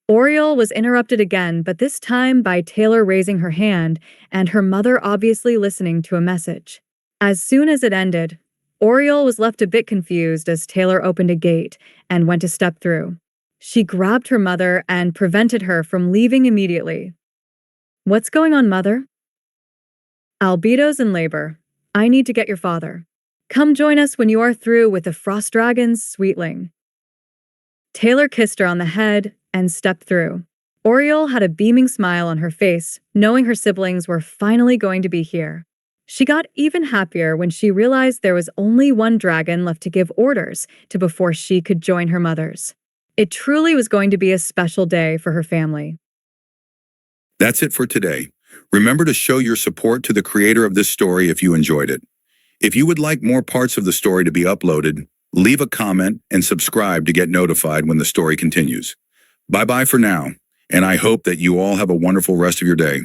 Oriole was interrupted again, but this time by Taylar raising her hand and her mother obviously listening to a message. As soon as it ended, Oriole was left a bit confused as Taylar opened a gate and went to step through. She grabbed her mother and prevented her from leaving immediately. What's going on, Mother? Albedo's in labor. I need to get your father. Come join us when you are through with the Frost Dragon's sweetling. Taylar kissed her on the head and stepped through. Oriole had a beaming smile on her face, knowing her siblings were finally going to be here. She got even happier when she realized there was only one dragon left to give orders to before she could join her mother's. It truly was going to be a special day for her family. That's it for today. Remember to show your support to the creator of this story if you enjoyed it. If you would like more parts of the story to be uploaded, leave a comment and subscribe to get notified when the story continues. Bye-bye for now, and I hope that you all have a wonderful rest of your day.